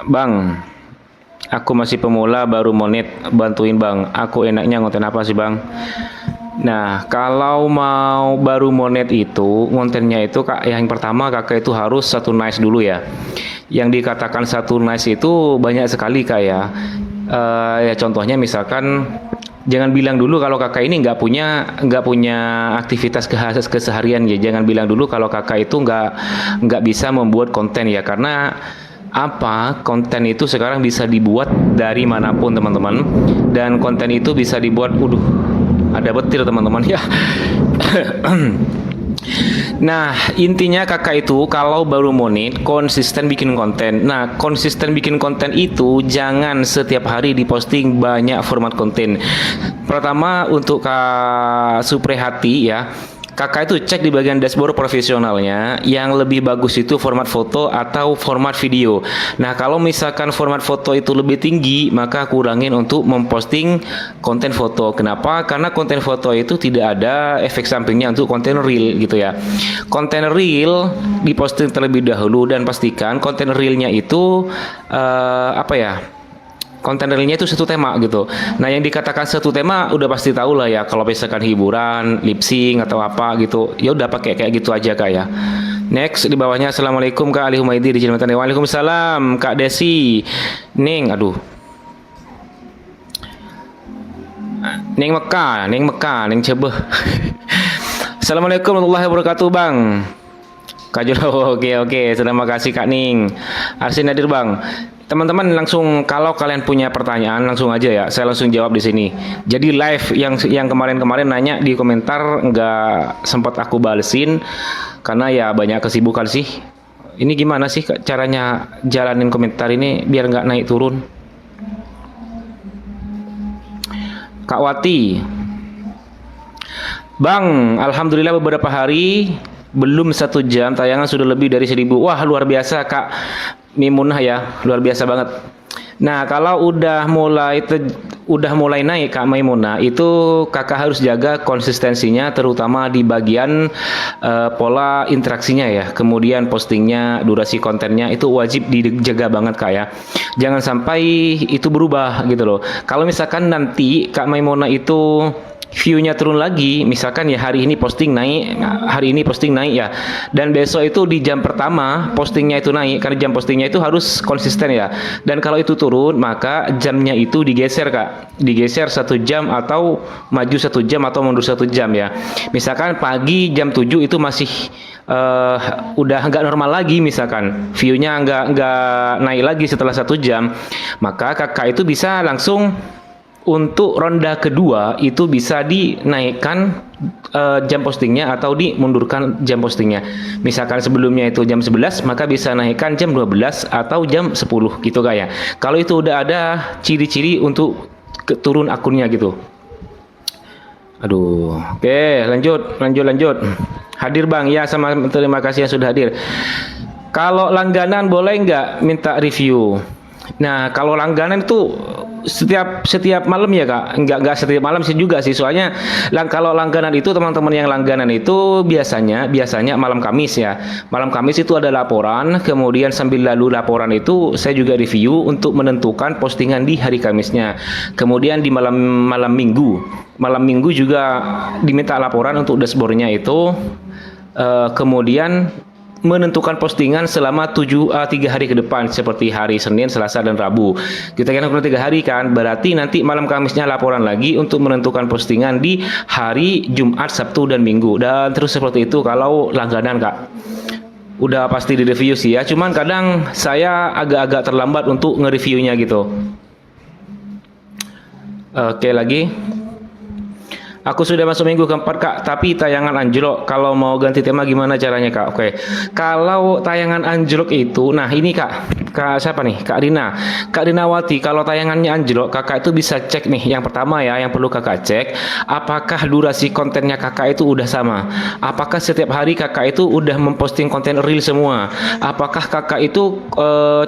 Bang, aku masih pemula baru monet, bantuin bang. Aku enaknya ngonten apa sih bang? Nah, kalau mau baru monet itu, kontennya itu kak, yang pertama kakak itu harus satu nice dulu ya. Yang dikatakan satu nice itu banyak sekali kak ya. Ya contohnya misalkan jangan bilang dulu kalau kakak ini nggak punya aktivitas keseharian ya. Jangan bilang dulu kalau kakak itu nggak bisa membuat konten ya, karena apa, konten itu sekarang bisa dibuat dari manapun teman-teman, dan konten itu bisa dibuat ada petir teman-teman ya. Nah, intinya kakak itu kalau baru monit konsisten bikin konten. Nah, konsisten bikin konten itu jangan setiap hari diposting banyak format konten. Pertama untuk Kak Suprihati ya. Kakak itu cek di bagian dashboard profesionalnya, yang lebih bagus itu format foto atau format video. Nah, kalau misalkan format foto itu lebih tinggi, maka kurangin untuk memposting konten foto. Kenapa? Karena konten foto itu tidak ada efek sampingnya untuk konten reel gitu ya. Konten reel diposting terlebih dahulu dan pastikan konten reelnya itu apa ya? Konten realnya itu satu tema gitu. Nah, yang dikatakan satu tema udah pasti tahu lah ya. Kalau misalkan hiburan, lip sync atau apa gitu, ya udah pakai kayak gitu aja kak ya. Next di bawahnya, assalamualaikum kak Ali Humaydi di Jilmatan. Waalaikumsalam kak Desi. Neng Mekah, Neng Cebeh. Assalamualaikum warahmatullahi wabarakatuh bang. Kak Jolo, oke, terima kasih Kak Ning. Arsin hadir bang. Teman-teman langsung, kalau kalian punya pertanyaan langsung aja ya, saya langsung jawab di sini. Jadi live yang kemarin-kemarin nanya di komentar nggak sempat aku balesin karena ya banyak kesibukan sih. Ini gimana sih caranya jalanin komentar ini biar nggak naik turun? Kak Wati, Bang, alhamdulillah beberapa hari belum 1 jam tayangan sudah lebih dari 1.000. Wah luar biasa Kak Mimunah ya, luar biasa banget. Nah, kalau udah mulai naik Kak Maimunah, itu kakak harus jaga konsistensinya, terutama di bagian pola interaksinya ya. Kemudian postingnya, durasi kontennya itu wajib dijaga banget Kak ya. Jangan sampai itu berubah gitu loh. Kalau misalkan nanti Kak Maimunah itu view-nya turun lagi, misalkan ya hari ini posting naik ya, dan besok itu di jam pertama postingnya itu naik, karena jam postingnya itu harus konsisten ya, dan kalau itu turun maka jamnya itu digeser Kak, digeser 1 jam atau maju 1 jam atau mundur 1 jam ya. Misalkan pagi jam 7 itu masih udah nggak normal lagi, misalkan view-nya nggak naik lagi setelah 1 jam, maka kakak itu bisa langsung untuk ronda kedua itu bisa dinaikkan jam postingnya atau dimundurkan jam postingnya. Misalkan sebelumnya itu jam 11, maka bisa naikkan jam 12 atau jam 10 gitu Kak ya. Kalau itu udah ada ciri-ciri untuk turun akunnya gitu. Aduh, oke, lanjut. Hadir Bang, ya sama terima kasih yang sudah hadir. Kalau langganan boleh nggak minta review? Nah, kalau langganan itu setiap malam ya Kak, nggak setiap malam sih juga sih, soalnya kalau langganan itu teman-teman yang langganan itu biasanya malam Kamis ya, malam Kamis itu ada laporan, kemudian sambil lalu laporan itu saya juga review untuk menentukan postingan di hari Kamisnya, kemudian di malam Minggu juga diminta laporan untuk dashboardnya itu, kemudian menentukan postingan selama 3 hari ke depan, seperti hari Senin, Selasa, dan Rabu. Kita kira 3 hari kan, berarti nanti malam Kamisnya laporan lagi untuk menentukan postingan di hari Jumat, Sabtu, dan Minggu, dan terus seperti itu kalau langganan Kak. Udah pasti di review sih ya, cuman kadang saya agak-agak terlambat untuk nge-reviewnya gitu. Oke, lagi. Aku sudah masuk minggu keempat Kak, tapi tayangan anjlok. Kalau mau ganti tema gimana caranya Kak? Oke, kalau tayangan anjlok itu, nah ini Kak siapa nih? Kak Rina. Kak Rinawati, kalau tayangannya anjlok, kakak itu bisa cek nih. Yang pertama ya, yang perlu kakak cek, apakah durasi kontennya kakak itu udah sama? Apakah setiap hari kakak itu udah memposting konten real semua? Apakah kakak itu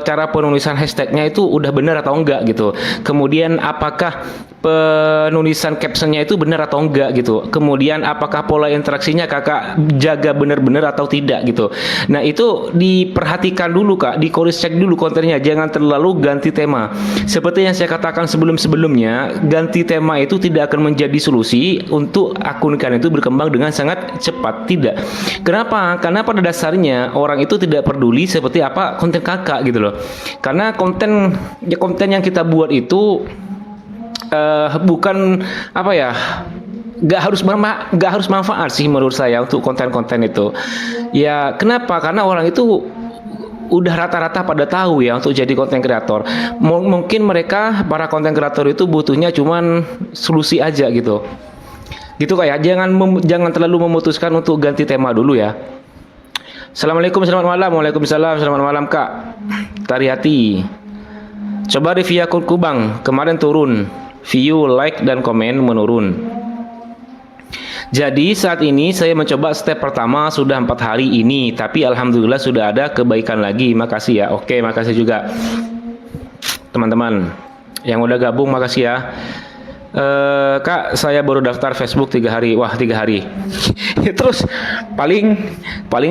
cara penulisan hashtagnya itu udah benar atau enggak gitu? Kemudian apakah penulisan captionnya itu benar atau enggak gitu. Kemudian apakah pola interaksinya kakak jaga benar-benar atau tidak gitu. Nah itu diperhatikan dulu kak, di cross check dulu kontennya, jangan terlalu ganti tema. Seperti yang saya katakan sebelum-sebelumnya, ganti tema itu tidak akan menjadi solusi untuk akun kalian itu berkembang dengan sangat cepat, tidak. Kenapa? Karena pada dasarnya orang itu tidak peduli seperti apa konten kakak gitu loh. Karena konten yang kita buat itu bukan apa ya, nggak harus manfaat sih menurut saya untuk konten-konten itu. Ya kenapa? Karena orang itu udah rata-rata pada tahu ya untuk jadi konten kreator. Mungkin mereka para konten kreator itu butuhnya cuman solusi aja gitu. Gitu kayak jangan terlalu memutuskan untuk ganti tema dulu ya. Assalamualaikum, selamat malam. Waalaikumsalam, selamat malam kak Tariati. Coba review akunku bang, kemarin turun view, like, dan komen menurun. Jadi saat ini saya mencoba step pertama sudah 4 hari ini, tapi alhamdulillah sudah ada kebaikan lagi. Makasih ya. Oke, makasih juga teman-teman yang udah gabung, makasih ya. Kak, saya baru daftar Facebook 3 hari. Wah, 3 hari. Terus paling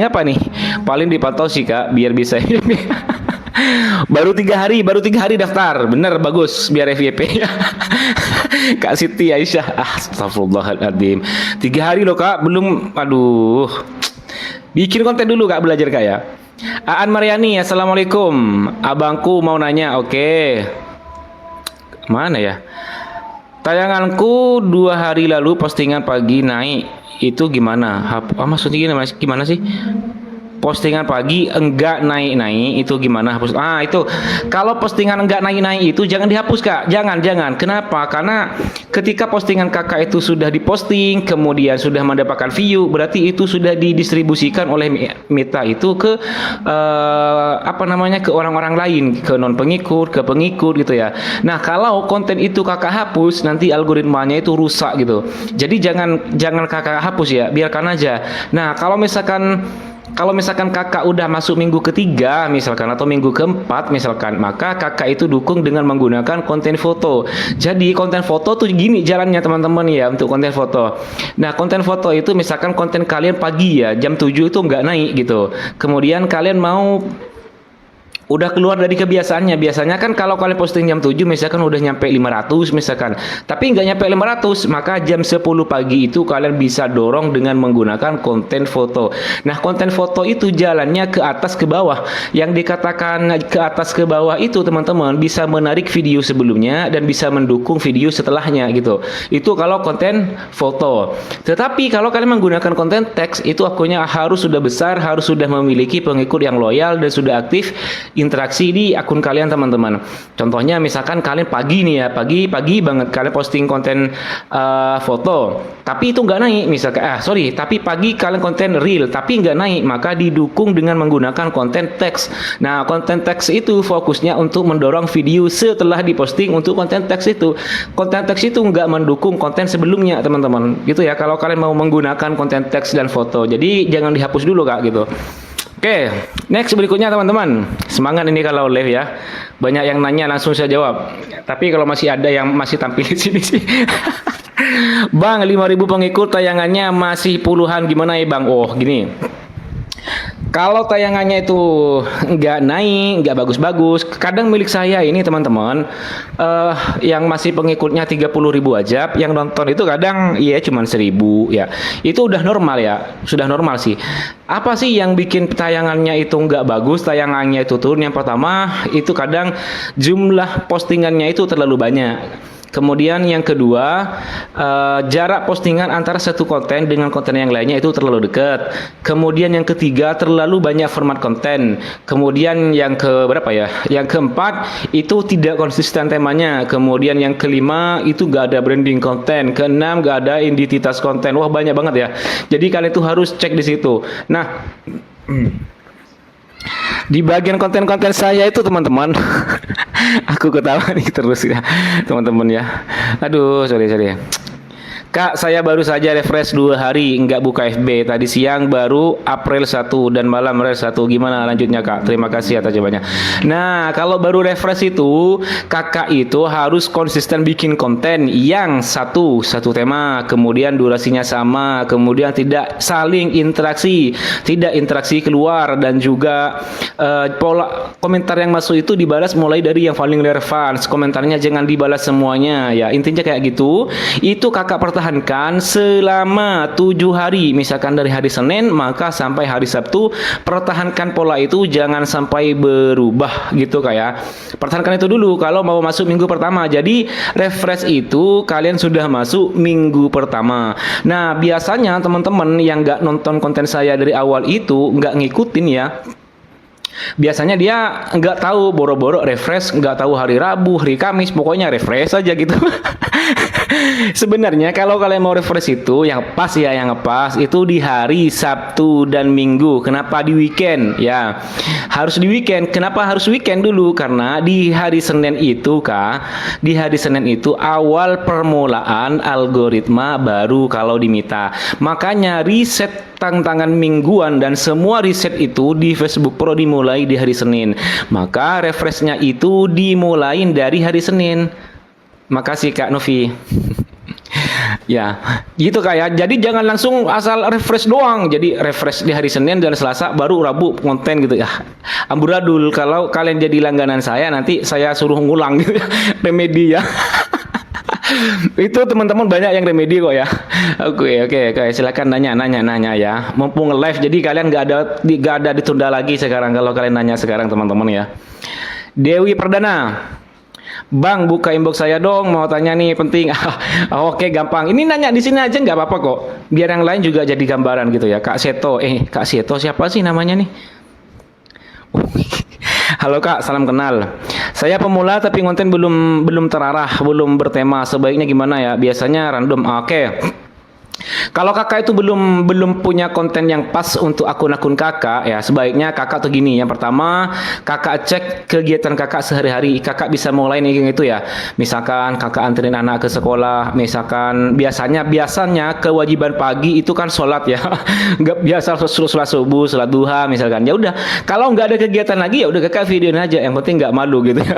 apa nih? Paling dipantau sih kak, biar bisa. baru tiga hari daftar, bener, bagus, biar FYP. Kak Siti Aisyah, astagfirullahaladzim, 3 hari loh kak, belum, aduh, bikin konten dulu kak, belajar kak ya. Aan Mariani, assalamualaikum, abangku mau nanya. Oke, mana ya, tayanganku 2 hari lalu postingan pagi naik, itu gimana? Maksudnya gimana sih? Postingan pagi enggak naik-naik itu gimana hapus? Itu kalau postingan enggak naik-naik itu jangan dihapus kak, jangan. Kenapa? Karena ketika postingan kakak itu sudah diposting kemudian sudah mendapatkan view, berarti itu sudah didistribusikan oleh Meta itu ke ke orang-orang lain, ke non pengikut, ke pengikut gitu ya. Nah kalau konten itu kakak hapus, nanti algoritmanya itu rusak gitu. Jadi jangan kakak hapus ya, biarkan aja. Nah kalau misalkan kakak udah masuk minggu ketiga misalkan, atau minggu keempat misalkan, maka kakak itu dukung dengan menggunakan konten foto. Jadi konten foto tuh gini jalannya teman-teman ya, untuk konten foto. Nah konten foto itu misalkan konten kalian pagi ya, jam 7 itu nggak naik gitu. Kemudian kalian mau udah keluar dari kebiasaannya. Biasanya kan kalau kalian posting jam 7 misalkan udah nyampe 500 misalkan, tapi nggak nyampe 500, maka jam 10 pagi itu kalian bisa dorong dengan menggunakan konten foto. Nah konten foto itu jalannya ke atas ke bawah. Yang dikatakan ke atas ke bawah itu teman-teman bisa menarik video sebelumnya dan bisa mendukung video setelahnya gitu. Itu kalau konten foto. Tetapi kalau kalian menggunakan konten teks, itu akunnya harus sudah besar, harus sudah memiliki pengikut yang loyal dan sudah aktif interaksi di akun kalian teman-teman. Contohnya misalkan kalian pagi nih ya, pagi banget kalian posting konten foto, tapi itu nggak naik misalkan, tapi pagi kalian konten reel tapi nggak naik, maka didukung dengan menggunakan konten teks. Nah konten teks itu fokusnya untuk mendorong video setelah diposting. Untuk konten teks itu nggak mendukung konten sebelumnya teman-teman gitu ya, kalau kalian mau menggunakan konten teks dan foto. Jadi jangan dihapus dulu kak gitu. Oke, next berikutnya teman-teman. Semangat ini kalau live ya. Banyak yang nanya langsung saya jawab. Tapi kalau masih ada yang masih tampil di sini sih. Bang, 5.000 pengikut tayangannya masih puluhan, gimana ya Bang? Oh, gini. Kalau tayangannya itu nggak naik, nggak bagus-bagus, kadang milik saya ini teman-teman, yang masih pengikutnya 30.000 aja, yang nonton itu kadang ya cuma 1.000 ya. Itu udah normal ya, sudah normal sih. Apa sih yang bikin tayangannya itu nggak bagus, tayangannya itu turun? Yang pertama itu kadang jumlah postingannya itu terlalu banyak. Kemudian yang kedua, jarak postingan antara satu konten dengan konten yang lainnya itu terlalu dekat. Kemudian yang ketiga, terlalu banyak format konten. Kemudian yang Yang keempat, itu tidak konsisten temanya. Kemudian yang kelima, itu gak ada branding konten. Keenam, gak ada identitas konten. Wah, banyak banget ya. Jadi kalian tuh harus cek di situ. Nah, di bagian konten-konten saya itu teman-teman, aku ketawa nih terus ya teman-teman ya. Aduh, sorry. Kak, saya baru saja refresh 2 hari nggak buka FB. Tadi siang baru April 1 dan malam April 1. Gimana lanjutnya Kak? Terima kasih atas jawabannya. Nah, kalau baru refresh itu, Kakak itu harus konsisten bikin konten yang satu tema, kemudian durasinya sama, kemudian tidak saling interaksi, tidak interaksi keluar, dan juga pola komentar yang masuk itu dibalas mulai dari yang paling relevan. Komentarnya jangan dibalas semuanya ya. Intinya kayak gitu. Itu Kakak pertahankan selama 7 hari, misalkan dari hari Senin maka sampai hari Sabtu. Pertahankan pola itu, jangan sampai berubah gitu kayak. Pertahankan itu dulu kalau mau masuk minggu pertama. Jadi refresh itu kalian sudah masuk minggu pertama. Nah, biasanya teman-teman yang nggak nonton konten saya dari awal itu, nggak ngikutin ya, biasanya dia nggak tahu, boro-boro refresh, nggak tahu hari Rabu, hari Kamis, pokoknya refresh aja gitu. Sebenarnya kalau kalian mau refresh itu yang pas ya, yang ngepas itu di hari Sabtu dan Minggu. Kenapa di weekend? Ya, harus di weekend. Kenapa harus weekend dulu? Karena di hari Senin itu Kak, di hari Senin itu awal permulaan algoritma baru kalau di Mita. Makanya riset tantangan mingguan dan semua riset itu di Facebook Pro dimulai di hari Senin. Maka refreshnya itu dimulain dari hari Senin. Makasih Kak Novi. Ya, gitu Kak ya. Jadi jangan langsung asal refresh doang. Jadi refresh di hari Senin dan Selasa, baru Rabu konten gitu ya. Amburadul. Kalau kalian jadi langganan saya, nanti saya suruh ngulang gitu ya. Remedi ya. Itu teman-teman banyak yang remedi kok ya. Oke, silakan nanya ya. Mumpung live, jadi kalian nggak ada ditunda lagi sekarang kalau kalian nanya sekarang teman-teman ya. Dewi Perdana, Bang, buka inbox saya dong, mau tanya nih, penting. Oke, gampang. Ini nanya di sini aja nggak apa-apa kok. Biar yang lain juga jadi gambaran gitu ya. Kak Seto, Kak Seto siapa sih namanya nih? Halo Kak, salam kenal. Saya pemula tapi konten belum terarah, belum bertema. Sebaiknya gimana ya? Biasanya random. Oke. Kalau kakak itu belum punya konten yang pas untuk akun-akun kakak ya, sebaiknya kakak tuh gini. Yang pertama, kakak cek kegiatan kakak sehari-hari. Kakak bisa mulai nih itu ya. Misalkan kakak anterin anak ke sekolah, misalkan biasanya kewajiban pagi itu kan sholat ya. Nggak biasa sholat subuh, sholat duha misalkan. Ya udah, kalau nggak ada kegiatan lagi ya udah kakak videoin aja. Yang penting nggak malu gitu ya.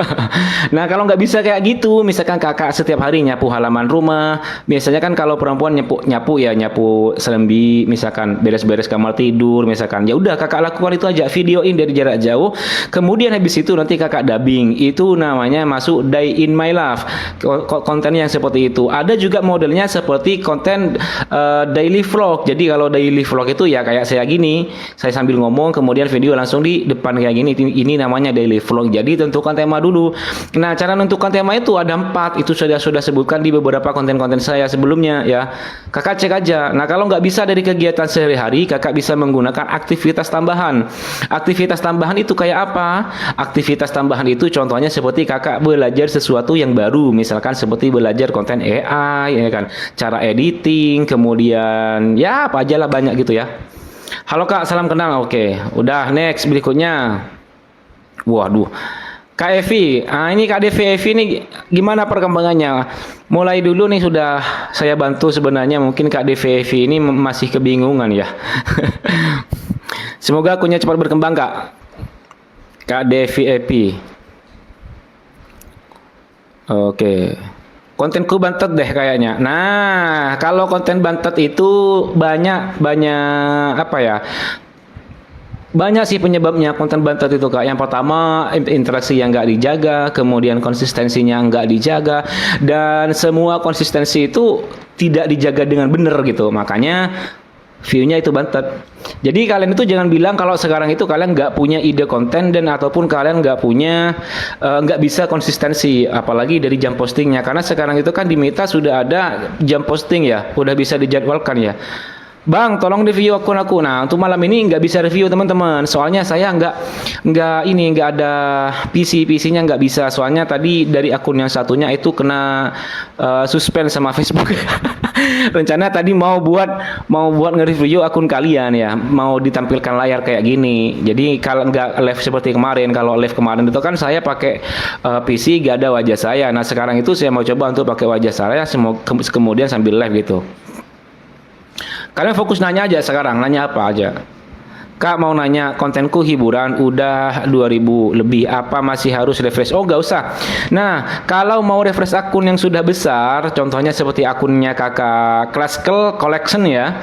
Nah, kalau nggak bisa kayak gitu, misalkan kakak setiap hari nyapu halaman rumah. Biasanya kan kalau perempuan nyapu selembi, misalkan beres-beres kamar tidur, misalkan ya udah kakak lakukan itu aja, videoin dari jarak jauh. Kemudian habis itu nanti kakak dubbing, itu namanya masuk Day in My Life, konten yang seperti itu. Ada juga modelnya seperti konten daily vlog. Jadi kalau daily vlog itu ya kayak saya gini, saya sambil ngomong kemudian video langsung di depan kayak gini, ini namanya daily vlog. Jadi tentukan tema dulu. Nah, cara menentukan tema itu ada 4, itu sudah sebutkan di beberapa konten-konten saya sebelumnya ya. Kakak cek aja. Nah, kalau nggak bisa dari kegiatan sehari-hari, kakak bisa menggunakan aktivitas tambahan. Aktivitas tambahan itu kayak apa? Aktivitas tambahan itu contohnya seperti kakak belajar sesuatu yang baru, misalkan seperti belajar konten AI, ya kan, cara editing, kemudian ya apa aja lah, banyak gitu ya. Halo Kak, salam kenal. Oke, udah, next berikutnya. Waduh. Kak Evi, ini Kak Evi ini gimana perkembangannya? Mulai dulu nih sudah saya bantu sebenarnya, mungkin Kak Evi ini masih kebingungan ya. Semoga akunnya cepat berkembang Kak. Kak Evi. Oke. Kontenku bantet deh kayaknya. Nah, kalau konten bantet itu banyak apa ya? Banyak sih penyebabnya konten bantet itu Kak. Yang pertama, interaksi yang nggak dijaga, kemudian konsistensinya nggak dijaga, dan semua konsistensi itu tidak dijaga dengan benar gitu. Makanya view-nya itu bantet. Jadi kalian itu jangan bilang kalau sekarang itu kalian nggak punya ide konten dan ataupun kalian nggak bisa konsistensi, apalagi dari jam postingnya. Karena sekarang itu kan di Meta sudah ada jam posting ya, udah bisa dijadwalkan ya. Bang, tolong review akun aku. Nah, untuk malam ini nggak bisa review teman-teman. Soalnya saya nggak ada PC-nya nggak bisa. Soalnya tadi dari akun yang satunya itu kena suspend sama Facebook. Rencana tadi mau buat nge-review akun kalian ya, mau ditampilkan layar kayak gini. Jadi kalau nggak live seperti kemarin, kalau live kemarin itu kan saya pakai PC nggak ada wajah saya. Nah sekarang itu saya mau coba untuk pakai wajah saya, kemudian sambil live gitu. Kalian fokus nanya aja sekarang, nanya apa aja. Kak mau nanya, kontenku hiburan udah 2000 lebih, apa masih harus refresh? Oh gak usah. Nah kalau mau refresh akun yang sudah besar, contohnya seperti akunnya kakak Classical Collection ya,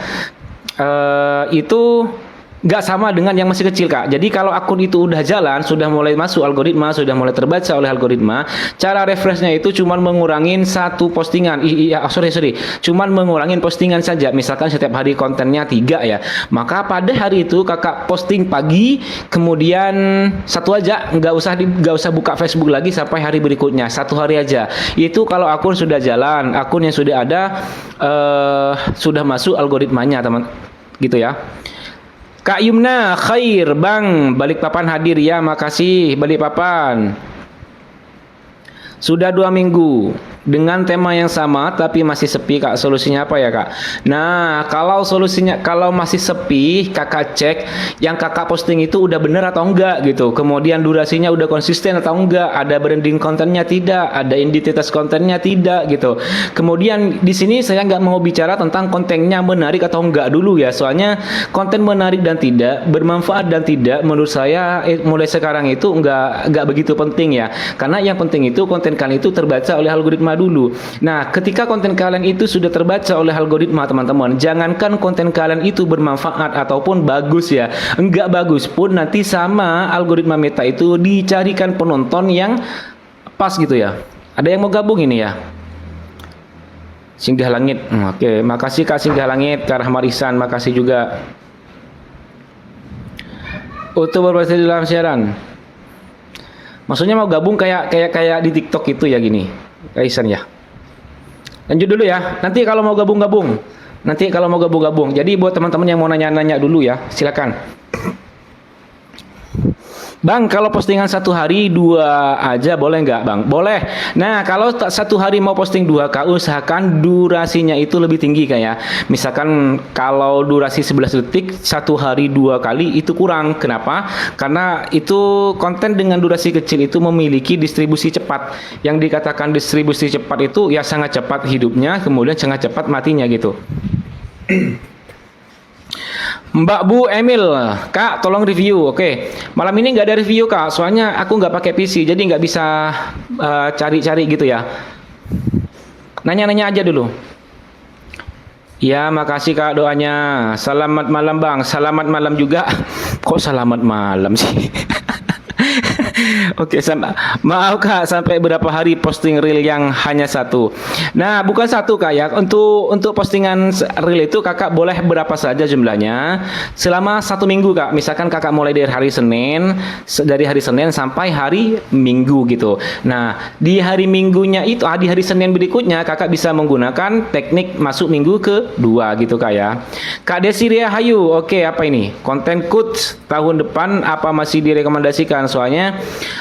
itu nggak sama dengan yang masih kecil kak. Jadi kalau akun itu udah jalan, sudah mulai masuk algoritma, sudah mulai terbaca oleh algoritma, cara refreshnya itu cuman mengurangin satu postingan. Sorry, cuman mengurangin postingan saja. Misalkan setiap hari kontennya 3 ya, maka pada hari itu kakak posting pagi, kemudian satu aja, nggak usah buka Facebook lagi sampai hari berikutnya, satu hari aja. Itu kalau akun sudah jalan, akun yang sudah ada sudah masuk algoritmanya teman, gitu ya. Kak Yumna, khair bang, Balikpapan hadir ya, makasih Balikpapan. Sudah 2 minggu dengan tema yang sama tapi masih sepi kak, solusinya apa ya kak? Nah kalau solusinya, kalau masih sepi kakak cek yang kakak posting itu udah bener atau enggak gitu, kemudian durasinya udah konsisten atau enggak, ada branding kontennya tidak, ada identitas kontennya tidak gitu. Kemudian di sini saya nggak mau bicara tentang kontennya menarik atau enggak dulu ya, soalnya konten menarik dan tidak, bermanfaat dan tidak, menurut saya mulai sekarang itu nggak begitu penting ya, karena yang penting itu konten kalian itu terbaca oleh algoritma dulu. Nah, ketika konten kalian itu sudah terbaca oleh algoritma, teman-teman, jangankan konten kalian itu bermanfaat ataupun bagus ya, enggak bagus pun nanti sama algoritma Meta itu dicarikan penonton yang pas gitu ya. Ada yang mau gabung ini ya? Singgah Langit. Oke, makasih Kak Singgah Langit, Kak Rahmat Ihsan, makasih juga. Untuk berpartisipasi dalam siaran. Maksudnya mau gabung kayak di TikTok itu ya gini, Kaisan ya. Lanjut dulu ya. Nanti kalau mau gabung-gabung. Jadi buat teman-teman yang mau nanya-nanya dulu ya, silakan. Bang, kalau postingan 1 hari 2 aja boleh nggak bang? Boleh. Nah, kalau 1 hari mau posting 2 kak, usahakan durasinya itu lebih tinggi kayak. Misalkan kalau durasi 11 detik, 1 hari 2 kali itu kurang. Kenapa? Karena itu konten dengan durasi kecil itu memiliki distribusi cepat. Yang dikatakan distribusi cepat itu ya sangat cepat hidupnya, kemudian sangat cepat matinya gitu. Mbak Bu Emil, Kak tolong review. Oke, malam ini nggak ada review Kak, soalnya aku nggak pakai PC, jadi nggak bisa cari-cari gitu ya. Nanya-nanya aja dulu. Ya, makasih Kak doanya. Selamat malam Bang, selamat malam juga. Kok selamat malam sih? Oke, maaf Kak, sampai berapa hari posting reel yang hanya 1? Nah, bukan 1 Kak ya. Untuk postingan reel itu kakak boleh berapa saja jumlahnya selama 1 minggu Kak. Misalkan kakak mulai dari hari Senin sampai hari Minggu gitu. Nah, di hari Minggunya itu, di hari Senin berikutnya kakak bisa menggunakan teknik masuk minggu ke-2 gitu Kak ya. Kak Desiria Hayu, oke, apa ini? Konten quotes tahun depan apa masih direkomendasikan? Soalnya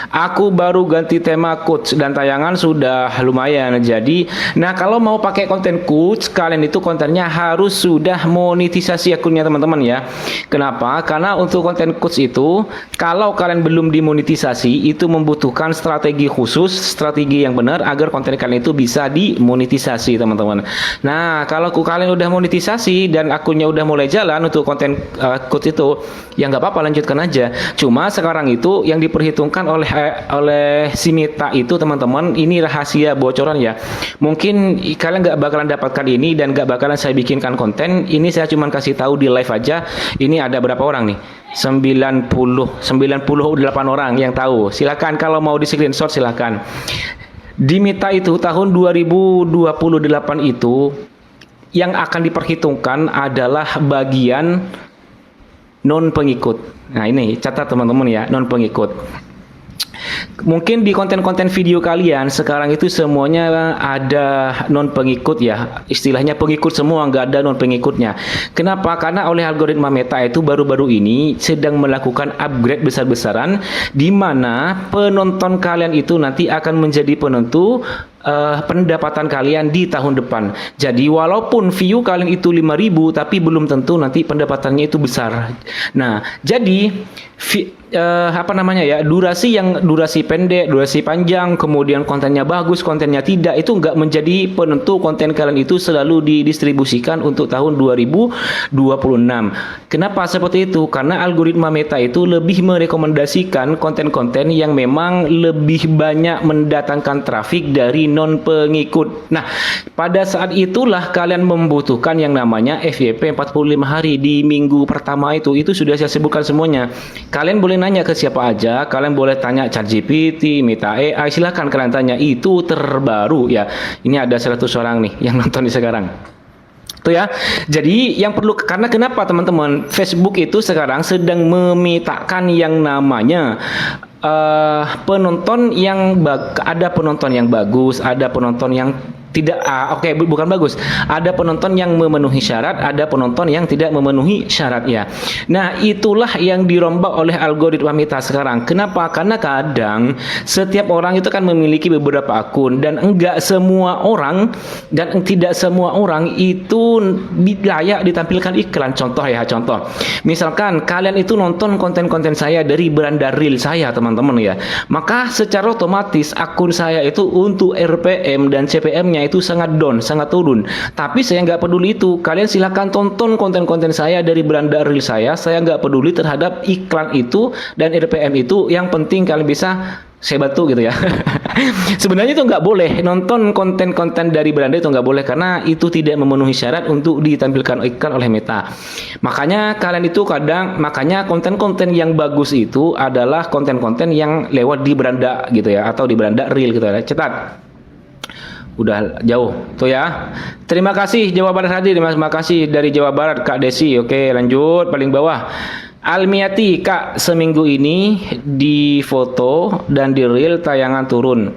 aku baru ganti tema quotes dan tayangan sudah lumayan. Jadi, nah kalau mau pakai konten quotes, kalian itu kontennya harus sudah monetisasi akunnya teman-teman ya. Kenapa? Karena untuk konten quotes itu, kalau kalian belum dimonetisasi, itu membutuhkan strategi khusus, strategi yang benar agar konten kalian itu bisa dimonetisasi teman-teman. Nah, kalau kalian udah monetisasi dan akunnya udah mulai jalan untuk konten quotes itu, ya nggak apa-apa, lanjutkan aja. Cuma sekarang itu yang diperhitungkan oleh si Meta itu teman-teman, ini rahasia bocoran ya. Mungkin kalian nggak bakalan dapatkan ini dan nggak bakalan saya bikinkan konten. Ini saya cuma kasih tahu di live aja. Ini ada berapa orang nih? 98 orang yang tahu. Silakan kalau mau di screenshot silakan. Di Meta itu tahun 2028 itu yang akan diperhitungkan adalah bagian non pengikut. Nah, ini catat teman-teman ya, non pengikut. Mungkin di konten-konten video kalian sekarang itu semuanya ada non pengikut ya, istilahnya pengikut semua, nggak ada non pengikutnya. Kenapa? Karena oleh algoritma Meta itu baru-baru ini sedang melakukan upgrade besar-besaran, di mana penonton kalian itu nanti akan menjadi penentu pendapatan kalian di tahun depan. Jadi walaupun view kalian itu 5.000, tapi belum tentu nanti pendapatannya itu besar. Nah, jadi durasi pendek, durasi panjang, kemudian kontennya bagus, kontennya tidak, itu nggak menjadi penentu konten kalian itu selalu didistribusikan untuk tahun 2026. Kenapa seperti itu? Karena algoritma Meta itu lebih merekomendasikan konten-konten yang memang lebih banyak mendatangkan trafik dari non pengikut. Nah, pada saat itulah kalian membutuhkan yang namanya FYP 45 hari di minggu pertama itu sudah saya sebutkan semuanya. Kalian boleh nanya ke siapa aja, kalian boleh tanya ChatGPT, Meta AI, silahkan kalian tanya, itu terbaru ya. Ini ada 100 orang nih yang nonton di sekarang. Tuh ya. Jadi yang perlu, karena kenapa teman-teman? Facebook itu sekarang sedang memetakan yang namanya penonton yang ada penonton yang bagus, ada penonton yang tidak, bukan bagus. Ada penonton yang memenuhi syarat, ada penonton yang tidak memenuhi syarat ya. Nah, itulah yang dirombak oleh algoritma Meta sekarang. Kenapa? Karena kadang setiap orang itu kan memiliki beberapa akun, dan tidak semua orang itu layak ditampilkan iklan. Contoh, misalkan kalian itu nonton konten-konten saya dari beranda reel saya, teman-teman ya. Maka secara otomatis akun saya itu untuk RPM dan CPM-nya itu sangat down, sangat turun. Tapi saya nggak peduli itu. Kalian silahkan tonton konten-konten saya dari beranda reel saya. Saya nggak peduli terhadap iklan itu dan RPM itu. Yang penting kalian bisa saya bantu gitu ya. Sebenarnya itu nggak boleh, nonton konten-konten dari beranda itu nggak boleh, karena itu tidak memenuhi syarat untuk ditampilkan iklan oleh Meta. Makanya konten-konten yang bagus itu adalah konten-konten yang lewat di beranda gitu ya, atau di beranda reel gitu ya. Cetat. Udah jauh tuh ya. Terima kasih Jawa Barat hadir, terima kasih dari Jawa Barat Kak Desi. Oke, lanjut paling bawah. Almiati, Kak, seminggu ini di foto dan di reel tayangan turun.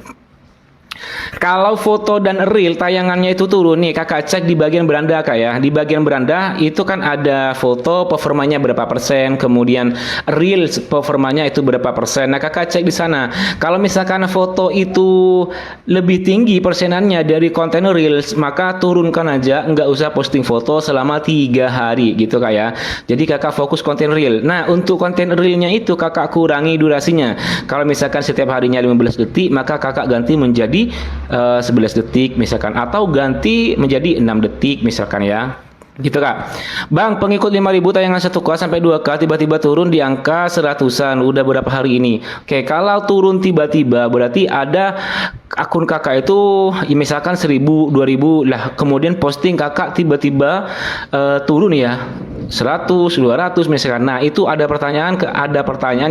Kalau foto dan reel tayangannya itu turun nih, kakak cek di bagian beranda Kak ya. Di bagian beranda itu kan ada foto performanya berapa persen, kemudian reel performanya itu berapa persen. Nah, kakak cek di sana. Kalau misalkan foto itu lebih tinggi persenannya dari konten reels, maka turunkan aja, nggak usah posting foto selama 3 hari gitu Kak ya. Jadi kakak fokus konten reel. Nah, untuk konten reelnya itu kakak kurangi durasinya. Kalau misalkan setiap harinya 15 detik, maka kakak ganti menjadi 11 detik misalkan, atau ganti menjadi 6 detik misalkan ya. Gitu Kak. Bang, pengikut 5.000 tayangan 1K sampai 2K tiba-tiba turun di angka 100-an udah berapa hari ini. Oke, kalau turun tiba-tiba berarti ada akun kakak itu misalkan 1.000, 2.000 lah, kemudian posting kakak tiba-tiba turun ya 100, 200 misalkan. Nah, itu ada pertanyaan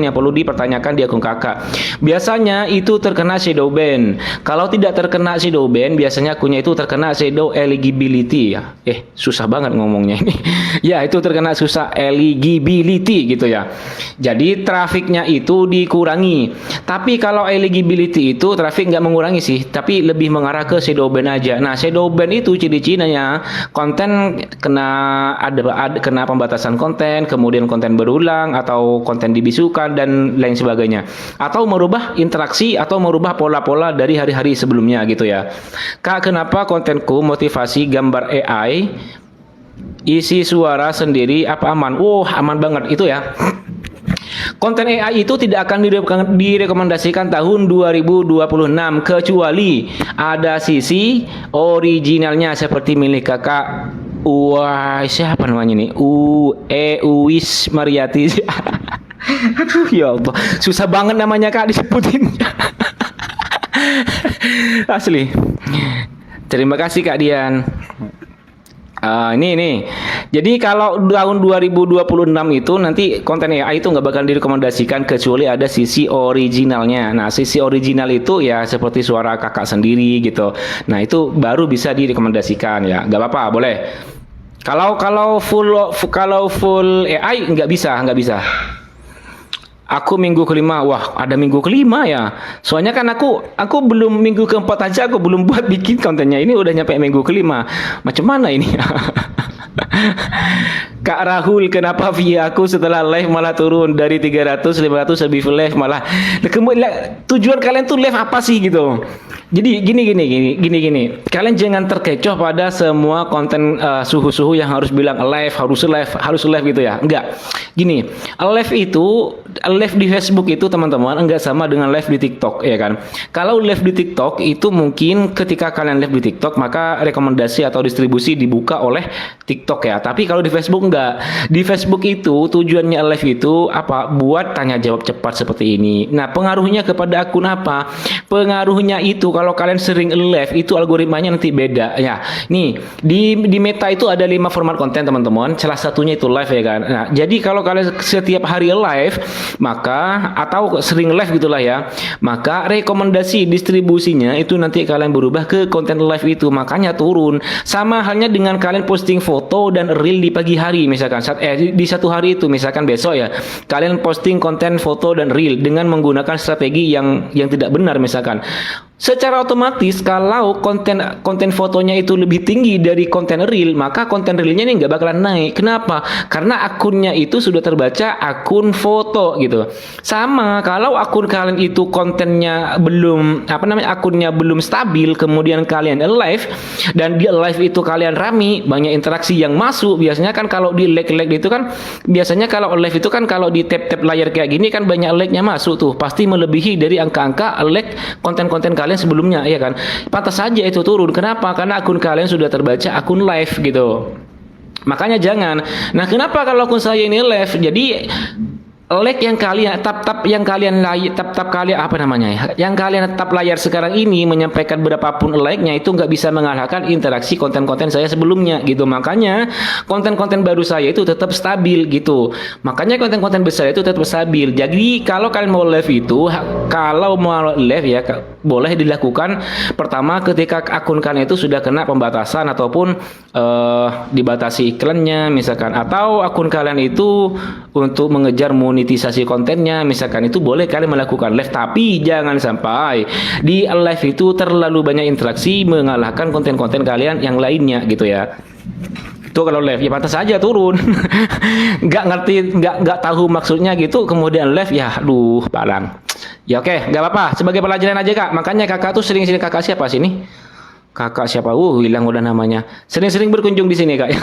yang perlu dipertanyakan di akun kakak. Biasanya itu terkena shadow ban. Kalau tidak terkena shadow ban, biasanya akunnya itu terkena shadow eligibility ya. Susah banget ngomongnya ini. Ya, itu terkena susah eligibility gitu ya. Jadi trafiknya itu dikurangi. Tapi kalau eligibility itu trafik nggak mengurangi sih, tapi lebih mengarah ke shadow ban aja. Nah, shadow ban itu ciri-cirinya konten kena pembatasan konten, kemudian konten berulang atau konten dibisukan dan lain sebagainya, atau merubah interaksi atau merubah pola-pola dari hari-hari sebelumnya gitu ya. Kak, kenapa kontenku motivasi gambar AI isi suara sendiri apa aman? Aman banget itu ya. Konten AI itu tidak akan direkomendasikan tahun 2026 kecuali ada sisi originalnya seperti milik kakak. Wah, siapa namanya nih? Uwis Mariati. Aduh, ya Allah, susah banget namanya Kak disebutin. Asli. Terima kasih Kak Dian. Ini. Jadi kalau tahun 2026 itu nanti konten AI itu nggak bakal direkomendasikan kecuali ada sisi originalnya. Nah, sisi original itu ya seperti suara kakak sendiri gitu. Nah, itu baru bisa direkomendasikan ya. Nggak apa-apa, boleh. Kalau full AI nggak bisa. Aku minggu kelima, wah ada minggu kelima ya. Soalnya kan aku belum minggu keempat aja aku belum buat bikin kontennya. Ini udah nyampe minggu kelima. Macam mana ini? Kak Rahul, kenapa view aku setelah live malah turun dari 300 500 lebih live malah. Kemudian tujuan kalian tuh live apa sih gitu? Jadi gini. Kalian jangan terkecoh pada semua konten suhu-suhu yang harus bilang harus live gitu ya. Enggak. Gini, live di Facebook itu teman-teman enggak sama dengan live di TikTok ya kan. Kalau live di TikTok itu mungkin ketika kalian live di TikTok maka rekomendasi atau distribusi dibuka oleh TikTok ya. Tapi kalau di Facebook enggak. Di Facebook itu tujuannya live itu apa? Buat tanya jawab cepat seperti ini. Nah, pengaruhnya kepada akun apa? Pengaruhnya itu kalau kalian sering live itu algoritmanya nanti beda ya. Nih, di Meta itu ada 5 format konten teman-teman. Salah satunya itu live ya kan. Nah, jadi kalau kalian setiap hari live maka atau sering live gitulah ya, maka rekomendasi distribusinya itu nanti kalian berubah ke konten live itu, makanya turun. Sama halnya dengan kalian posting foto dan reel di pagi hari misalkan di satu hari itu misalkan besok ya kalian posting konten foto dan reel dengan menggunakan strategi yang tidak benar misalkan. Secara otomatis kalau konten fotonya itu lebih tinggi dari konten reel, maka konten reelnya ini nggak bakalan naik. Kenapa? Karena akunnya itu sudah terbaca akun foto gitu. Sama kalau akun kalian itu kontennya akunnya belum stabil, kemudian kalian live dan di live itu kalian rame, banyak interaksi yang masuk. Biasanya kan kalau di like itu kan biasanya kalau live itu kan kalau di tap layar kayak gini kan banyak like-nya masuk tuh, pasti melebihi dari angka-angka like konten-konten kalian sebelumnya ya kan. Pantas saja itu turun. Kenapa? Karena akun kalian sudah terbaca akun live gitu. Makanya jangan. Nah, kenapa kalau akun saya ini live? Jadi like yang kalian tap kalian yang kalian tap layar sekarang ini menyampaikan berapapun like-nya itu nggak bisa mengalahkan interaksi konten-konten saya sebelumnya gitu. Makanya konten-konten baru saya itu tetap stabil gitu. Makanya konten-konten besar itu tetap stabil. Jadi kalau kalian mau live ya boleh dilakukan pertama ketika akun kalian itu sudah kena pembatasan ataupun dibatasi iklannya misalkan, atau akun kalian itu untuk mengejar monetisasi kontennya misalkan, itu boleh kalian melakukan live. Tapi jangan sampai di live itu terlalu banyak interaksi mengalahkan konten-konten kalian yang lainnya gitu ya. Itu kalau live ya pantas saja turun. nggak tahu maksudnya gitu kemudian live ya aduh barang. Ya oke, nggak apa-apa, sebagai pelajaran aja Kak. Makanya Kakak tuh sering-sering, Kakak siapa sini? Kakak siapa? Hilang udah namanya. Sering-sering berkunjung di sini Kak.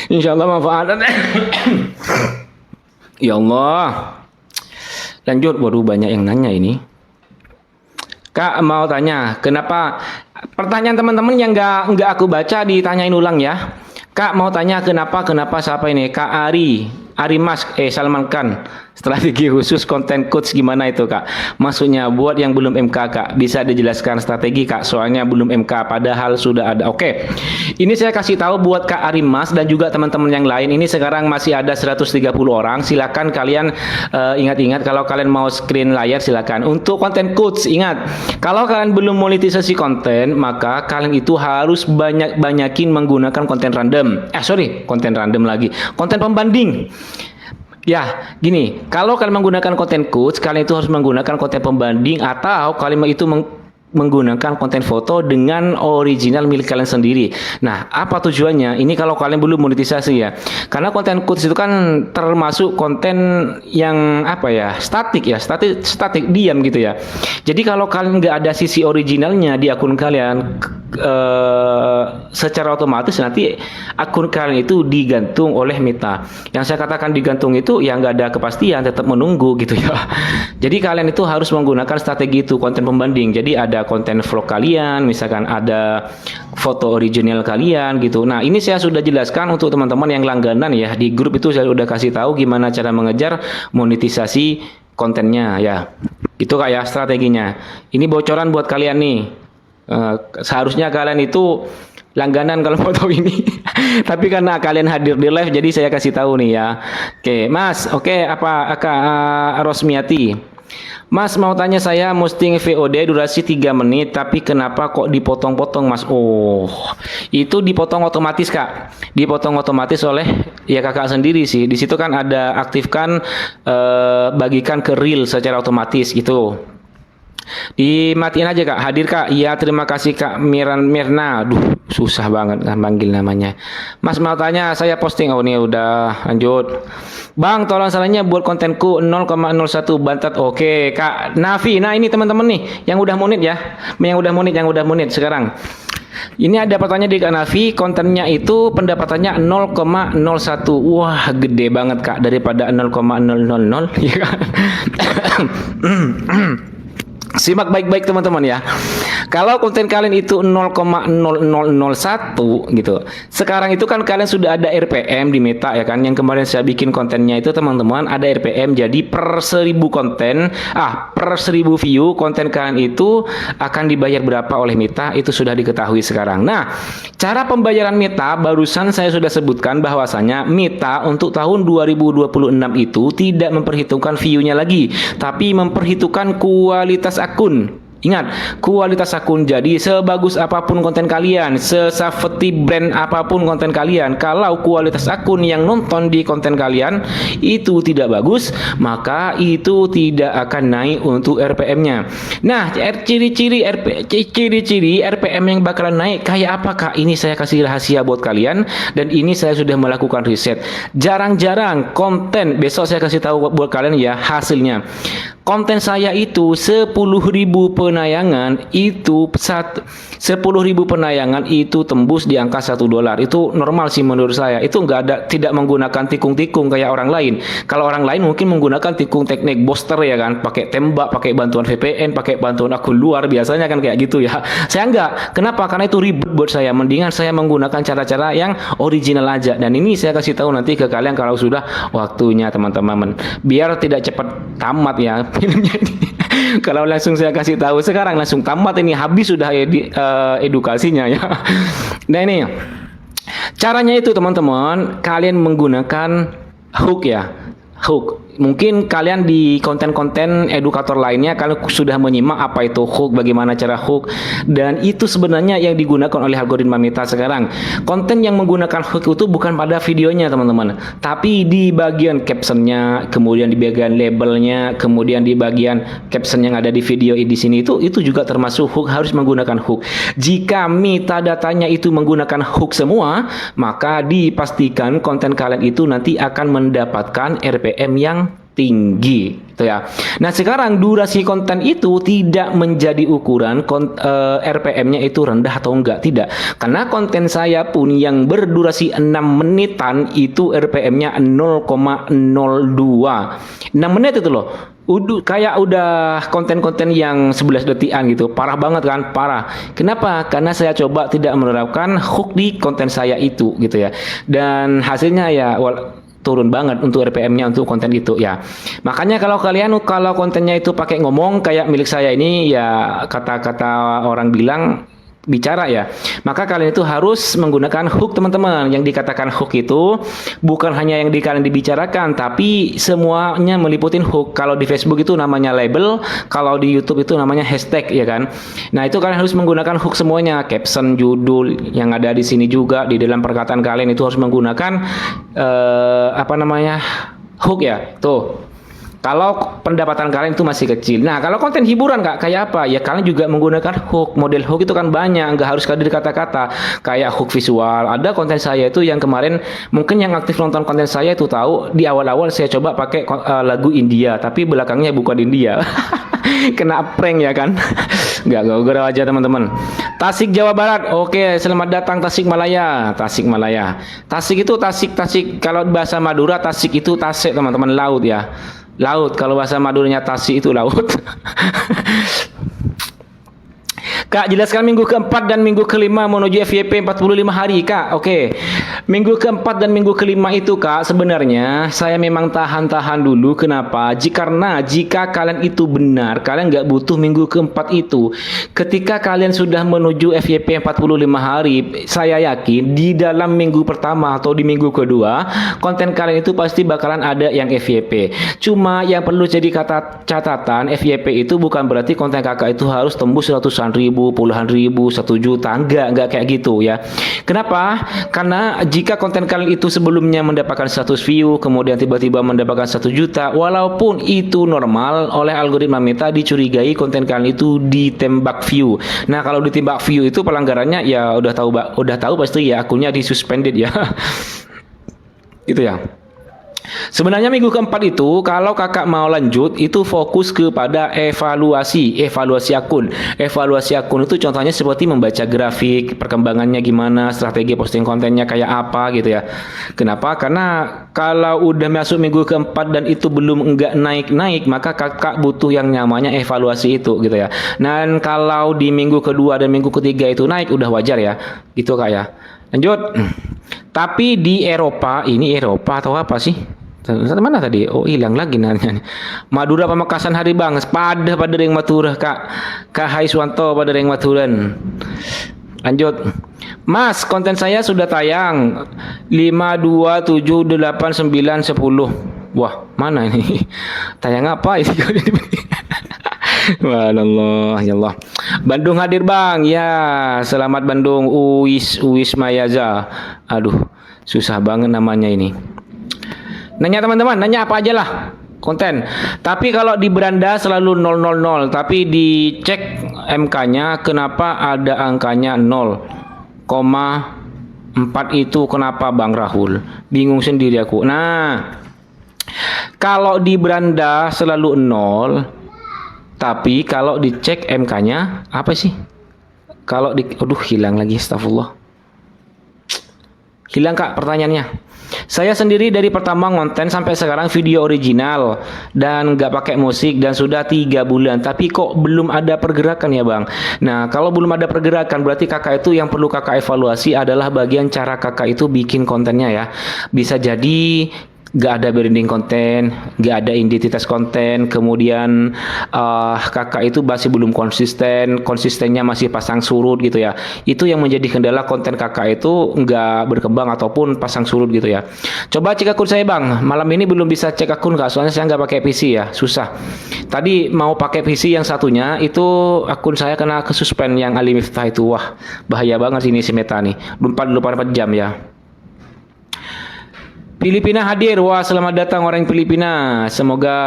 Insyaallah manfaat. Ya Allah. Lanjut, waduh banyak yang nanya ini. Kak mau tanya, kenapa pertanyaan teman-teman yang nggak aku baca ditanyain ulang ya. Kak mau tanya kenapa siapa ini? Kak Ari Mas Salman Khan, strategi khusus konten coach gimana itu Kak? Maksudnya buat yang belum MK Kak, bisa dijelaskan strategi Kak, soalnya belum MK padahal sudah ada. Oke. Ini saya kasih tahu buat Kak Ari Mas dan juga teman-teman yang lain. Ini sekarang masih ada 130 orang. Silakan kalian ingat-ingat kalau kalian mau screen layar silakan. Untuk konten coach ingat, kalau kalian belum monetisasi konten, maka kalian itu harus banyakin menggunakan konten random. Konten random lagi. Konten pembanding. Ya, gini, kalau kalian menggunakan konten coach, kalian itu harus menggunakan konten pembanding atau kalian itu menggunakan konten foto dengan original milik kalian sendiri. Nah, apa tujuannya? Ini kalau kalian belum monetisasi ya. Karena konten coach itu kan termasuk konten yang statik diam gitu ya. Jadi kalau kalian nggak ada sisi originalnya di akun kalian, secara otomatis nanti akun kalian itu digantung oleh Meta. Yang saya katakan digantung itu ya nggak ada kepastian, tetap menunggu gitu ya. Jadi kalian itu harus menggunakan strategi itu, konten pembanding. Jadi ada konten vlog kalian, misalkan ada foto original kalian gitu. Nah, ini saya sudah jelaskan untuk teman-teman yang langganan ya. Di grup itu saya sudah kasih tahu gimana cara mengejar monetisasi kontennya ya. Itu Kak ya strateginya. Ini bocoran buat kalian nih. Seharusnya kalian itu langganan kalau mau tahu ini. Tapi karena kalian hadir di live jadi saya kasih tahu nih ya. Oke, Mas. Oke, Kak Rosmiati. Mas mau tanya, saya posting VOD durasi 3 menit tapi kenapa kok dipotong-potong Mas? Oh, itu dipotong otomatis Kak. Dipotong otomatis oleh ya Kakak sendiri sih. Di situ kan ada aktifkan bagikan ke reel secara otomatis gitu. Dimatiin aja Kak. Hadir Kak. Iya, terima kasih Kak Mirna. Duh, susah banget kan panggil namanya. Mas mau tanya, saya posting. Oh, ini udah lanjut. Bang, tolong salahnya buat kontenku 0,01 bantat. Oke, Kak Nafi. Nah, ini teman-teman nih yang udah monit ya. Yang udah monit sekarang. Ini ada pertanyaan di Kak Nafi, kontennya itu pendapatannya 0,01. Wah, gede banget Kak daripada 0,000 ya kan. Simak baik-baik teman-teman ya. Kalau konten kalian itu 0,0001 gitu. Sekarang itu kan kalian sudah ada RPM di Meta ya kan. Yang kemarin saya bikin kontennya itu teman-teman ada RPM, jadi per 1000 konten, per 1000 view konten kalian itu akan dibayar berapa oleh Meta itu sudah diketahui sekarang. Nah, cara pembayaran Meta barusan saya sudah sebutkan bahwasanya Meta untuk tahun 2026 itu tidak memperhitungkan view-nya lagi, tapi memperhitungkan kualitas akun. Ingat, kualitas akun. Jadi sebagus apapun konten kalian, sesafety brand apapun konten kalian, kalau kualitas akun yang nonton di konten kalian itu tidak bagus, maka itu tidak akan naik untuk RPM-nya. Nah, ciri-ciri RPM yang bakalan naik kayak apa Kak? Ini saya kasih rahasia buat kalian dan ini saya sudah melakukan riset. Jarang-jarang konten, besok saya kasih tahu buat kalian ya hasilnya. Konten saya itu 10.000 penayangan itu 10.000 penayangan itu tembus di angka $1. Itu normal sih menurut saya. Itu tidak menggunakan tikung-tikung kayak orang lain. Kalau orang lain mungkin menggunakan tikung teknik booster ya kan, pakai tembak, pakai bantuan VPN, pakai bantuan akun luar, biasanya kan kayak gitu ya. Saya enggak. Kenapa? Karena itu ribet buat saya. Mendingan saya menggunakan cara-cara yang original aja. Dan ini saya kasih tahu nanti ke kalian kalau sudah waktunya teman-teman. Biar tidak cepat tamat ya filmnya ini. Kalau langsung saya kasih tahu sekarang langsung tamat ini, habis sudah edukasinya ya. Nah ini caranya itu teman-teman, kalian menggunakan hook ya, hook. Mungkin kalian di konten-konten edukator lainnya kalian sudah menyimak apa itu hook, bagaimana cara hook, dan itu sebenarnya yang digunakan oleh algoritma Meta sekarang. Konten yang menggunakan hook itu bukan pada videonya teman-teman, tapi di bagian captionnya, kemudian di bagian labelnya, kemudian di bagian caption yang ada di video di sini itu juga termasuk hook, harus menggunakan hook. Jika metadatanya itu menggunakan hook semua, maka dipastikan konten kalian itu nanti akan mendapatkan RPM yang tinggi gitu ya. Nah, sekarang durasi konten itu tidak menjadi ukuran RPM-nya itu rendah atau enggak, tidak. Karena konten saya pun yang berdurasi 6 menitan itu RPM-nya 0,02. 6 menit itu loh. Kayak udah konten-konten yang 11 detikan gitu. Parah banget kan? Parah. Kenapa? Karena saya coba tidak menerapkan hook di konten saya itu gitu ya. Dan hasilnya ya turun banget untuk RPM-nya untuk konten itu ya. Makanya kalau kontennya itu pakai ngomong kayak milik saya ini ya, kata-kata orang bilang bicara ya, maka kalian itu harus menggunakan hook teman-teman. Yang dikatakan hook itu bukan hanya yang kalian dibicarakan, tapi semuanya meliputin hook. Kalau di Facebook itu namanya label, kalau di YouTube itu namanya hashtag ya kan. Nah, itu kalian harus menggunakan hook semuanya, caption, judul yang ada di sini juga, di dalam perkataan kalian itu harus menggunakan hook ya. Tuh. Kalau pendapatan kalian itu masih kecil. Nah, kalau konten hiburan Kak, kayak apa? Ya kalian juga menggunakan hook. Model hook itu kan banyak, nggak harus dari kata-kata. Kayak hook visual. Ada konten saya itu yang kemarin, mungkin yang aktif nonton konten saya itu tahu, di awal-awal saya coba pakai lagu India, tapi belakangnya bukan India. Kena prank ya kan. Nggak gara aja teman-teman. Tasik Jawa Barat. Oke, selamat datang Tasikmalaya. Tasik itu Tasik. Kalau bahasa Madura Tasik itu Tasik teman-teman, laut ya. Laut, kalau bahasa Maduranya Tasik itu laut. Kak, jelaskan minggu keempat dan minggu kelima menuju FYP 45 hari, Kak. Oke. Minggu keempat dan minggu kelima itu, Kak, sebenarnya saya memang tahan-tahan dulu. Kenapa? Karena jika kalian itu benar, kalian nggak butuh minggu keempat itu. Ketika kalian sudah menuju FYP 45 hari, saya yakin di dalam minggu pertama atau di minggu kedua, konten kalian itu pasti bakalan ada yang FYP. Cuma yang perlu jadi catatan, FYP itu bukan berarti konten kakak itu harus tembus ratusan ribu, puluhan ribu, 1 juta. Enggak kayak gitu ya. Kenapa? Karena jika konten kalian itu sebelumnya mendapatkan 100 view, kemudian tiba-tiba mendapatkan 1 juta, walaupun itu normal, oleh algoritma Meta dicurigai konten kalian itu ditembak view. Nah, kalau ditembak view itu pelanggarannya ya udah tahu pasti ya, akunnya disuspended ya. Itu ya. Sebenarnya minggu keempat itu kalau kakak mau lanjut itu fokus kepada evaluasi akun. Evaluasi akun itu contohnya seperti membaca grafik, perkembangannya gimana, strategi posting kontennya kayak apa gitu ya. Kenapa? Karena kalau udah masuk minggu keempat dan itu belum naik-naik, maka kakak butuh yang namanya evaluasi itu gitu ya. Dan kalau di minggu kedua dan minggu ketiga itu naik, udah wajar ya. Gitu Kak ya. Lanjut. Tapi di Eropa, ini Eropa atau apa sih? Mana tadi? Oh, hilang lagi nanya. Madura Pamekasan hari Bang, pada ring Maturah Kak. Kak Haiswanto pada ring Maturan. Lanjut. Mas, konten saya sudah tayang 5, 2, 7, 8, 9, 10. Wah, mana ini? Tayang apa ini? Wallah, ya Allah. Bandung hadir Bang. Ya, selamat Bandung. Uwis Mayaza. Aduh, susah banget namanya ini. Nanya teman-teman, nanya apa aja lah konten. Tapi kalau di beranda selalu 000, tapi dicek MK-nya kenapa ada angkanya 0,4 itu kenapa Bang Rahul? Bingung sendiri aku. Nah, kalau di beranda selalu 0, tapi kalau dicek MK-nya apa sih? Kalau aduh hilang lagi, astagfirullah. Hilang Kak pertanyaannya. Saya sendiri dari pertama konten sampai sekarang video original dan nggak pakai musik dan sudah 3 bulan, tapi kok belum ada pergerakan ya Bang. Nah, kalau belum ada pergerakan berarti kakak itu yang perlu kakak evaluasi adalah bagian cara kakak itu bikin kontennya ya. Bisa jadi nggak ada branding konten, nggak ada identitas konten, kemudian kakak itu masih belum konsistennya masih pasang surut gitu ya. Itu yang menjadi kendala konten kakak itu nggak berkembang ataupun pasang surut gitu ya. Coba cek akun saya Bang, malam ini belum bisa cek akun Kak, soalnya saya nggak pakai PC ya, susah. Tadi mau pakai PC yang satunya, itu akun saya kena kesuspend yang Ali Miftah itu, wah bahaya banget ini si Meta nih, 24 jam ya. Filipina hadir, wah selamat datang orang Filipina. Semoga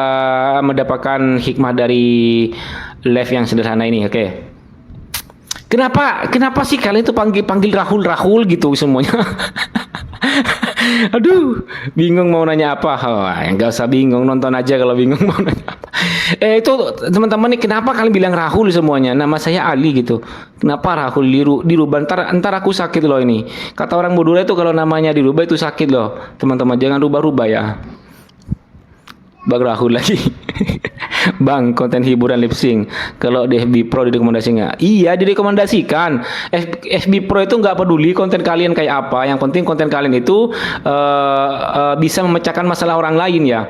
mendapatkan hikmah dari live yang sederhana ini. Oke. Kenapa sih kalian itu panggil Rahul gitu semuanya? Aduh, bingung mau nanya apa? Oh, enggak usah bingung, nonton aja kalau bingung mau nanya apa. Itu teman-teman nih, kenapa kalian bilang Rahul semuanya? Nama saya Ali gitu. Kenapa Rahul dirubah? Ntar aku sakit loh ini. Kata orang Madura itu kalau namanya dirubah itu sakit loh. Teman-teman jangan rubah-rubah ya. Bang Rahul lagi. Bang, konten hiburan lip sync. Kalau di FB Pro direkomendasi nggak? Iya, direkomendasikan. FB Pro itu nggak peduli konten kalian kayak apa. Yang penting konten kalian itu bisa memecahkan masalah orang lain ya.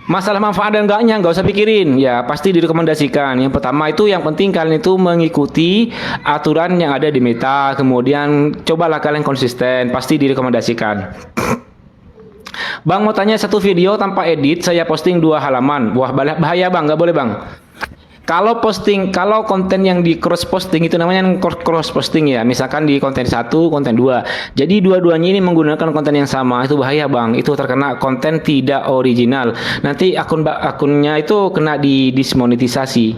Masalah manfaat dan enggaknya nggak usah pikirin ya, pasti direkomendasikan. Yang pertama itu yang penting kalian itu mengikuti aturan yang ada di Meta, kemudian cobalah kalian konsisten, pasti direkomendasikan. Bang mau tanya, satu video tanpa edit saya posting 2 halaman, wah bahaya Bang, nggak boleh Bang. Kalau konten yang di cross posting itu namanya cross posting ya. Misalkan di konten 1, konten 2. Jadi dua-duanya ini menggunakan konten yang sama, itu bahaya Bang. Itu terkena konten tidak original. Nanti akunnya itu kena dismonetisasi.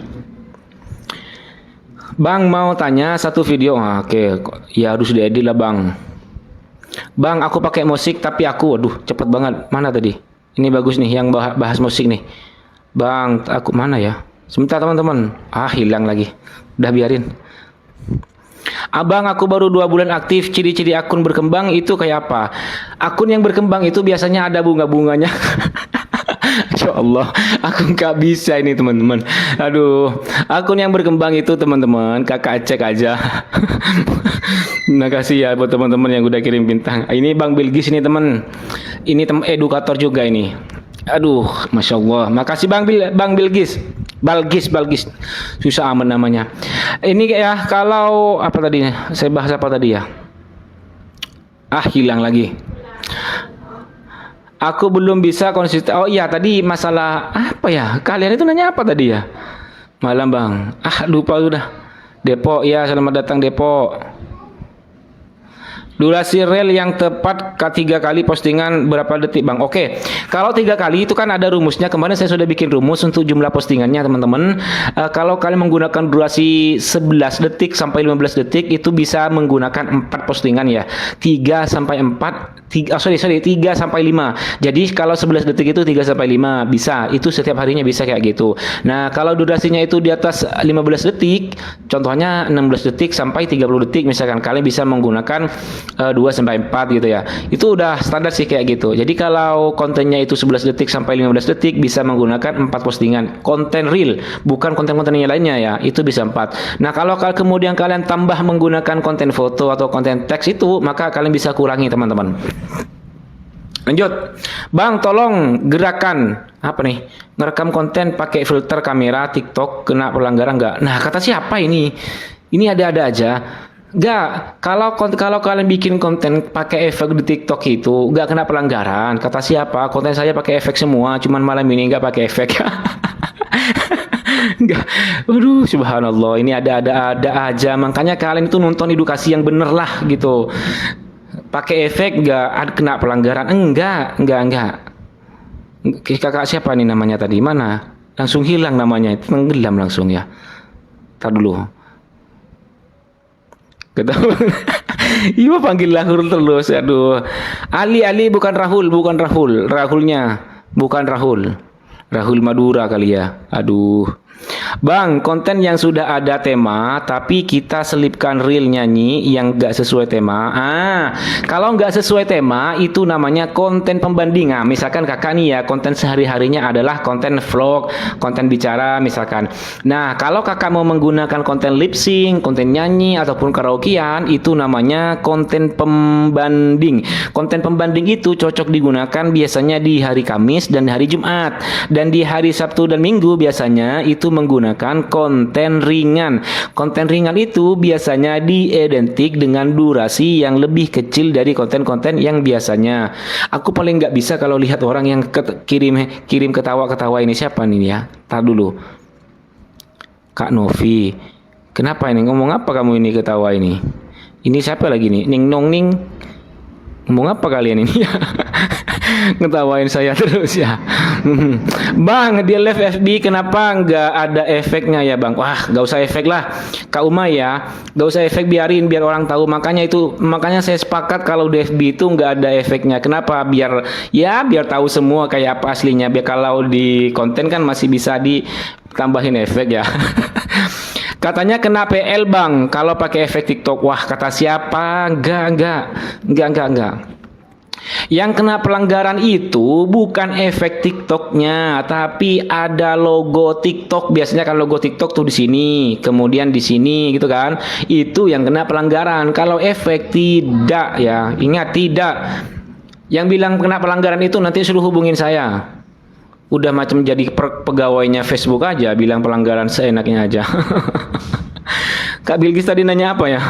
Bang mau tanya satu video. Oke, ya harus diedit lah Bang. Bang, aku pakai musik tapi aduh cepet banget. Mana tadi? Ini bagus nih yang bahas musik nih. Bang, aku mana ya? Sebentar teman-teman, hilang lagi. Udah biarin. Abang, aku baru 2 bulan aktif. Ciri-ciri akun berkembang itu kayak apa? Akun yang berkembang itu biasanya ada bunga-bunganya. Ya Allah, aku nggak bisa ini teman-teman. Aduh, akun yang berkembang itu teman-teman, kakak cek aja. Terima kasih ya buat teman-teman yang udah kirim bintang. Ini Bang Bilgis ini teman. Ini edukator juga ini. Aduh, masya Allah. Makasih Bang Bilgis. Balgis. Susah aman namanya. Ini ya kalau apa tadi? Saya bahas apa tadi ya? Hilang lagi. Aku belum bisa konsisten. Oh iya, tadi masalah apa ya? Kalian itu nanya apa tadi ya? Malam Bang. Lupa udah. Depok ya, selamat datang Depok. Durasi reel yang tepat 3 kali postingan berapa detik Bang? Oke, kalau 3 kali itu kan ada rumusnya. Kemarin saya sudah bikin rumus untuk jumlah postingannya teman-teman. Kalau kalian menggunakan durasi 11 detik sampai 15 detik itu bisa menggunakan 4 postingan ya. 3 sampai 3 sampai 5. Jadi kalau 11 detik itu 3 sampai 5 bisa. Itu setiap harinya bisa kayak gitu. Nah, kalau durasinya itu di atas 15 detik, contohnya 16 detik sampai 30 detik misalkan kalian bisa menggunakan 2 sampai 4 gitu ya. Itu udah standar sih kayak gitu. Jadi kalau kontennya itu 11 detik sampai 15 detik bisa menggunakan 4 postingan. Konten real, bukan konten-konten yang lainnya ya. Itu bisa 4. Nah, kalau kemudian kalian tambah menggunakan konten foto atau konten teks itu, maka kalian bisa kurangi teman-teman. Lanjut. Bang, tolong gerakan apa nih? Ngerekam konten pakai filter kamera TikTok kena pelanggaran enggak? Nah, kata siapa ini? Ini ada-ada aja. Enggak, kalau kalian bikin konten pakai efek di TikTok itu enggak kena pelanggaran. Kata siapa? Konten saya pakai efek semua, cuman malam ini enggak pakai efek. Enggak. Waduh, subhanallah, ini ada aja. Makanya kalian itu nonton edukasi yang bener lah gitu. Pakai efek enggak kena pelanggaran? Enggak. Kakak siapa nih namanya tadi? Mana? Langsung hilang namanya, tenggelam langsung ya. Tar dulu. Ketahuan. Iya panggil Rahul terus. Aduh. Ali bukan Rahul. Rahulnya bukan Rahul. Rahul Madura kali ya. Aduh. Bang, konten yang sudah ada tema tapi kita selipkan reel nyanyi yang gak sesuai tema. Kalau gak sesuai tema itu namanya konten pembanding. Misalkan kakak nih ya, konten sehari-harinya adalah konten vlog, konten bicara misalkan. Nah, kalau kakak mau menggunakan konten lip sync, konten nyanyi ataupun karaokean, itu namanya konten pembanding. Konten pembanding itu cocok digunakan biasanya di hari Kamis dan hari Jumat. Dan di hari Sabtu dan Minggu biasanya itu menggunakan konten ringan. Konten ringan itu biasanya diidentik dengan durasi yang lebih kecil dari konten-konten yang biasanya. Aku paling nggak bisa kalau lihat orang yang kirim ketawa-ketawa ini. Siapa nih ya? Tar dulu. Kak Novi. Kenapa ini? Ngomong apa kamu ini ketawa ini? Ini siapa lagi nih? Ning nong ning. Ngomong apa kalian ini? Ngetawain saya terus ya. Bang, di live FB kenapa nggak ada efeknya ya Bang? Wah, nggak usah efek lah Kak Umay ya, nggak usah efek, biar orang tahu. Makanya saya sepakat kalau di FB itu nggak ada efeknya. Kenapa? Biar tahu semua kayak apa aslinya. Biar kalau di konten kan masih bisa ditambahin efek ya. Katanya kena PL Bang kalau pakai efek TikTok. Wah, kata siapa? Enggak. Yang kena pelanggaran itu bukan efek TikToknya, tapi ada logo TikTok. Biasanya kan logo TikTok tuh di sini, kemudian di sini gitu kan. Itu yang kena pelanggaran. Kalau efek tidak ya, ingat tidak. Yang bilang kena pelanggaran itu nanti suruh hubungin saya. Udah macam jadi pegawainya Facebook aja, bilang pelanggaran seenaknya aja. Kak Bilgis tadi nanya apa ya?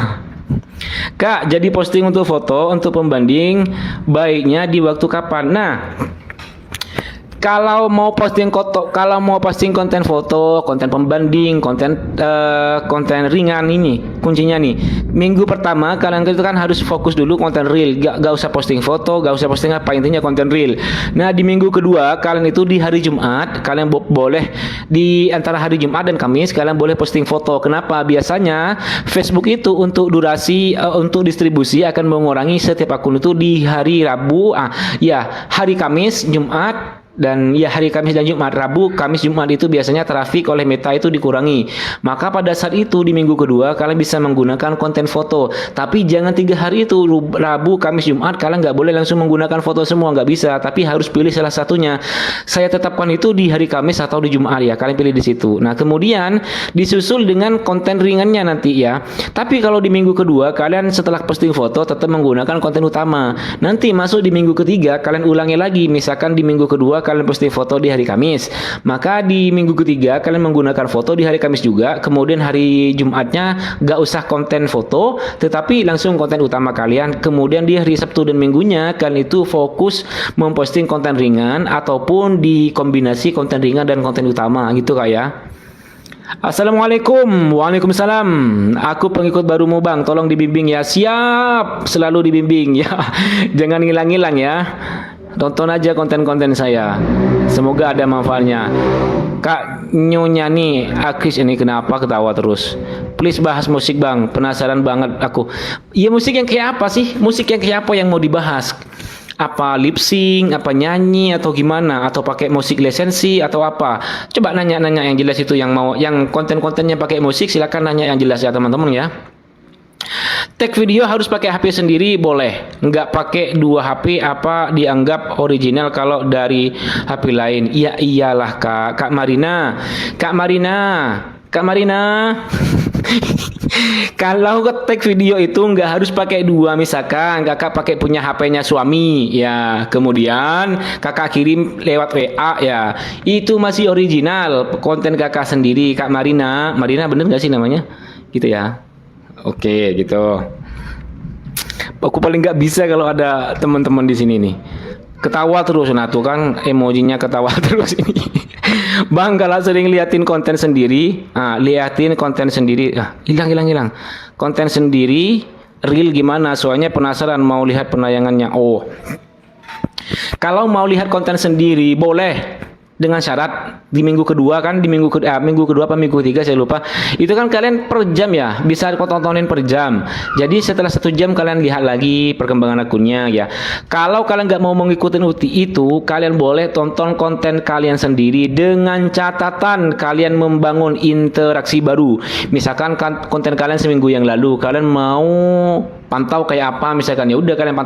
Kak, jadi posting untuk foto, untuk pembanding, baiknya di waktu kapan? Nah, kalau mau posting konten foto, konten pembanding, konten ringan, ini kuncinya nih. Minggu pertama kalian itu kan harus fokus dulu konten real, gak usah posting foto, gak usah posting apa, intinya konten real. Nah, di minggu kedua kalian itu di hari Jumat, kalian boleh di antara hari Jumat dan Kamis kalian boleh posting foto. Kenapa? Biasanya Facebook itu untuk durasi untuk distribusi akan mengurangi setiap akun itu di hari Rabu, hari Kamis, Jumat Dan ya hari Kamis dan Jumat, Rabu, Kamis, Jumat itu biasanya trafik oleh Meta itu dikurangi. Maka pada saat itu di minggu kedua kalian bisa menggunakan konten foto. Tapi jangan 3 hari itu, Rabu, Kamis, Jumat kalian nggak boleh langsung menggunakan foto semua, nggak bisa. Tapi harus pilih salah satunya. Saya tetapkan itu di hari Kamis atau di Jumat ya. Kalian pilih di situ. Nah kemudian disusul dengan konten ringannya nanti ya. Tapi kalau di minggu kedua kalian setelah posting foto tetap menggunakan konten utama. Nanti masuk di minggu ketiga kalian ulangi lagi. Misalkan di minggu kedua kalian posting foto di hari Kamis, maka di minggu ketiga kalian menggunakan foto di hari Kamis juga. Kemudian hari Jumatnya gak usah konten foto, tetapi langsung konten utama kalian. Kemudian di hari Sabtu dan Minggunya kalian itu fokus memposting konten ringan ataupun dikombinasi konten ringan dan konten utama gitu Kak ya. Assalamualaikum. Waalaikumsalam. Aku pengikut barumu Bang, tolong dibimbing ya. Siap, selalu dibimbing ya. Jangan ngilang-ngilang ya. Tonton aja konten-konten saya. Semoga ada manfaatnya. Kak Nyonya nih, Akis ini kenapa ketawa terus? Please bahas musik Bang, penasaran banget aku. Iya musik yang kayak apa sih? Musik yang kayak apa yang mau dibahas? Apa lip sync, apa nyanyi atau gimana? Atau pakai musik lisensi atau apa? Coba nanya-nanya yang jelas itu, yang mau yang konten-kontennya pakai musik silakan nanya yang jelas ya teman-teman ya. Tag video harus pakai HP sendiri boleh, nggak pakai 2 HP apa dianggap original kalau dari HP lain? Iya iyalah Kak Marina, Kak Marina. Kalau tag video itu nggak harus pakai 2, misalkan kakak pakai punya HP-nya suami ya, kemudian kakak kirim lewat WA ya, itu masih original konten kakak sendiri. Kak Marina bener nggak sih namanya gitu ya? Oke gitu. Aku paling nggak bisa kalau ada teman-teman di sini nih ketawa terus. Nah tuh kan emojinya ketawa terus ini. Bang kalau sering liatin konten sendiri, liatin konten sendiri, hilang. Konten sendiri, real gimana? Soalnya penasaran mau lihat penayangannya. Oh, kalau mau lihat konten sendiri boleh. Dengan syarat di minggu kedua kan, minggu kedua apa minggu ketiga saya lupa, itu kan kalian per jam ya, bisa tontonin per jam. Jadi setelah 1 jam kalian lihat lagi perkembangan akunnya ya. Kalau kalian nggak mau mengikuti itu, kalian boleh tonton konten kalian sendiri dengan catatan kalian membangun interaksi baru. Misalkan konten kalian seminggu yang lalu kalian mau pantau kayak apa, misalkan ya udah kalian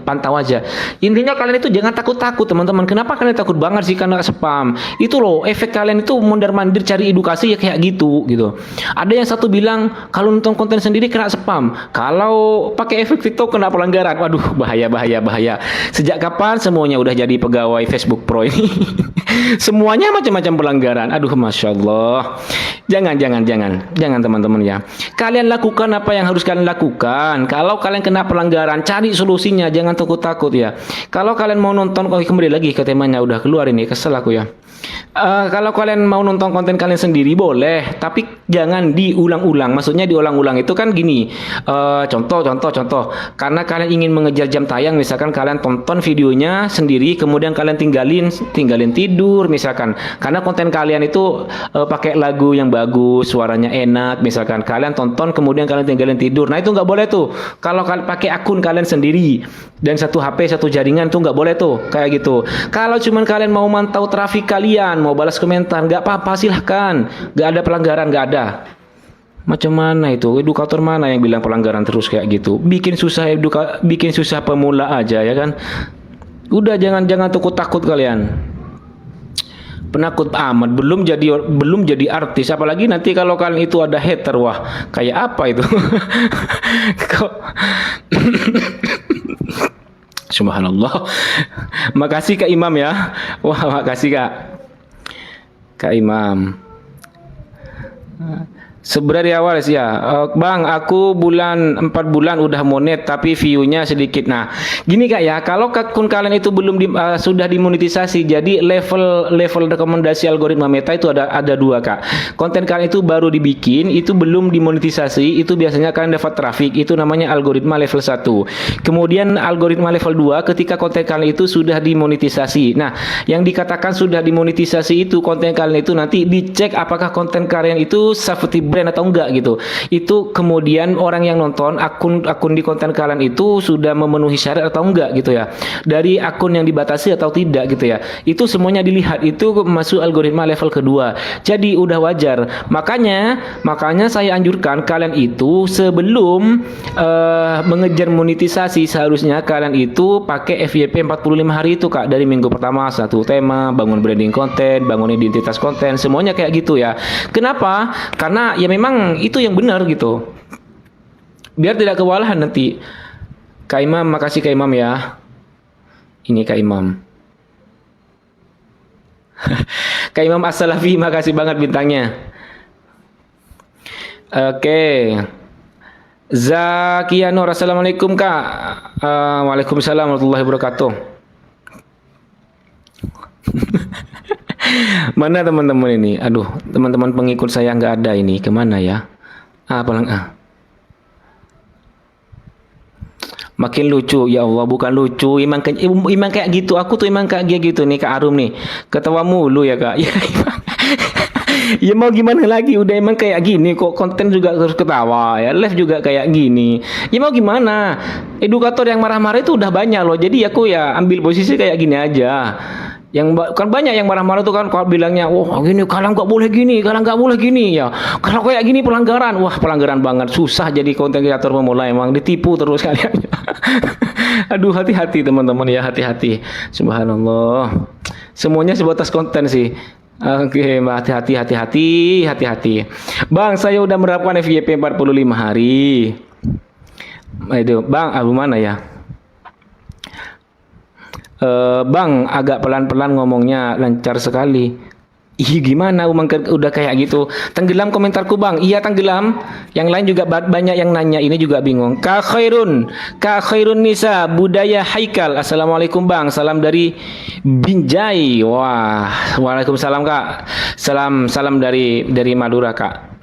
pantau aja. Intinya kalian itu jangan takut teman-teman. Kenapa kalian takut banget sih karena spam? Itu loh efek kalian itu mondar-mandir cari edukasi ya kayak gitu. Ada yang satu bilang kalau nonton konten sendiri kena spam, kalau pakai efek TikTok kena pelanggaran. Waduh bahaya. Sejak kapan semuanya udah jadi pegawai Facebook Pro ini? Semuanya macam-macam pelanggaran. Aduh masya Allah. Jangan teman-teman ya. Kalian lakukan apa yang harus kalian lakukan. Kalau kalian kena pelanggaran, cari solusinya, jangan takut ya. Kalau kalian mau nonton, kembali lagi ke temanya, udah keluar ini, kesel aku ya. Kalau kalian mau nonton konten kalian sendiri boleh, tapi jangan diulang-ulang. Maksudnya diulang-ulang itu kan gini, contoh. Karena kalian ingin mengejar jam tayang, misalkan kalian tonton videonya sendiri, kemudian kalian tinggalin tidur, misalkan. Karena konten kalian itu pakai lagu yang bagus, suaranya enak, misalkan kalian tonton, kemudian kalian tinggalin tidur. Nah itu nggak boleh tuh. Kalau kalian pakai akun kalian sendiri dan 1 HP 1 jaringan tuh nggak boleh tuh, kayak gitu. Kalau cuman kalian mau mantau traffic kalian, mau balas komentar, nggak apa-apa silahkan, nggak ada pelanggaran, nggak ada. Macam mana itu? Edukator mana yang bilang pelanggaran terus kayak gitu? Bikin susah pemula aja ya kan? Udah jangan takut kalian. Penakut amat, belum jadi artis, apalagi nanti kalau kalian itu ada hater, wah kayak apa itu? Subhanallah. Makasih Kak Imam ya. Wah makasih Kak Imam. Sebenarnya awal sih ya, Bang, aku 4 bulan udah monet tapi view-nya sedikit. Nah, gini Kak ya, kalau akun kalian itu belum sudah dimonetisasi, jadi level rekomendasi algoritma Meta itu ada 2 Kak. Konten kalian itu baru dibikin, itu belum dimonetisasi, itu biasanya kalian dapat traffic, itu namanya algoritma level 1. Kemudian algoritma level 2 ketika konten kalian itu sudah dimonetisasi. Nah, yang dikatakan sudah dimonetisasi itu konten kalian itu nanti dicek apakah konten kalian itu safety brand atau enggak gitu. Itu kemudian orang yang nonton akun di konten kalian itu sudah memenuhi syarat atau enggak gitu ya. Dari akun yang dibatasi atau tidak gitu ya. Itu semuanya dilihat, itu masuk algoritma level kedua. Jadi udah wajar. Makanya saya anjurkan kalian itu sebelum mengejar monetisasi seharusnya kalian itu pakai FYP 45 hari itu Kak. Dari minggu pertama satu tema, bangun branding konten, bangun identitas konten, semuanya kayak gitu ya. Kenapa? Karena ya memang itu yang benar gitu. Biar tidak kewalahan nanti. Kak Imam, makasih Kak Imam ya. Ini Kak Imam. Kak Imam As-Salafi, makasih banget bintangnya. Oke. Zakia Nur, assalamualaikum Kak. Waalaikumsalam warahmatullahi wabarakatuh. Mana teman-teman ini? Aduh, teman-teman pengikut saya nggak ada ini. Kemana ya? Makin lucu, ya Allah, bukan lucu. Emang kayak gitu. Aku tuh emang kayak gitu nih Kak Arum nih. Ketawa mulu ya Kak. Ya, ya mau gimana lagi? Udah emang kayak gini kok, konten juga harus ketawa ya. Live juga kayak gini. Ya mau gimana? Edukator yang marah-marah itu udah banyak loh. Jadi aku ya ambil posisi kayak gini aja. Yang kan banyak yang marah-marah tuh kan kalau bilangnya, wah gini kalian nggak boleh gini, kalian nggak boleh gini ya. Kalau kayak gini pelanggaran, wah pelanggaran banget, susah jadi konten kreator pemula, emang ditipu terus kalian. Aduh hati-hati teman-teman ya, hati-hati. Subhanallah. Semuanya sebatas konten sih. Oke, hati-hati. Bang, saya udah menerapkan FYP 45 hari. Aduh, Bang, mana ya? Bang, agak pelan-pelan ngomongnya, lancar sekali. Ih, gimana udah kayak gitu. Tenggelam komentarku Bang. Iya tenggelam. Yang lain juga banyak yang nanya, ini juga bingung. Kak Khairun Nisa Budaya Haikal. Assalamualaikum Bang. Salam dari Binjai. Wah, waalaikumsalam Kak. Salam dari Madura Kak.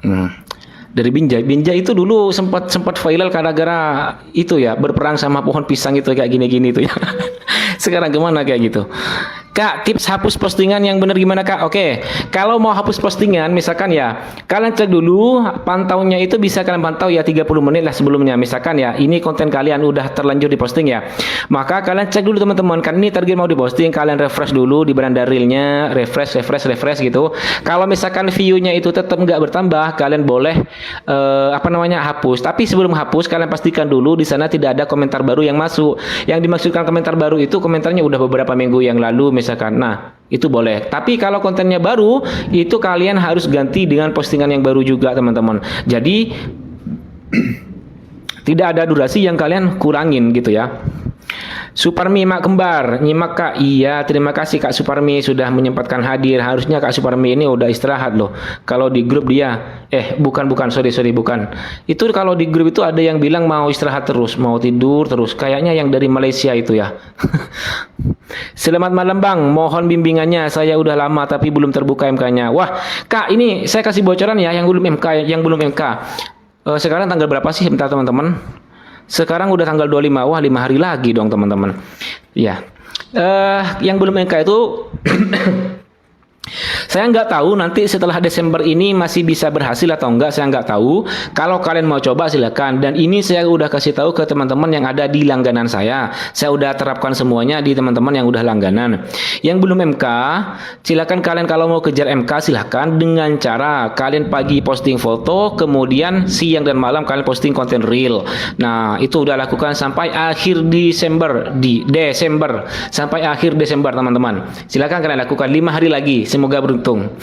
Dari Binjai itu dulu sempat viral gara-gara itu ya, berperang sama pohon pisang itu kayak gini-gini itu ya. Sekarang gimana kayak gitu? Kak, tips hapus postingan yang benar gimana Kak? Oke, kalau mau hapus postingan misalkan ya, kalian cek dulu pantaunya itu bisa kalian pantau ya 30 menit lah sebelumnya. Misalkan ya, ini konten kalian udah terlanjur diposting ya. Maka kalian cek dulu teman-teman, kan ini target mau diposting, kalian refresh dulu di beranda reelnya, refresh gitu. Kalau misalkan view-nya itu tetap nggak bertambah, kalian boleh hapus. Tapi sebelum hapus, kalian pastikan dulu di sana tidak ada komentar baru yang masuk. Yang dimaksudkan komentar baru itu komentarnya udah beberapa minggu yang lalu misalkan. Nah, itu boleh. Tapi kalau kontennya baru, itu kalian harus ganti dengan postingan yang baru juga, teman-teman. Jadi tidak ada durasi yang kalian kurangin gitu ya. Suparmi Mak Kembar, nyimak Kak. Iya, terima kasih Kak Suparmi sudah menyempatkan hadir. Harusnya Kak Suparmi ini udah istirahat loh. Kalau di grup dia, bukan, sorry, bukan. Itu kalau di grup itu ada yang bilang mau istirahat terus, mau tidur terus. Kayaknya yang dari Malaysia itu ya. Selamat malam Bang, mohon bimbingannya. Saya udah lama tapi belum terbuka MK-nya. Wah, Kak, ini saya kasih bocoran ya yang belum MK. Sekarang tanggal berapa sih? Bentar teman-teman. Sekarang udah tanggal 25. Wah, 5 hari lagi dong teman-teman. Ya. Yang belum MK itu saya nggak tahu nanti setelah Desember ini masih bisa berhasil atau enggak, saya nggak tahu. Kalau kalian mau coba silakan. Dan ini saya udah kasih tahu ke teman-teman yang ada di langganan saya. Saya udah terapkan semuanya di teman-teman yang udah langganan. Yang belum MK, silakan kalian kalau mau kejar MK silakan dengan cara kalian pagi posting foto, kemudian siang dan malam kalian posting konten reel. Nah, itu udah lakukan sampai akhir Desember, sampai akhir Desember teman-teman. Silakan kalian lakukan 5 hari lagi. Semoga beruntung.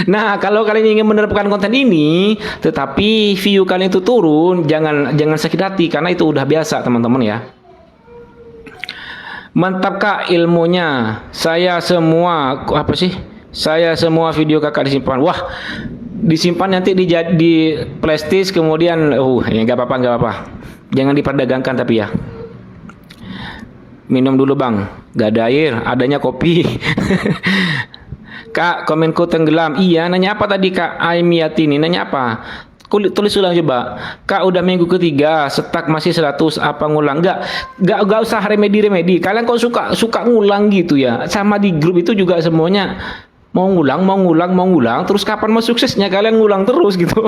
Nah, kalau kalian ingin menerapkan konten ini, tetapi view kalian itu turun, jangan sakit hati karena itu udah biasa, teman-teman ya. Mantap Kak ilmunya. Saya semua video Kakak disimpan. Wah, disimpan nanti di flash, kemudian ya nggak apa-apa. Jangan diperdagangkan tapi ya. Minum dulu Bang. Gak ada air, adanya kopi. Kak, komenku tenggelam. Iya, nanya apa tadi Kak Aimiati ini? Nanya apa? Tulis ulang coba. Kak, udah minggu ketiga, stuck masih 100, apa ngulang? Enggak usah remedi. Kalian kok suka ngulang gitu ya? Sama di grup itu juga semuanya mau ngulang, terus kapan mau suksesnya? Kalian ngulang terus gitu.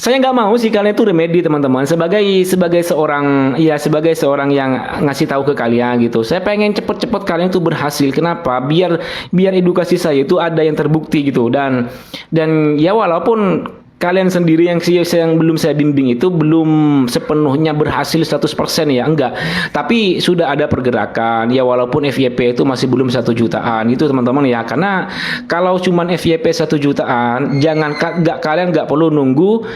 Saya nggak mau sih kalian itu remedi teman-teman. Sebagai seorang yang ngasih tahu ke kalian gitu. Saya pengen cepet-cepet kalian itu berhasil. Kenapa? Biar edukasi saya itu ada yang terbukti gitu. Dan ya walaupun kalian sendiri yang belum saya bimbing itu belum sepenuhnya berhasil 100% ya, enggak. Tapi sudah ada pergerakan. Ya walaupun FYP itu masih belum 1 jutaan gitu teman-teman ya. Karena kalau cuman FYP 1 jutaan, kalian nggak perlu nunggu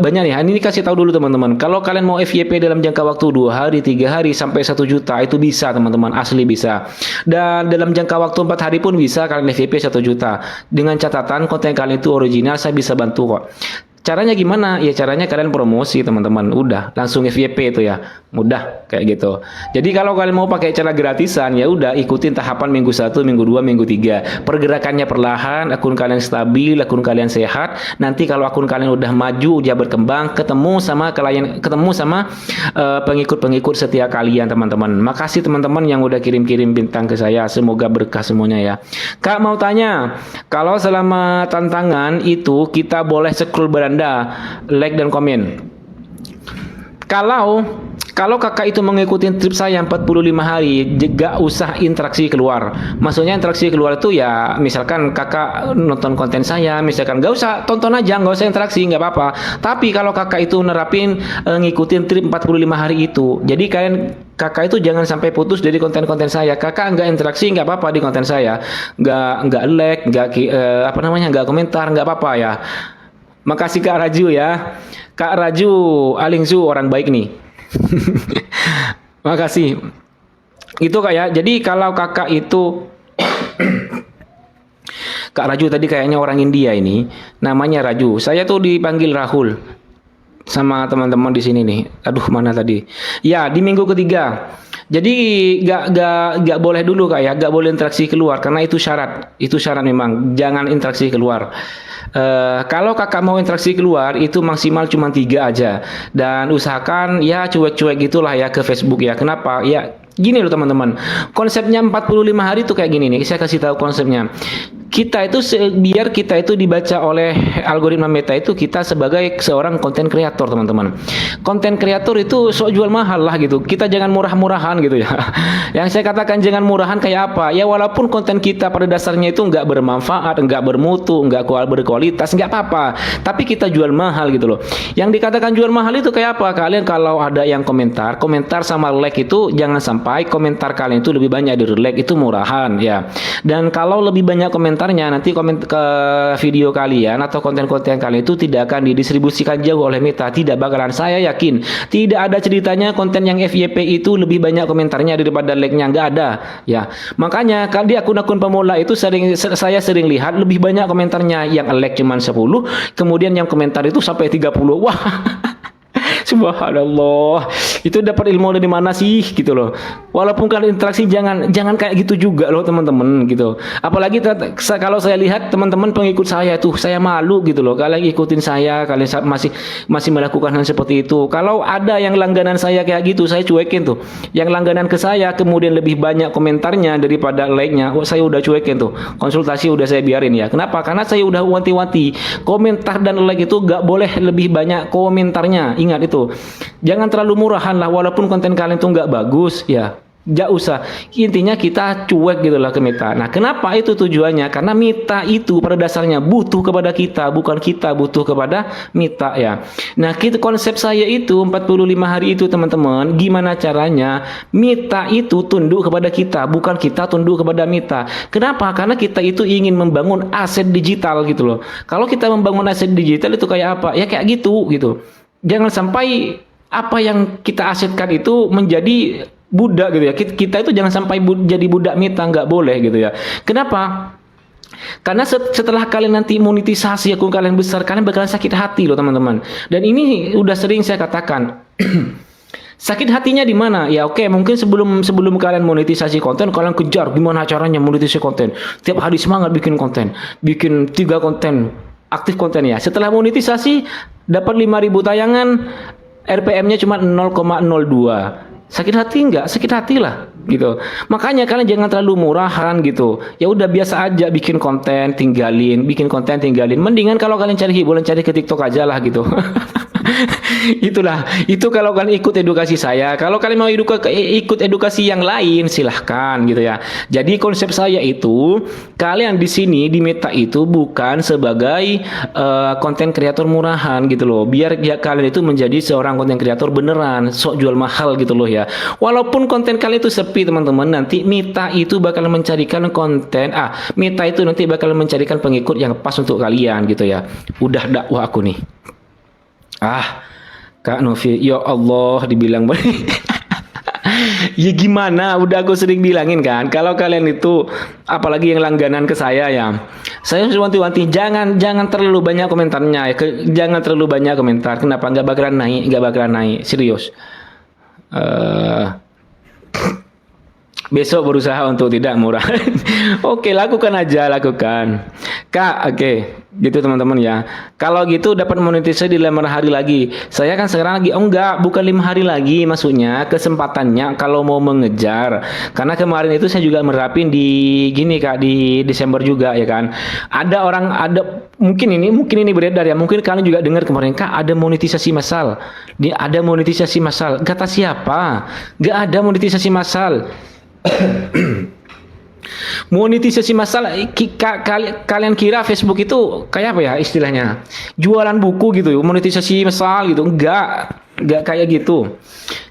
banyak ya. Ini kasih tahu dulu teman-teman. Kalau kalian mau FYP dalam jangka waktu 2 hari, 3 hari sampai 1 juta itu bisa teman-teman, asli bisa. Dan dalam jangka waktu 4 hari pun bisa kalian FYP 1 juta. Dengan catatan konten kalian itu original, saya bisa bantu kok. Caranya gimana? Ya caranya kalian promosi teman-teman. Udah, langsung FYP itu ya. Mudah kayak gitu. Jadi kalau kalian mau pakai cara gratisan ya udah ikutin tahapan minggu 1, minggu 2, minggu 3. Pergerakannya perlahan, akun kalian stabil, akun kalian sehat. Nanti kalau akun kalian udah maju, dia berkembang, ketemu sama pengikut-pengikut setia kalian teman-teman. Makasih teman-teman yang udah kirim-kirim bintang ke saya. Semoga berkah semuanya ya. Kak mau tanya, kalau selama tantangan itu kita boleh scroll beranda, like dan komen. Kalau kakak itu mengikuti trip saya 45 hari, gak usah interaksi keluar. Maksudnya interaksi keluar itu ya, misalkan kakak nonton konten saya, misalkan gak usah tonton aja, gak usah interaksi, gak apa-apa. Tapi kalau kakak itu nerapin ngikutin trip 45 hari itu, jadi kakak itu jangan sampai putus dari konten-konten saya. Kakak nggak interaksi nggak apa-apa di konten saya, nggak like, nggak komentar, nggak apa-apa ya. Makasih Kak Raju ya. Kak Raju Alingzu orang baik nih. Makasih. Itu Kak ya. Jadi kalau kakak itu Kak Raju tadi kayaknya orang India ini. Namanya Raju. Saya tuh dipanggil Rahul sama teman-teman di sini nih. Aduh, mana tadi? Ya, di minggu ketiga. Jadi gak boleh dulu Kak ya, gak boleh interaksi keluar karena itu syarat memang, jangan interaksi keluar. Kalau kakak mau interaksi keluar itu maksimal cuma 3 aja, dan usahakan ya cuek-cuek gitulah ya ke Facebook ya. Kenapa? Ya gini loh teman-teman, konsepnya 45 hari itu kayak gini nih, saya kasih tahu konsepnya. Biar kita itu dibaca oleh algoritma Meta itu kita sebagai seorang konten kreator teman-teman. Konten kreator itu sok jual mahal lah gitu. Kita jangan murah-murahan gitu ya. Yang saya katakan jangan murahan kayak apa? Ya walaupun konten kita pada dasarnya itu nggak bermanfaat, nggak bermutu, nggak berkualitas, nggak apa-apa. Tapi kita jual mahal gitu loh. Yang dikatakan jual mahal itu kayak apa? Kalian kalau ada yang komentar sama like itu jangan sampai komentar kalian itu lebih banyak dari like, itu murahan ya. Dan kalau lebih banyak komentarnya nanti ke video kalian atau konten-konten kalian itu tidak akan didistribusikan jauh oleh Meta, tidak bakalan. Saya yakin tidak ada ceritanya konten yang FYP itu lebih banyak komentarnya daripada like-nya, nggak ada ya. Makanya kalau di akun-akun pemula itu saya sering lihat lebih banyak komentarnya, yang like cuma 10, kemudian yang komentar itu sampai 30. Wah. Subhanallah, itu dapat ilmu dari mana sih gitu loh. Walaupun kalian interaksi jangan kayak gitu juga loh teman-teman gitu. Apalagi kalau saya lihat teman-teman pengikut saya tuh, saya malu gitu loh. Kalian ikutin saya, kalian masih melakukan hal seperti itu. Kalau ada yang langganan saya kayak gitu, saya cuekin tuh. Yang langganan ke saya kemudian lebih banyak komentarnya daripada like-nya, saya udah cuekin tuh. Konsultasi udah saya biarin ya. Kenapa? Karena saya udah wanti-wanti, komentar dan like itu gak boleh lebih banyak komentarnya. Ingat itu. Jangan terlalu murahan lah, walaupun konten kalian tuh nggak bagus ya, nggak usah. Intinya kita cuek gitu lah ke Meta. Nah kenapa itu tujuannya? Karena Meta itu pada dasarnya butuh kepada kita, bukan kita butuh kepada Meta ya. Nah konsep saya itu 45 hari itu teman-teman, gimana caranya Meta itu tunduk kepada kita, bukan kita tunduk kepada Meta. Kenapa? Karena kita itu ingin membangun aset digital gitu loh. Kalau kita membangun aset digital itu kayak apa? Ya kayak gitu. Jangan sampai apa yang kita asetkan itu menjadi budak gitu ya. Kita itu jangan sampai jadi budak Meta, nggak boleh gitu ya. Kenapa? Karena setelah kalian nanti monetisasi akun kalian besar, kalian bakalan sakit hati loh teman-teman. Dan ini udah sering saya katakan. Sakit hatinya di mana? Ya oke, mungkin sebelum kalian monetisasi konten, kalian kejar gimana caranya monetisasi konten. Tiap hari semangat bikin konten, bikin 3 konten, aktif konten ya. Setelah monetisasi dapat 5.000 tayangan, RPM-nya cuma 0,02. Sakit hati enggak? Sakit hati lah gitu. Makanya kalian jangan terlalu murahan gitu. Ya udah biasa aja bikin konten, tinggalin, bikin konten, tinggalin. Mendingan kalau kalian cari hiburan, cari ke TikTok aja lah gitu. Itulah, itu kalau kalian ikut edukasi saya. Kalau kalian mau ikut edukasi yang lain, silahkan gitu ya. Jadi konsep saya itu, kalian di sini di Meta itu bukan sebagai konten kreator murahan gitu loh. Biar ya kalian itu menjadi seorang konten kreator beneran, sok jual mahal gitu loh ya. Walaupun konten kalian itu sepi teman-teman, nanti Meta itu bakal mencarikan konten, Meta itu nanti bakal mencarikan pengikut yang pas untuk kalian gitu ya. Udah dakwah aku nih. Kak Novi, ya Allah, dibilang ya gimana, udah aku sering bilangin kan, kalau kalian itu apalagi yang langganan ke saya ya, saya harus wanti-wanti jangan terlalu banyak komentarnya, jangan terlalu banyak komentar. Kenapa? Nggak bakalan naik, serius. Besok berusaha untuk tidak murah. Oke, lakukan aja, lakukan. Kak, oke. Gitu teman-teman ya. Kalau gitu dapat monetisasi di 5 hari lagi. Saya kan sekarang lagi, bukan 5 hari lagi maksudnya. Kesempatannya kalau mau mengejar. Karena kemarin itu saya juga merapin di gini Kak, di Desember juga ya kan. Mungkin ini beredar ya. Mungkin kalian juga dengar kemarin, Kak, ada monetisasi massal. Ada monetisasi massal. Kata siapa? Nggak ada monetisasi massal. Monetisasi massal, kalian kira Facebook itu kayak apa ya istilahnya? Jualan buku gitu, monetisasi massal gitu. Enggak kayak gitu.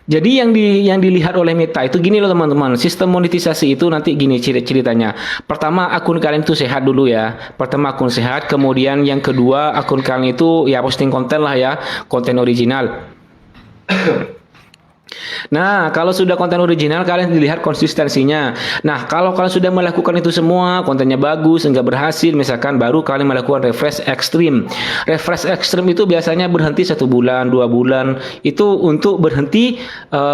Jadi yang dilihat oleh Meta itu gini loh teman-teman. Sistem monetisasi itu nanti gini ceritanya. Pertama, akun kalian itu sehat dulu ya. Pertama akun sehat, kemudian yang kedua akun kalian itu ya posting konten lah ya, konten original. Nah, kalau sudah konten original, kalian dilihat konsistensinya. Nah, kalau kalian sudah melakukan itu semua, kontennya bagus, enggak berhasil, misalkan baru kalian melakukan refresh ekstrim. Refresh ekstrim itu biasanya berhenti 1 bulan, 2 bulan. Itu untuk berhenti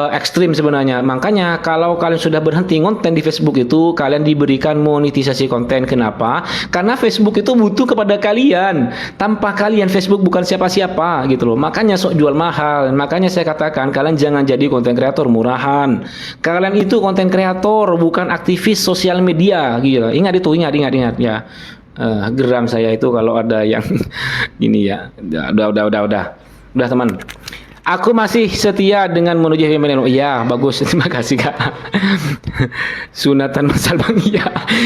ekstrim sebenarnya. Makanya kalau kalian sudah berhenti konten di Facebook itu, kalian diberikan monetisasi konten. Kenapa? Karena Facebook itu butuh kepada kalian. Tanpa kalian, Facebook bukan siapa-siapa gitu loh. Makanya sok jual mahal. Makanya saya katakan, kalian jangan jadi konten kreator murahan. Kalian itu konten kreator, bukan aktivis sosial media gitu. Ingat ya. Geram saya itu kalau ada yang ini ya. Udah teman. Aku masih setia dengan menuju feminin. Iya, bagus. Terima kasih, Kak. Sunatan massal Bang.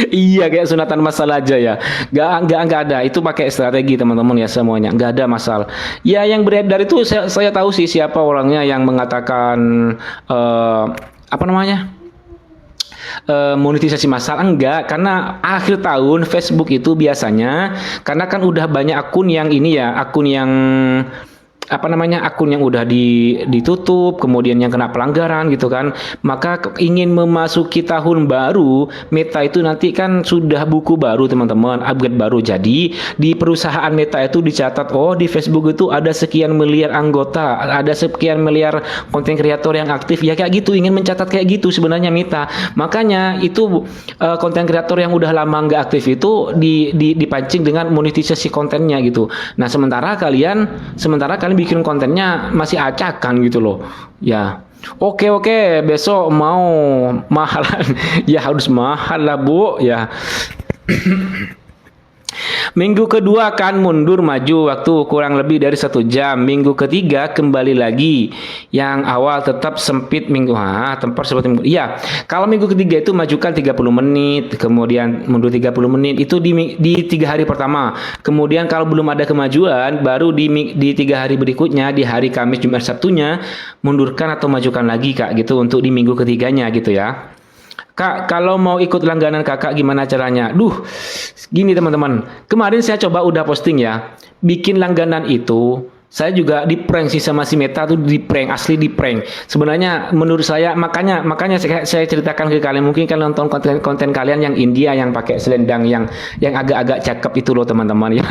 Iya, kayak sunatan massal aja ya. Enggak ada. Itu pakai strategi teman-teman ya semuanya. Enggak ada massal. Ya, yang beredar itu saya tahu sih siapa orangnya yang mengatakan monetisasi massal. Enggak, karena akhir tahun Facebook itu biasanya karena kan udah banyak akun yang ini ya, akun yang akun yang udah ditutup, kemudian yang kena pelanggaran gitu kan. Maka ingin memasuki tahun baru, Meta itu nanti kan sudah buku baru teman-teman, upgrade baru. Jadi di perusahaan Meta itu dicatat, di Facebook itu ada sekian miliar anggota, ada sekian miliar konten kreator yang aktif. Ya kayak gitu, ingin mencatat kayak gitu sebenarnya Meta. Makanya itu konten kreator yang udah lama nggak aktif itu dipancing dengan monetisasi kontennya gitu. Nah, sementara kalian bikin kontennya masih acakan gitu loh. Ya. Oke, besok mau mahalan. Ya harus mahal lah, Bu, ya. Minggu kedua kan mundur maju waktu kurang lebih dari 1 jam. Minggu ketiga kembali lagi. Yang awal tetap sempit tempat seperti minggu. Iya, kalau minggu ketiga itu majukan 30 menit, kemudian mundur 30 menit itu di 3 hari pertama. Kemudian kalau belum ada kemajuan, baru di 3 hari berikutnya, di hari Kamis, Jumat, Sabtunya mundurkan atau majukan lagi Kak gitu untuk di minggu ketiganya gitu ya. Kak, kalau mau ikut langganan kakak gimana caranya? Gini teman-teman. Kemarin saya coba udah posting ya. Bikin langganan itu, saya juga di prank sih sama si Meta tuh, asli di prank. Sebenarnya menurut saya, makanya saya ceritakan ke kalian. Mungkin kalian nonton konten kalian yang India yang pakai selendang yang agak-agak cakep itu loh teman-teman ya.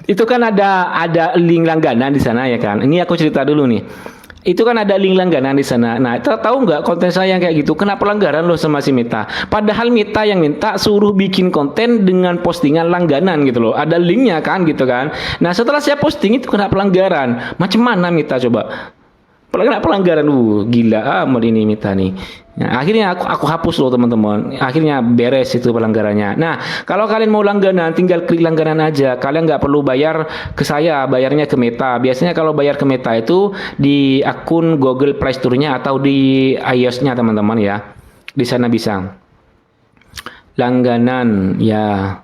Itu kan ada link langganan di sana ya kan. Ini aku cerita dulu nih. Itu kan ada link langganan di sana. Nah, tahu nggak konten saya yang kayak gitu? Kena pelanggaran loh sama si Meta. Padahal Meta yang minta suruh bikin konten dengan postingan langganan gitu loh. Ada linknya kan gitu kan. Nah, setelah saya posting itu kena pelanggaran. Macam mana Meta coba? pelanggaran, gila amat ini Mita nih. Nah, akhirnya aku hapus loh teman-teman. Akhirnya beres itu pelanggarannya. Nah, kalau kalian mau langganan, tinggal klik langganan aja. Kalian nggak perlu bayar ke saya, bayarnya ke Meta. Biasanya kalau bayar ke Meta itu di akun Google Play Store-nya atau di iOS-nya teman-teman ya. Di sana bisa. Langganan ya.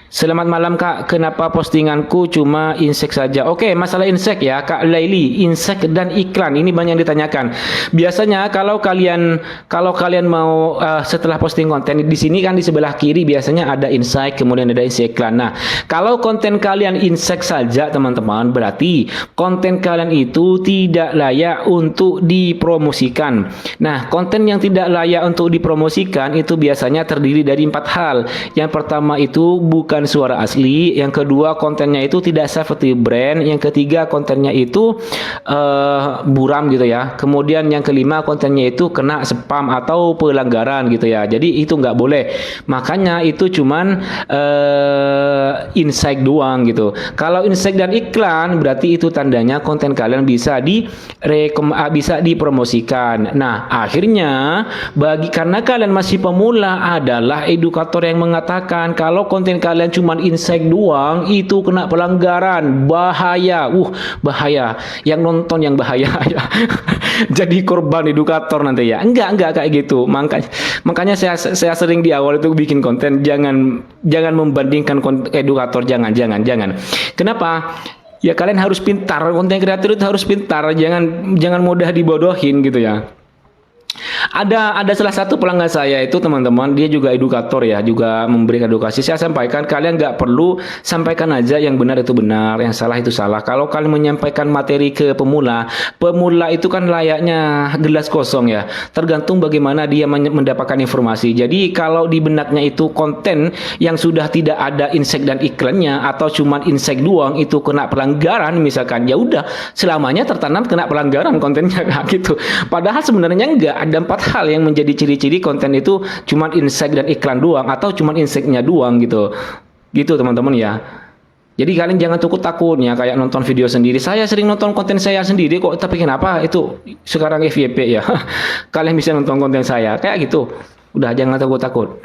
Selamat malam Kak, kenapa postinganku cuma insek saja? Oke, masalah insek ya Kak Laili, insek dan iklan ini banyak yang ditanyakan. Biasanya kalau kalian mau setelah posting konten di sini kan di sebelah kiri biasanya ada insek, kemudian ada isi iklan. Nah, kalau konten kalian insek saja teman-teman, berarti konten kalian itu tidak layak untuk dipromosikan. Nah, konten yang tidak layak untuk dipromosikan itu biasanya terdiri dari 4 hal. Yang pertama itu bukan suara asli, yang kedua kontennya itu tidak seperti brand, yang ketiga kontennya itu buram gitu ya, kemudian yang kelima kontennya itu kena spam atau pelanggaran gitu ya. Jadi itu nggak boleh, makanya itu cuman insight doang gitu. Kalau insight dan iklan berarti itu tandanya konten kalian bisa bisa dipromosikan. Nah, akhirnya karena kalian masih pemula, adalah edukator yang mengatakan kalau konten kalian cuman insek doang itu kena pelanggaran, bahaya. Bahaya. Yang nonton yang bahaya ya. Jadi korban edukator nanti ya. Enggak kayak gitu. Makanya saya sering di awal itu bikin konten jangan membandingkan edukator, jangan. Kenapa? Ya kalian harus pintar, konten kreator itu harus pintar, jangan mudah dibodohin gitu ya. Ada salah satu pelanggan saya itu teman-teman, dia juga edukator ya, juga memberikan edukasi. Saya sampaikan, kalian nggak perlu sampaikan aja yang benar itu benar, yang salah itu salah. Kalau kalian menyampaikan materi ke pemula itu kan layaknya gelas kosong ya, tergantung bagaimana dia mendapatkan informasi. Jadi kalau di benaknya itu konten yang sudah tidak ada insek dan iklannya atau cuman insek doang itu kena pelanggaran misalkan, ya udah selamanya tertanam kena pelanggaran kontennya gitu. Padahal sebenarnya enggak, ada 4 hal yang menjadi ciri-ciri konten itu cuman insek dan iklan doang atau cuman inseknya doang gitu teman-teman ya. Jadi kalian jangan takut-takutnya kayak nonton video sendiri. Saya sering nonton konten saya sendiri kok, tapi kenapa itu sekarang FYP ya. Kalian bisa nonton konten saya kayak gitu. Udah, jangan takut-takut.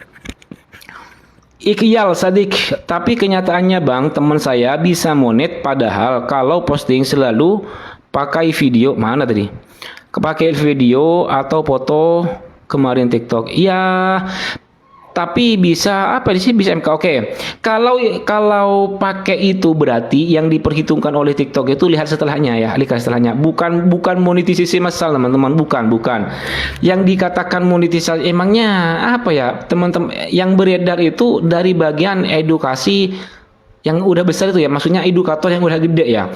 Iqyal Sadik, tapi kenyataannya bang, teman saya bisa monet padahal kalau posting selalu pakai video, mana tadi? Pakai video atau foto kemarin TikTok. Iya, tapi bisa apa sih, bisa MK. Oke. Kalau pakai itu berarti yang diperhitungkan oleh TikTok itu lihat setelahnya ya, lihat setelahnya. Bukan monetisasi massal teman-teman, bukan. Yang dikatakan monetisasi emangnya apa ya teman-teman? Yang beredar itu dari bagian edukasi yang udah besar itu ya, maksudnya edukator yang udah gede ya.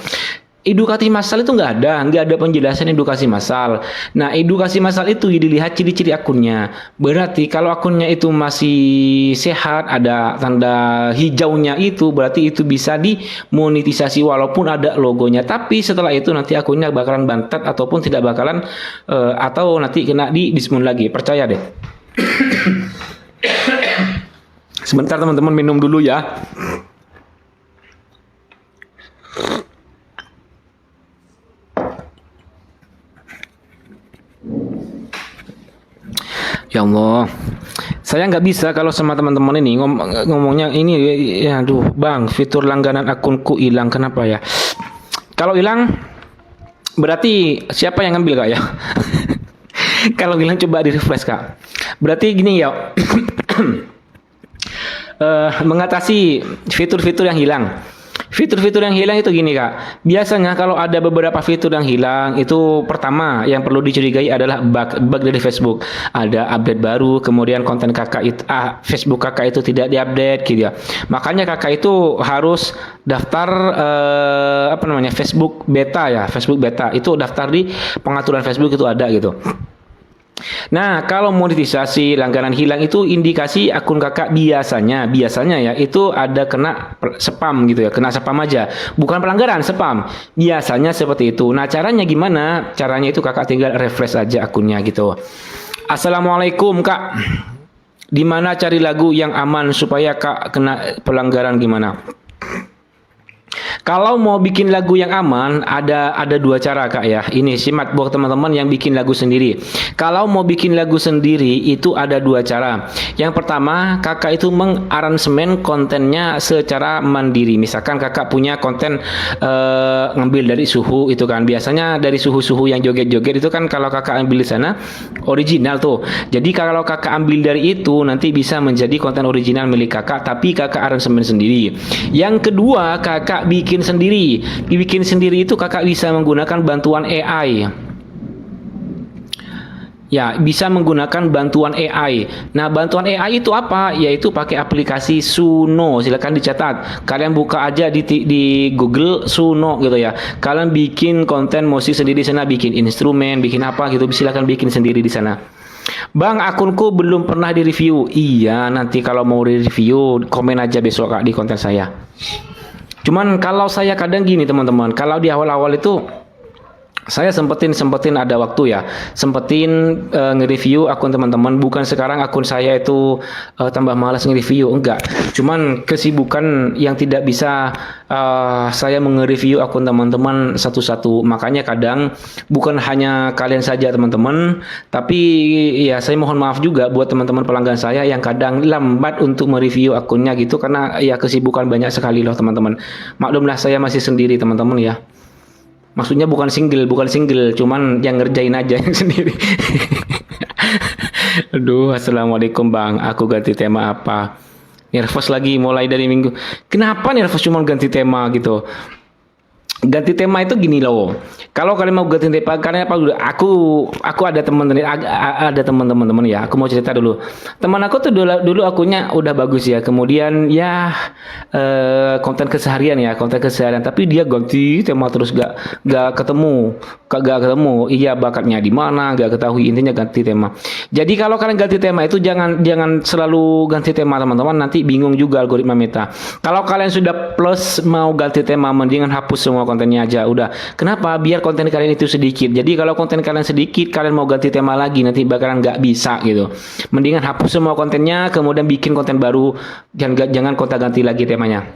Edukasi massal itu nggak ada penjelasan edukasi massal. Nah, edukasi massal itu dilihat ciri-ciri akunnya. Berarti kalau akunnya itu masih sehat, ada tanda hijaunya itu, berarti itu bisa dimonetisasi walaupun ada logonya. Tapi setelah itu nanti akunnya bakalan bantet ataupun tidak bakalan atau nanti kena diskon lagi. Percaya deh. Sebentar teman-teman, minum dulu ya. Ya Allah, saya nggak bisa kalau sama teman-teman ini ngomongnya ini ya, aduh bang, fitur langganan akunku hilang, kenapa ya? Kalau hilang berarti siapa yang ngambil kak ya? Kalau hilang coba di refresh kak. Berarti gini ya, mengatasi fitur-fitur yang hilang. Fitur-fitur yang hilang itu gini kak, biasanya kalau ada beberapa fitur yang hilang itu pertama yang perlu dicurigai adalah bug dari Facebook. Ada update baru, kemudian konten kakak itu Facebook kakak itu tidak diupdate gitu ya. Makanya kakak itu harus daftar Facebook beta ya, Facebook beta itu daftar di pengaturan Facebook itu ada gitu. Nah, kalau monetisasi langganan hilang itu indikasi akun kakak biasanya ya itu ada kena spam gitu ya, kena spam aja, bukan pelanggaran, spam. Biasanya seperti itu. Nah, caranya gimana? Caranya itu kakak tinggal refresh aja akunnya gitu. Assalamualaikum kak, di mana cari lagu yang aman supaya kak kena pelanggaran gimana? Kalau mau bikin lagu yang aman, ada dua cara kak ya. Ini simak buat teman-teman yang bikin lagu sendiri. Kalau mau bikin lagu sendiri itu ada dua cara. Yang pertama, kakak itu mengaransemen kontennya secara mandiri. Misalkan kakak punya konten ngambil dari suhu itu kan. Biasanya dari suhu-suhu yang joget-joget itu kan kalau kakak ambil di sana original tuh. Jadi kalau kakak ambil dari itu nanti bisa menjadi konten original milik kakak, tapi kakak aransemen sendiri. Yang kedua, kakak bikin sendiri. Bikin sendiri itu kakak bisa menggunakan bantuan AI. Ya, bisa menggunakan bantuan AI. Nah, bantuan AI itu apa? Yaitu pakai aplikasi Suno. Silakan dicatat. Kalian buka aja di Google Suno gitu ya. Kalian bikin konten musik sendiri di sana, bikin instrumen, bikin apa gitu, silakan bikin sendiri di sana. Bang, akunku belum pernah direview. Iya, nanti kalau mau review komen aja besok Kak di konten saya. Cuman kalau saya kadang gini teman-teman, kalau di awal-awal itu saya sempetin ada waktu ya, nge-review akun teman-teman. Bukan sekarang akun saya itu tambah malas nge-review, enggak. Cuman kesibukan yang tidak bisa saya nge-review akun teman-teman satu-satu. Makanya kadang bukan hanya kalian saja teman-teman, tapi ya saya mohon maaf juga buat teman-teman pelanggan saya yang kadang lambat untuk mereview akunnya gitu, karena ya kesibukan banyak sekali loh teman-teman. Maklumlah saya masih sendiri teman-teman ya. Maksudnya bukan single, cuman yang ngerjain aja yang sendiri. Aduh, assalamualaikum bang. Aku ganti tema apa? Nervous lagi mulai dari minggu. Kenapa nervous cuma ganti tema gitu? Ganti tema itu gini loh. Kalau kalian mau ganti tema, kalian apa dulu? Aku ada teman-teman ya. Aku mau cerita dulu. Teman aku tuh dulu akunnya udah bagus ya. Kemudian ya konten keseharian ya, konten keseharian. Tapi dia ganti tema terus gak ketemu. Iya bakatnya di mana? Gak ketahui, intinya ganti tema. Jadi kalau kalian ganti tema itu jangan selalu ganti tema teman-teman. Nanti bingung juga algoritma Meta. Kalau kalian sudah plus mau ganti tema, mendingan hapus semua kontennya aja udah. Kenapa? Biar konten kalian itu sedikit. Jadi kalau konten kalian sedikit, kalian mau ganti tema lagi nanti bakalan nggak bisa gitu. Mendingan hapus semua kontennya, kemudian bikin konten baru. Jangan konten-ganti lagi temanya.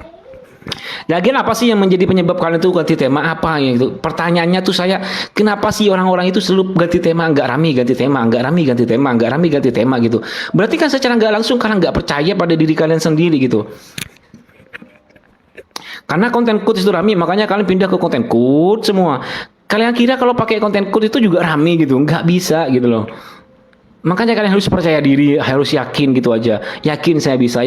Lagian apa sih yang menjadi penyebab kalian itu ganti tema apa gitu? Pertanyaannya tuh saya, kenapa sih orang-orang itu selalu ganti tema, nggak rame ganti tema, nggak rame ganti tema, nggak rame ganti tema gitu? Berarti kan secara nggak langsung kalian nggak percaya pada diri kalian sendiri gitu. Karena konten quote itu rame, makanya kalian pindah ke konten quote semua. Kalian kira kalau pakai konten quote itu juga rame gitu? Nggak bisa gitu loh. Makanya kalian harus percaya diri, harus yakin gitu aja. Yakin saya bisa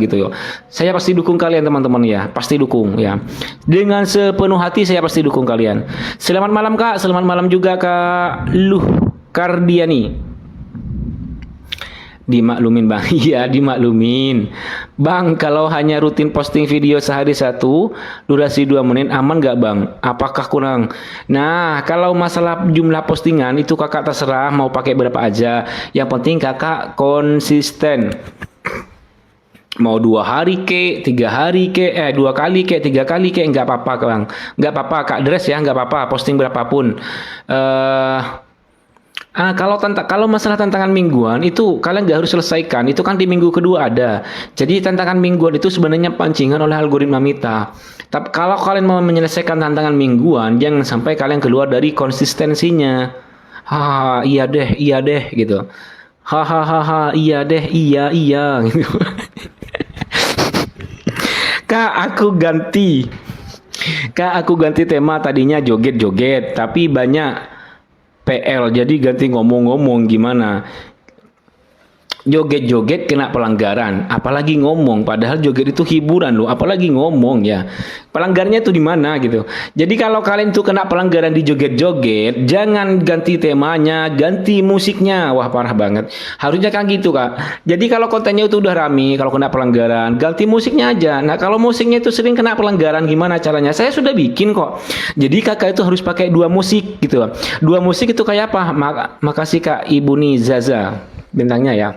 gitu yo. Saya pasti dukung kalian teman-teman ya, pasti dukung ya. Dengan sepenuh hati saya pasti dukung kalian. Selamat malam Kak, selamat malam juga Kak Luh Kardiani. Dimaklumin bang, iya dimaklumin bang. Kalau hanya rutin posting video sehari satu, durasi 2 menit aman gak bang? Apakah kurang? Nah, kalau masalah jumlah postingan itu kakak terserah mau pakai berapa aja. Yang penting kakak konsisten. Mau 2 hari ke, 3 hari ke, 2 kali ke, 3 kali ke, nggak apa-apa bang, nggak apa-apa kak Dres ya, nggak apa-apa posting berapapun. Kalau masalah tantangan mingguan itu kalian nggak harus selesaikan, itu kan di minggu kedua ada. Jadi tantangan mingguan itu sebenarnya pancingan oleh algoritma Meta. Tapi kalau kalian mau menyelesaikan tantangan mingguan, jangan sampai kalian keluar dari konsistensinya. Iya deh gitu. Iya deh, iya gitu. Kak, aku ganti tema, tadinya joget-joget, tapi banyak PL, jadi ganti ngomong-ngomong. Gimana? Joget-joget kena pelanggaran, apalagi ngomong, padahal joget itu hiburan loh, apalagi ngomong ya. Pelanggarnya itu di mana gitu. Jadi kalau kalian tuh kena pelanggaran di joget-joget, jangan ganti temanya, ganti musiknya. Wah parah banget. Harusnya kan gitu Kak. Jadi kalau kontennya itu udah rame, kalau kena pelanggaran, ganti musiknya aja. Nah kalau musiknya itu sering kena pelanggaran, gimana caranya? Saya sudah bikin kok. Jadi kakak itu harus pakai 2 musik gitu. 2 musik itu kayak apa? Makasih Kak Ibu Nizaza bintangnya ya.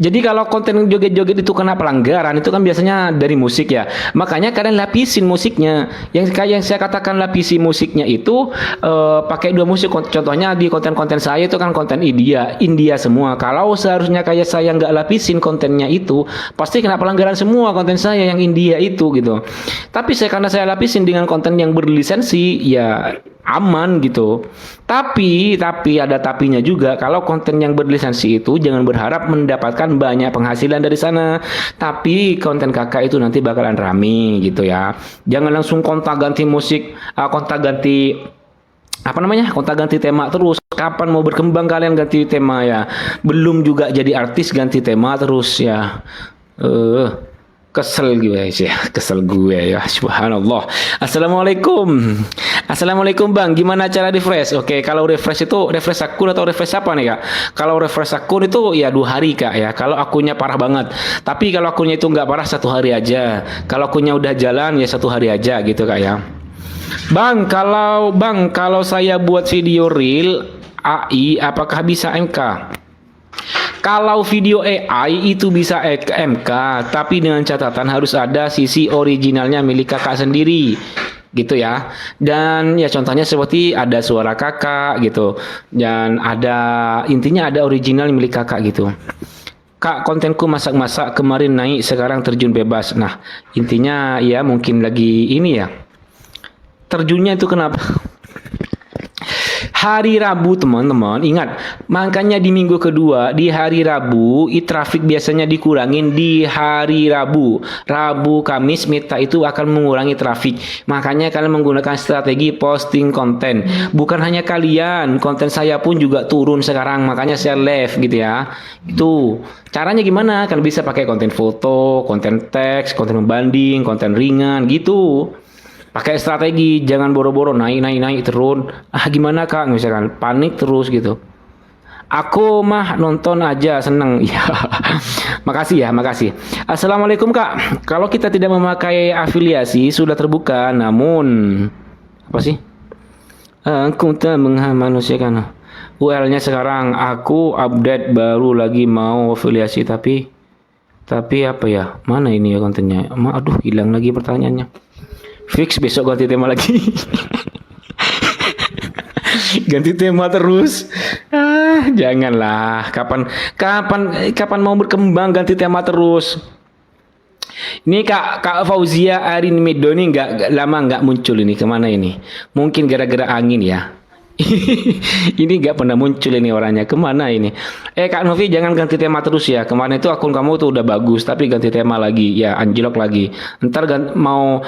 Jadi kalau konten joget-joget itu kena pelanggaran itu kan biasanya dari musik ya. Makanya kalian lapisin musiknya. Yang kayak yang saya katakan lapisi musiknya itu pakai dua musik. Contohnya di konten-konten saya itu kan konten India semua. Kalau seharusnya kayak saya nggak lapisin kontennya itu, pasti kena pelanggaran semua konten saya yang India itu gitu. Tapi karena saya lapisin dengan konten yang berlisensi, ya aman gitu. Tapi ada tapinya juga. Kalau konten yang berlisensi itu jangan berharap mendapatkan banyak penghasilan dari sana. Tapi konten kakak itu nanti bakalan rame gitu ya. Jangan langsung kontak ganti musik, kontak ganti kontak ganti tema terus. Kapan mau berkembang kalian ganti tema ya? Belum juga jadi artis ganti tema terus ya. Kesel gue ya, kesel gue ya, subhanallah. Assalamualaikum bang, gimana cara refresh? Oke, kalau refresh itu refresh akun atau refresh apa nih kak? Kalau refresh akun itu ya 2 hari kak ya, kalau akunnya parah banget. Tapi kalau akunnya itu nggak parah 1 hari aja. Kalau akunnya udah jalan ya 1 hari aja gitu kak ya. Kalau saya buat video reel AI, apakah bisa MK? Kalau video AI itu bisa MK, tapi dengan catatan harus ada sisi originalnya milik kakak sendiri, gitu ya. Dan ya contohnya seperti ada suara kakak gitu, dan intinya ada original milik kakak gitu. Kak, kontenku masak-masak kemarin naik, sekarang terjun bebas. Nah, intinya ya mungkin lagi ini ya. Terjunnya itu kenapa? Hari Rabu teman-teman, ingat, makanya di minggu kedua, di hari Rabu, traffic biasanya dikurangin di hari Rabu. Rabu, Kamis, Meta itu akan mengurangi traffic. Makanya kalian menggunakan strategi posting konten. Bukan hanya kalian, konten saya pun juga turun sekarang, makanya saya live gitu ya. Itu caranya gimana? Kalian bisa pakai konten foto, konten teks, konten membanding, konten ringan gitu. Pakai strategi, jangan boro-boro naik turun. Gimana kak? Misalkan panik terus gitu. Aku mah nonton aja seneng. Ya, makasih ya, makasih. Assalamualaikum kak. Kalau kita tidak memakai afiliasi sudah terbuka, namun apa sih? Aku tak memanusiakan. URL-nya sekarang aku update baru lagi mau afiliasi tapi apa ya? Mana ini ya kontennya? Aduh, hilang lagi pertanyaannya. Fix besok ganti tema lagi. Ganti tema terus. Janganlah. Kapan mau berkembang ganti tema terus. Ini Kak Fauzia Arin Medo ini nggak muncul ini, kemana ini? Mungkin gara-gara angin ya. Ini nggak pernah muncul ini orangnya, kemana ini? Kak Novi jangan ganti tema terus ya. Kemarin itu akun kamu tuh udah bagus tapi ganti tema lagi ya, anjlok lagi. Ntar mau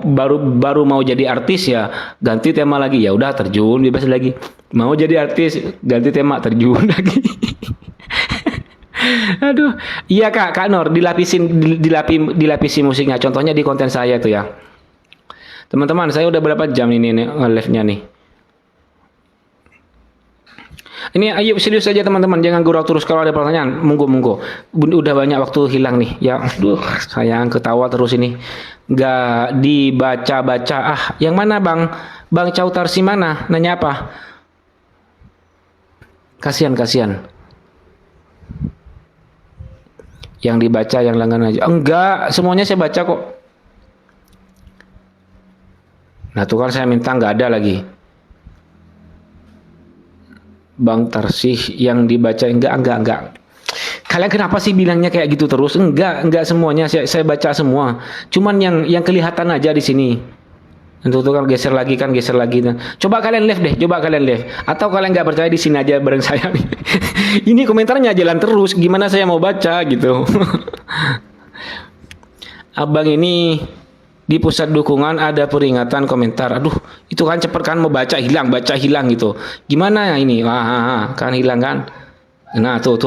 baru mau jadi artis ya ganti tema lagi, ya udah terjun bebas lagi. Mau jadi artis ganti tema terjun lagi. Aduh, iya Kak Nur, dilapisi musiknya. Contohnya di konten saya tuh ya. Teman-teman, saya udah berapa jam ini live-nya nih? Ini ayo serius saja teman-teman, jangan gurau terus kalau ada pertanyaan. Monggo. Udah banyak waktu hilang nih. Ya, aduh, sayang ketawa terus ini. Nggak dibaca-baca. Yang mana Bang? Bang Cautarsi mana? Nanya apa? Kasihan. Yang dibaca yang langganan aja. Enggak, semuanya saya baca kok. Nah, tuh kan saya minta nggak ada lagi. Bang Tarsih yang dibaca enggak. Kalian kenapa sih bilangnya kayak gitu terus? Enggak semuanya saya baca semua. Cuman yang kelihatan aja di sini. Untuk kan geser lagi. Coba kalian live deh, Atau kalian nggak percaya di sini aja bareng saya nih. Ini komentarnya jalan terus. Gimana saya mau baca gitu? Abang ini di pusat dukungan ada peringatan komentar. Aduh, itu kan cepet kan mau baca hilang gitu. Gimana ini? Kan hilang kan? Nah, tuh.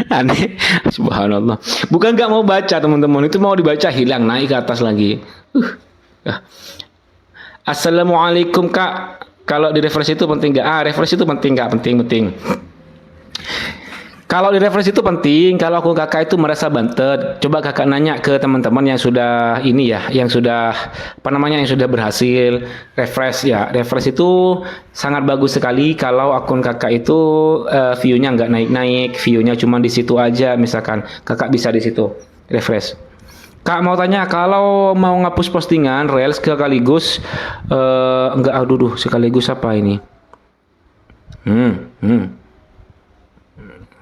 Aneh, subhanallah. Bukan nggak mau baca teman-teman, itu mau dibaca hilang, naik ke atas lagi. Assalamualaikum kak. Kalau di refresh itu penting nggak? Refresh itu penting nggak? Penting. Kalau di refresh itu penting. Kalau akun kakak itu merasa bantet, coba kakak nanya ke teman-teman yang sudah ini ya, yang sudah apa namanya, yang sudah berhasil refresh ya. Refresh itu sangat bagus sekali kalau akun kakak itu view-nya nggak naik-naik, view-nya cuma di situ aja. Misalkan kakak bisa di situ refresh. Kak mau tanya, kalau mau ngapus postingan reels sekaligus enggak, aduh, sekaligus apa ini?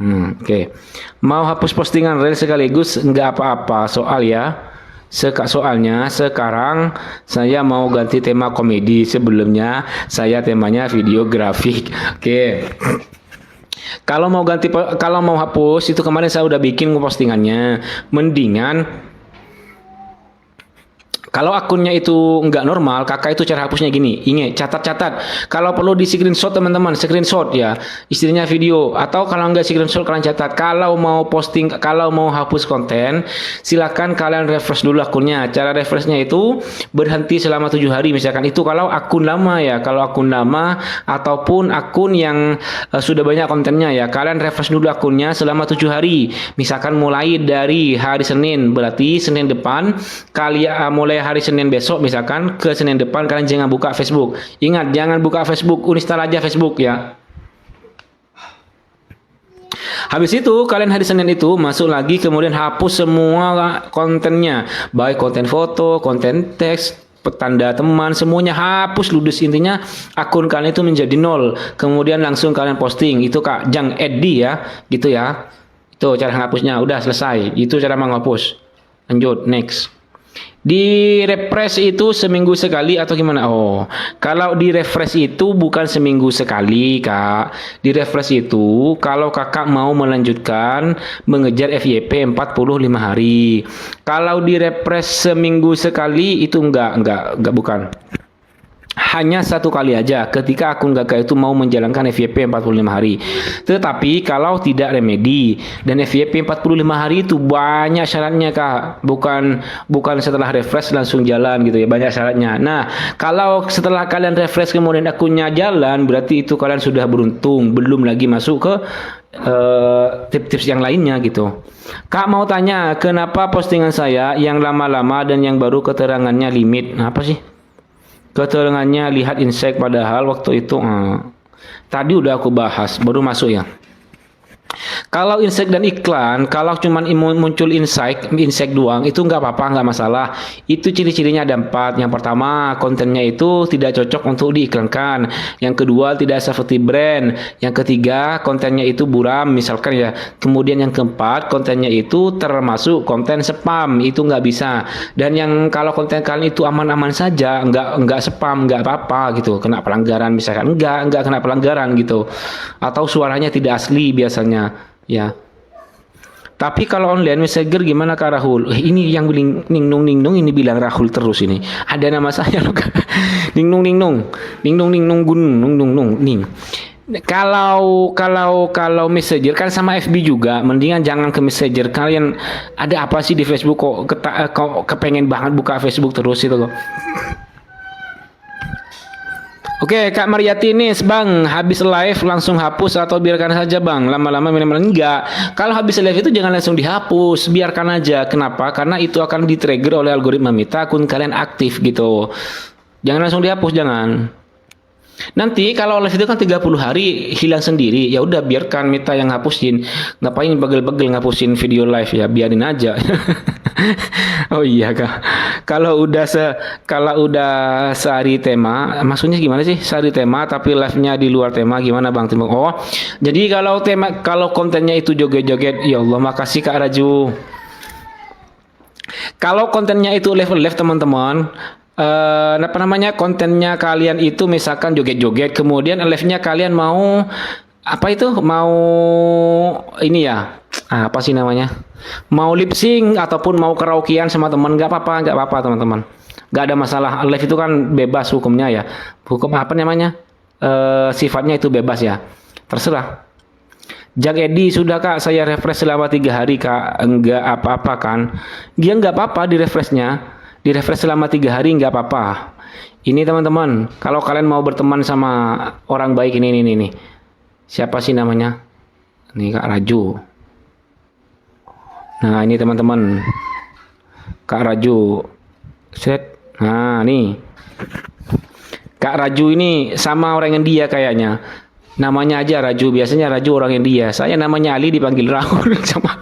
Oke. Mau hapus postingan reels sekaligus enggak apa-apa, soalnya sekarang saya mau ganti tema komedi. Sebelumnya saya temanya video grafik. Oke. Kalau mau hapus itu, kemarin saya udah bikin postingannya. Mendingan kalau akunnya itu nggak normal, kakak itu cara hapusnya gini. Ingat, catat. Kalau perlu di screenshot teman-teman, screenshot ya, istilahnya video. Atau kalau nggak screenshot, kalian catat. Kalau mau posting, kalau mau hapus konten, silakan kalian refresh dulu akunnya. Cara refreshnya itu berhenti selama 7 hari. Misalkan itu kalau akun lama ya, kalau akun lama ataupun akun yang sudah banyak kontennya ya, kalian refresh dulu akunnya selama 7 hari. Misalkan mulai dari hari Senin, berarti Senin depan kalian mulai hari Senin besok, misalkan ke Senin depan kalian jangan buka Facebook. Ingat, jangan buka Facebook, uninstall aja Facebook ya. Habis itu kalian hari Senin itu masuk lagi, kemudian hapus semua kontennya, baik konten foto, konten teks, petanda teman, semuanya hapus ludes. Intinya akun kalian itu menjadi nol, kemudian langsung kalian posting. Itu Kak, jangan edit ya, gitu ya. Itu cara hapusnya, udah selesai. Itu cara menghapus. Lanjut, next. Di refresh itu seminggu sekali atau gimana? Oh, kalau di refresh itu bukan seminggu sekali, Kak. Di refresh itu kalau kakak mau melanjutkan mengejar FYP 45 hari. Kalau di refresh seminggu sekali itu enggak, bukan. Hanya satu kali aja ketika akun kakak itu mau menjalankan FYP 45 hari. Tetapi kalau tidak remedi, dan FYP 45 hari itu banyak syaratnya Kak. Bukan setelah refresh langsung jalan gitu ya, banyak syaratnya. Nah, kalau setelah kalian refresh kemudian akunnya jalan, berarti itu kalian sudah beruntung, belum lagi masuk ke tips-tips yang lainnya gitu. Kak mau tanya, kenapa postingan saya yang lama-lama dan yang baru keterangannya limit? Nah, apa sih? Keterangannya lihat insight, padahal waktu itu tadi udah aku bahas, baru masuk ya. Kalau insight dan iklan, kalau cuman muncul insight doang, itu nggak apa-apa, nggak masalah. Itu ciri-cirinya ada 4. Yang pertama, kontennya itu tidak cocok untuk diiklankan. Yang kedua, tidak seperti brand. Yang ketiga, kontennya itu buram, misalkan ya. Kemudian yang keempat, kontennya itu termasuk konten spam, itu nggak bisa. Dan yang kalau konten kalian itu aman-aman saja, nggak spam, nggak apa-apa gitu. Kena pelanggaran misalkan, nggak kena pelanggaran gitu. Atau suaranya tidak asli biasanya. Ya. Tapi kalau online messenger gimana Kak Rahul? Ini yang ningnung ini bilang Rahul terus ini. Ada nama saya loh Kak. Ningnung gunung ning. Kalau messenger kan sama FB juga, mendingan jangan ke messenger. Kalian ada apa sih di Facebook kok kepengen banget buka Facebook terus itu kok. Oke, Kak Mariati nih, Bang, habis live langsung hapus atau biarkan saja, Bang? Lama-lama minimal enggak. Kalau habis live itu jangan langsung dihapus, biarkan aja. Kenapa? Karena itu akan di-trigger oleh algoritma Meta akun kalian aktif gitu. Jangan langsung dihapus, jangan. Nanti kalau live itu kan 30 hari hilang sendiri, ya udah biarkan Meta yang hapusin. Ngapain bagel-bagel ngapusin video live ya, biarin aja. Oh iya Kak. Kalau udah sehari tema, maksudnya gimana sih? Sehari tema tapi live-nya di luar tema gimana Bang? Oh, jadi kalau kontennya itu joget-joget, ya Allah makasih Kak Raju. Kalau kontennya itu live teman-teman, apa namanya, kontennya kalian itu misalkan joget-joget, kemudian live-nya kalian mau apa itu, mau ini ya, apa sih namanya, mau lip sync ataupun mau karaokean sama teman, nggak apa-apa teman-teman, nggak ada masalah. Live itu kan bebas hukumnya ya, hukum apa namanya, sifatnya itu bebas ya, terserah. Jak Edi, sudah Kak, saya refresh selama 3 hari Kak, enggak apa-apa kan? Dia nggak apa-apa di refresh selama 3 hari nggak apa-apa. Ini teman-teman, kalau kalian mau berteman sama orang baik ini. Siapa sih namanya? Nih Kak Raju. Nah ini teman-teman, Kak Raju. Set. Nah nih, Kak Raju ini sama orang India kayaknya. Namanya aja Raju. Biasanya Raju orang India. Saya namanya Ali dipanggil Rahul sama.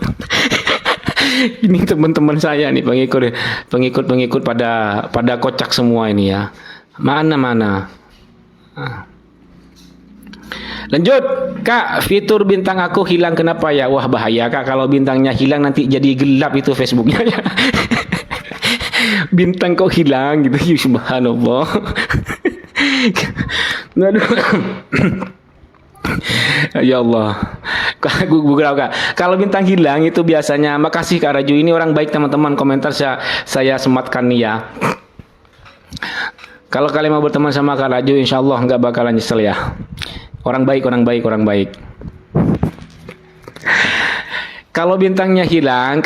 Ini teman-teman saya nih pengikut pada kocak semua ini ya. Mana. Lanjut, Kak, fitur bintang aku hilang kenapa ya? Wah bahaya Kak, kalau bintangnya hilang nanti jadi gelap itu Facebooknya ya. Bintang kok hilang gitu, subhanallah. Aduh. Ya Allah. Kalau bintang hilang itu biasanya, makasih Kak Raju, ini orang baik teman-teman, komentar saya sematkan nih ya. Kalau kalian mau berteman sama Kak Raju, insya Allah nggak bakalan nyesel ya. Orang baik. Kalau bintangnya hilang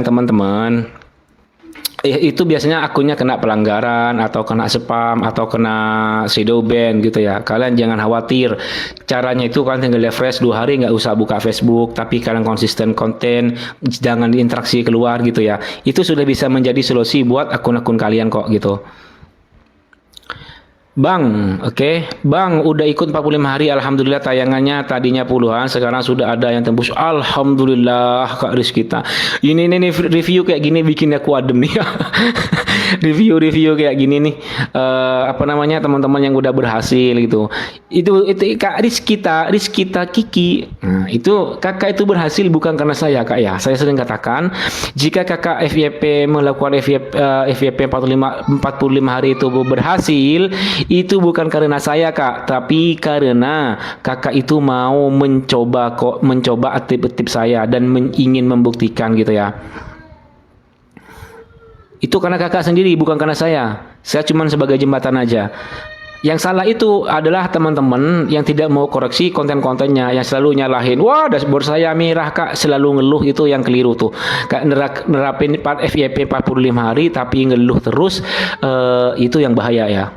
teman-teman, itu biasanya akunnya kena pelanggaran atau kena spam atau kena shadow ban gitu ya. Kalian jangan khawatir. Caranya itu kalian tinggal refresh 2 hari, nggak usah buka Facebook, tapi kalian konsisten konten, jangan diinteraksi keluar gitu ya. Itu sudah bisa menjadi solusi buat akun-akun kalian kok gitu. Bang, oke. Bang, udah ikut 45 hari, alhamdulillah tayangannya tadinya puluhan, sekarang sudah ada yang tembus. Alhamdulillah Kak Rizkita. Ini review kayak gini bikin aku adem nih. Review kayak gini nih. Apa namanya, teman-teman yang udah berhasil gitu. Itu Kak Rizkita Kiki. Nah, itu kakak itu berhasil bukan karena saya Kak ya. Saya sering katakan, jika kakak FYP melakukan FYP 45 hari itu berhasil, itu bukan karena saya Kak, tapi karena kakak itu mau mencoba tip-tip saya dan ingin membuktikan gitu ya. Itu karena kakak sendiri, bukan karena saya. Saya cuma sebagai jembatan aja. Yang salah itu adalah teman-teman yang tidak mau koreksi konten-kontennya, yang selalu nyalahin, wah dashboard saya merah Kak, selalu ngeluh. Itu yang keliru tuh. Kak nerapin FYP 45 hari tapi ngeluh terus, itu yang bahaya ya.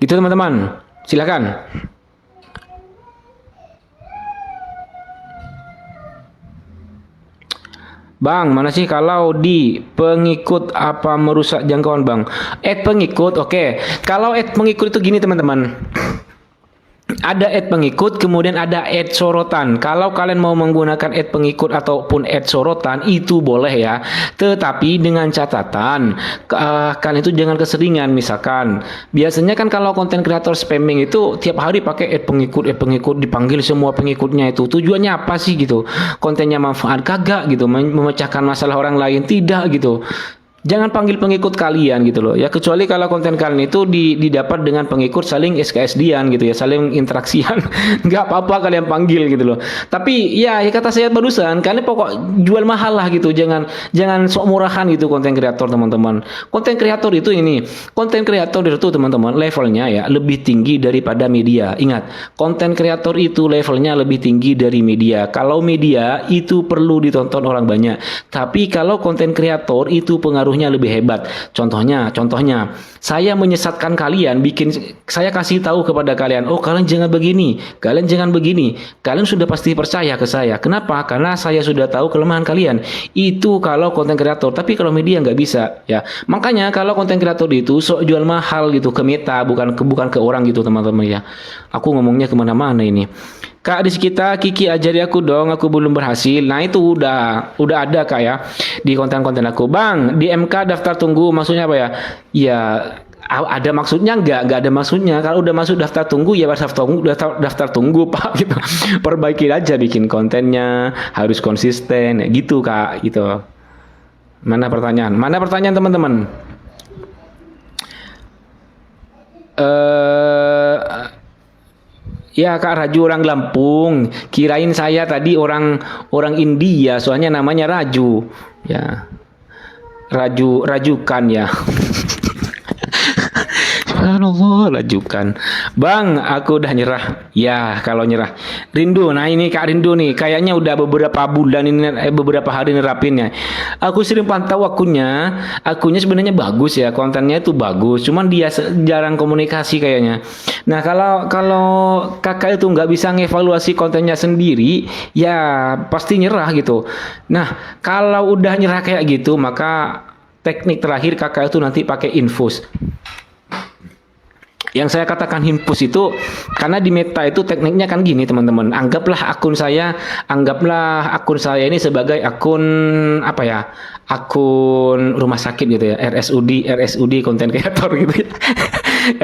Gitu teman-teman, silakan. Bang, mana sih kalau di pengikut apa merusak jangkauan Bang? Pengikut, oke. Kalau pengikut itu gini teman-teman. Ada pengikut, kemudian ada sorotan. Kalau kalian mau menggunakan pengikut ataupun sorotan, itu boleh ya. Tetapi dengan catatan, kalian itu jangan keseringan. Misalkan, biasanya kan kalau konten kreator spamming itu tiap hari pakai pengikut, dipanggil semua pengikutnya itu. Tujuannya apa sih gitu? Kontennya manfaat kagak gitu, memecahkan masalah orang lain tidak gitu. Jangan panggil pengikut kalian gitu loh ya, kecuali kalau konten kalian itu didapat dengan pengikut saling SKSD-an gitu ya, saling interaksian. Nggak apa-apa kalian panggil gitu loh. Tapi ya kata saya barusan, kalian pokok jual mahal lah gitu, jangan sok murahan gitu konten kreator teman-teman. Konten kreator itu teman-teman levelnya ya lebih tinggi daripada media. Ingat, konten kreator itu levelnya lebih tinggi dari media. Kalau media itu perlu ditonton orang banyak, tapi kalau konten kreator itu pengaruh lebih hebat. Contohnya, saya menyesatkan kalian, saya kasih tahu kepada kalian, oh kalian jangan begini, kalian sudah pasti percaya ke saya. Kenapa? Karena saya sudah tahu kelemahan kalian. Itu kalau konten kreator, tapi kalau media nggak bisa ya. Makanya kalau konten kreator itu sok jual mahal gitu ke meta, bukan ke orang gitu teman-teman ya. Aku ngomongnya kemana-mana ini. Kak Rizkita, Kiki ajari aku dong, aku belum berhasil. Nah itu udah ada Kak ya di konten-konten aku. Bang, di MK daftar tunggu maksudnya apa ya? Ya ada maksudnya nggak ada maksudnya. Kalau udah masuk daftar tunggu ya daftar tunggu Pak gitu. Perbaiki aja bikin kontennya, harus konsisten gitu Kak gitu. Mana pertanyaan teman-teman? Ya Kak Raju orang Lampung, kirain saya tadi orang India, soalnya namanya Raju, ya Rajukan ya. subhanallah, lajukan. Bang, aku udah nyerah. Ya, kalau nyerah. Rindu, nah ini Kak Rindu nih, kayaknya udah beberapa bulan ini, beberapa hari nerapinnya. Aku sering pantau akunnya sebenarnya bagus ya, kontennya itu bagus. Cuman dia jarang komunikasi kayaknya. Nah, kalau kakak itu nggak bisa ngevaluasi kontennya sendiri, ya pasti nyerah gitu. Nah, kalau udah nyerah kayak gitu, maka teknik terakhir kakak itu nanti pakai infus. Yang saya katakan infus itu karena di Meta itu tekniknya kan gini teman-teman. Anggaplah akun saya ini sebagai akun apa ya? Akun rumah sakit gitu ya, RSUD konten kreator gitu ya.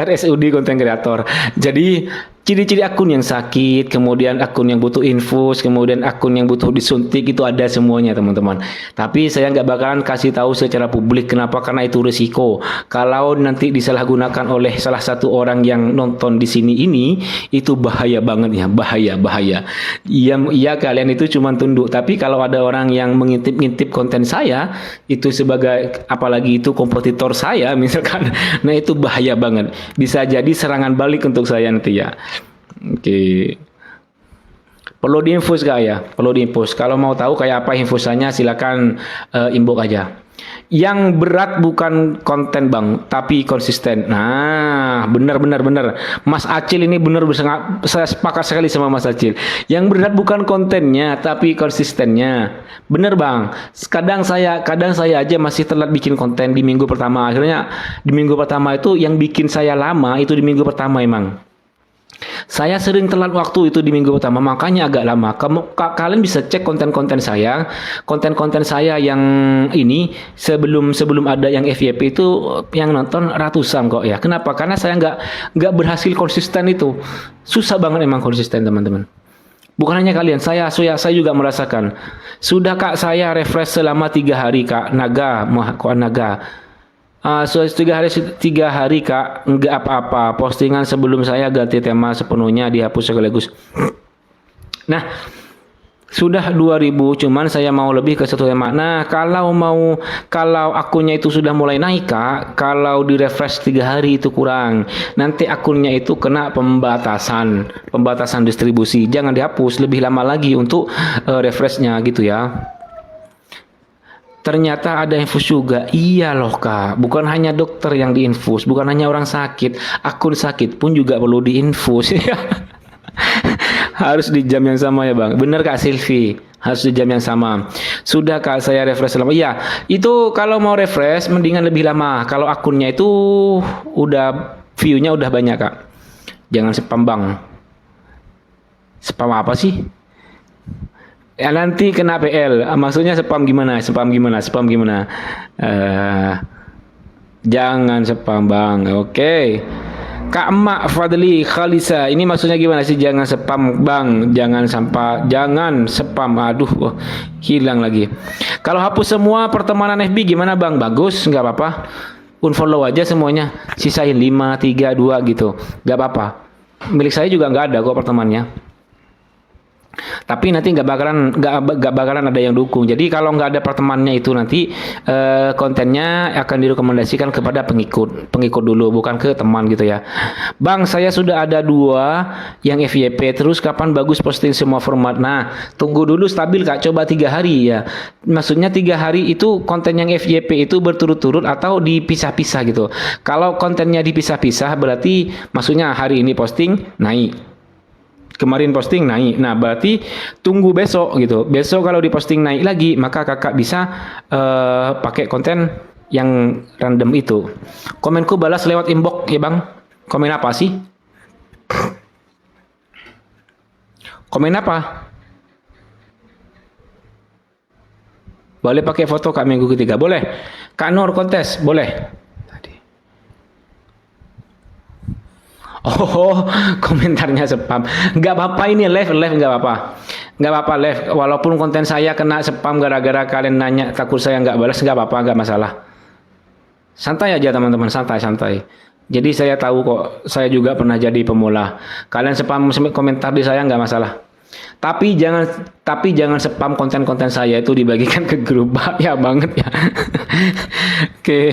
RSUD konten kreator. Jadi ciri-ciri akun yang sakit, kemudian akun yang butuh infus, kemudian akun yang butuh disuntik itu ada semuanya teman-teman. Tapi saya nggak bakalan kasih tahu secara publik kenapa, karena itu risiko. Kalau nanti disalahgunakan oleh salah satu orang yang nonton di sini ini, itu bahaya banget ya, bahaya. Iya kalian itu cuma tunduk, tapi kalau ada orang yang mengintip-ngintip konten saya, itu sebagai apalagi itu kompetitor saya misalkan, nah itu bahaya banget. Bisa jadi serangan balik untuk saya nanti ya. Oke. Perlu diinfus gak ya? Perlu diinfus. Kalau mau tahu kayak apa infusannya silakan inbox aja. Yang berat bukan konten bang, tapi konsisten. Nah, benar. Mas Acil ini benar, saya sepakat sekali sama Mas Acil. Yang berat bukan kontennya, tapi konsistennya. Benar bang. Kadang saya aja masih telat bikin konten di minggu pertama. Akhirnya di minggu pertama itu yang bikin saya lama itu di minggu pertama emang. Saya sering telat waktu itu di minggu pertama, makanya agak lama. Kalian bisa cek konten-konten saya yang ini sebelum ada yang FYP itu yang nonton ratusan kok ya. Kenapa? Karena saya nggak berhasil konsisten itu. Susah banget emang konsisten teman-teman. Bukan hanya kalian, saya juga merasakan. Sudah kak saya refresh selama 3 hari kak, naga. 3 hari kak, nggak apa-apa. Postingan sebelum saya ganti tema sepenuhnya dihapus sekaligus. Nah, sudah 2000, cuman saya mau lebih ke satu tema. Nah, kalau akunnya itu sudah mulai naik kak, kalau di refresh 3 hari itu kurang. Nanti akunnya itu kena pembatasan distribusi. Jangan dihapus, lebih lama lagi untuk refreshnya gitu ya. Ternyata ada infus juga. Iya loh kak, bukan hanya dokter yang diinfus, bukan hanya orang sakit, akun sakit pun juga perlu diinfus. Harus di jam yang sama ya bang. Bener kak Silvi, harus di jam yang sama. Sudah kak saya refresh lama. Iya, itu kalau mau refresh mendingan lebih lama. Kalau akunnya itu udah view-nya udah banyak kak. Jangan spam bang. Spam apa sih? Ya nanti kena PL. Maksudnya spam gimana? Jangan spam bang. Oke. Kak Emak Fadli Khalisa. Ini maksudnya gimana sih? Jangan spam bang. Jangan spam. Aduh, hilang lagi. Kalau hapus semua pertemanan FB gimana bang? Bagus, nggak apa-apa. Unfollow aja semuanya. Sisain 5, 3, 2 gitu. Nggak apa-apa. Milik saya juga nggak ada kok pertemanannya. Tapi nanti nggak bakalan ada yang dukung. Jadi kalau nggak ada pertemanannya itu nanti kontennya akan direkomendasikan kepada pengikut dulu, bukan ke teman gitu ya. Bang, saya sudah ada 2 yang FYP. Terus kapan bagus posting semua format? Nah, tunggu dulu stabil kak. Coba 3 hari ya. Maksudnya 3 hari itu konten yang FYP itu berturut-turut atau dipisah-pisah gitu. Kalau kontennya dipisah-pisah berarti maksudnya hari ini posting naik. Kemarin posting naik, nah berarti tunggu besok gitu. Besok kalau diposting naik lagi, maka kakak bisa pakai konten yang random itu. Komenku balas lewat inbox ya bang. Komen apa sih? Komen apa? Boleh pakai foto kak minggu ketiga, boleh. Kak Nur kontes, boleh. Oh, komentarnya spam. Nggak apa-apa ini live nggak apa-apa. Nggak apa-apa live. Walaupun konten saya kena spam gara-gara kalian nanya takut saya nggak balas, nggak apa-apa, nggak masalah. Santai aja teman-teman, santai. Jadi saya tahu kok, saya juga pernah jadi pemula. Kalian spam komentar di saya nggak masalah. Tapi jangan spam konten-konten saya itu dibagikan ke grup. Bahaya banget ya. Oke.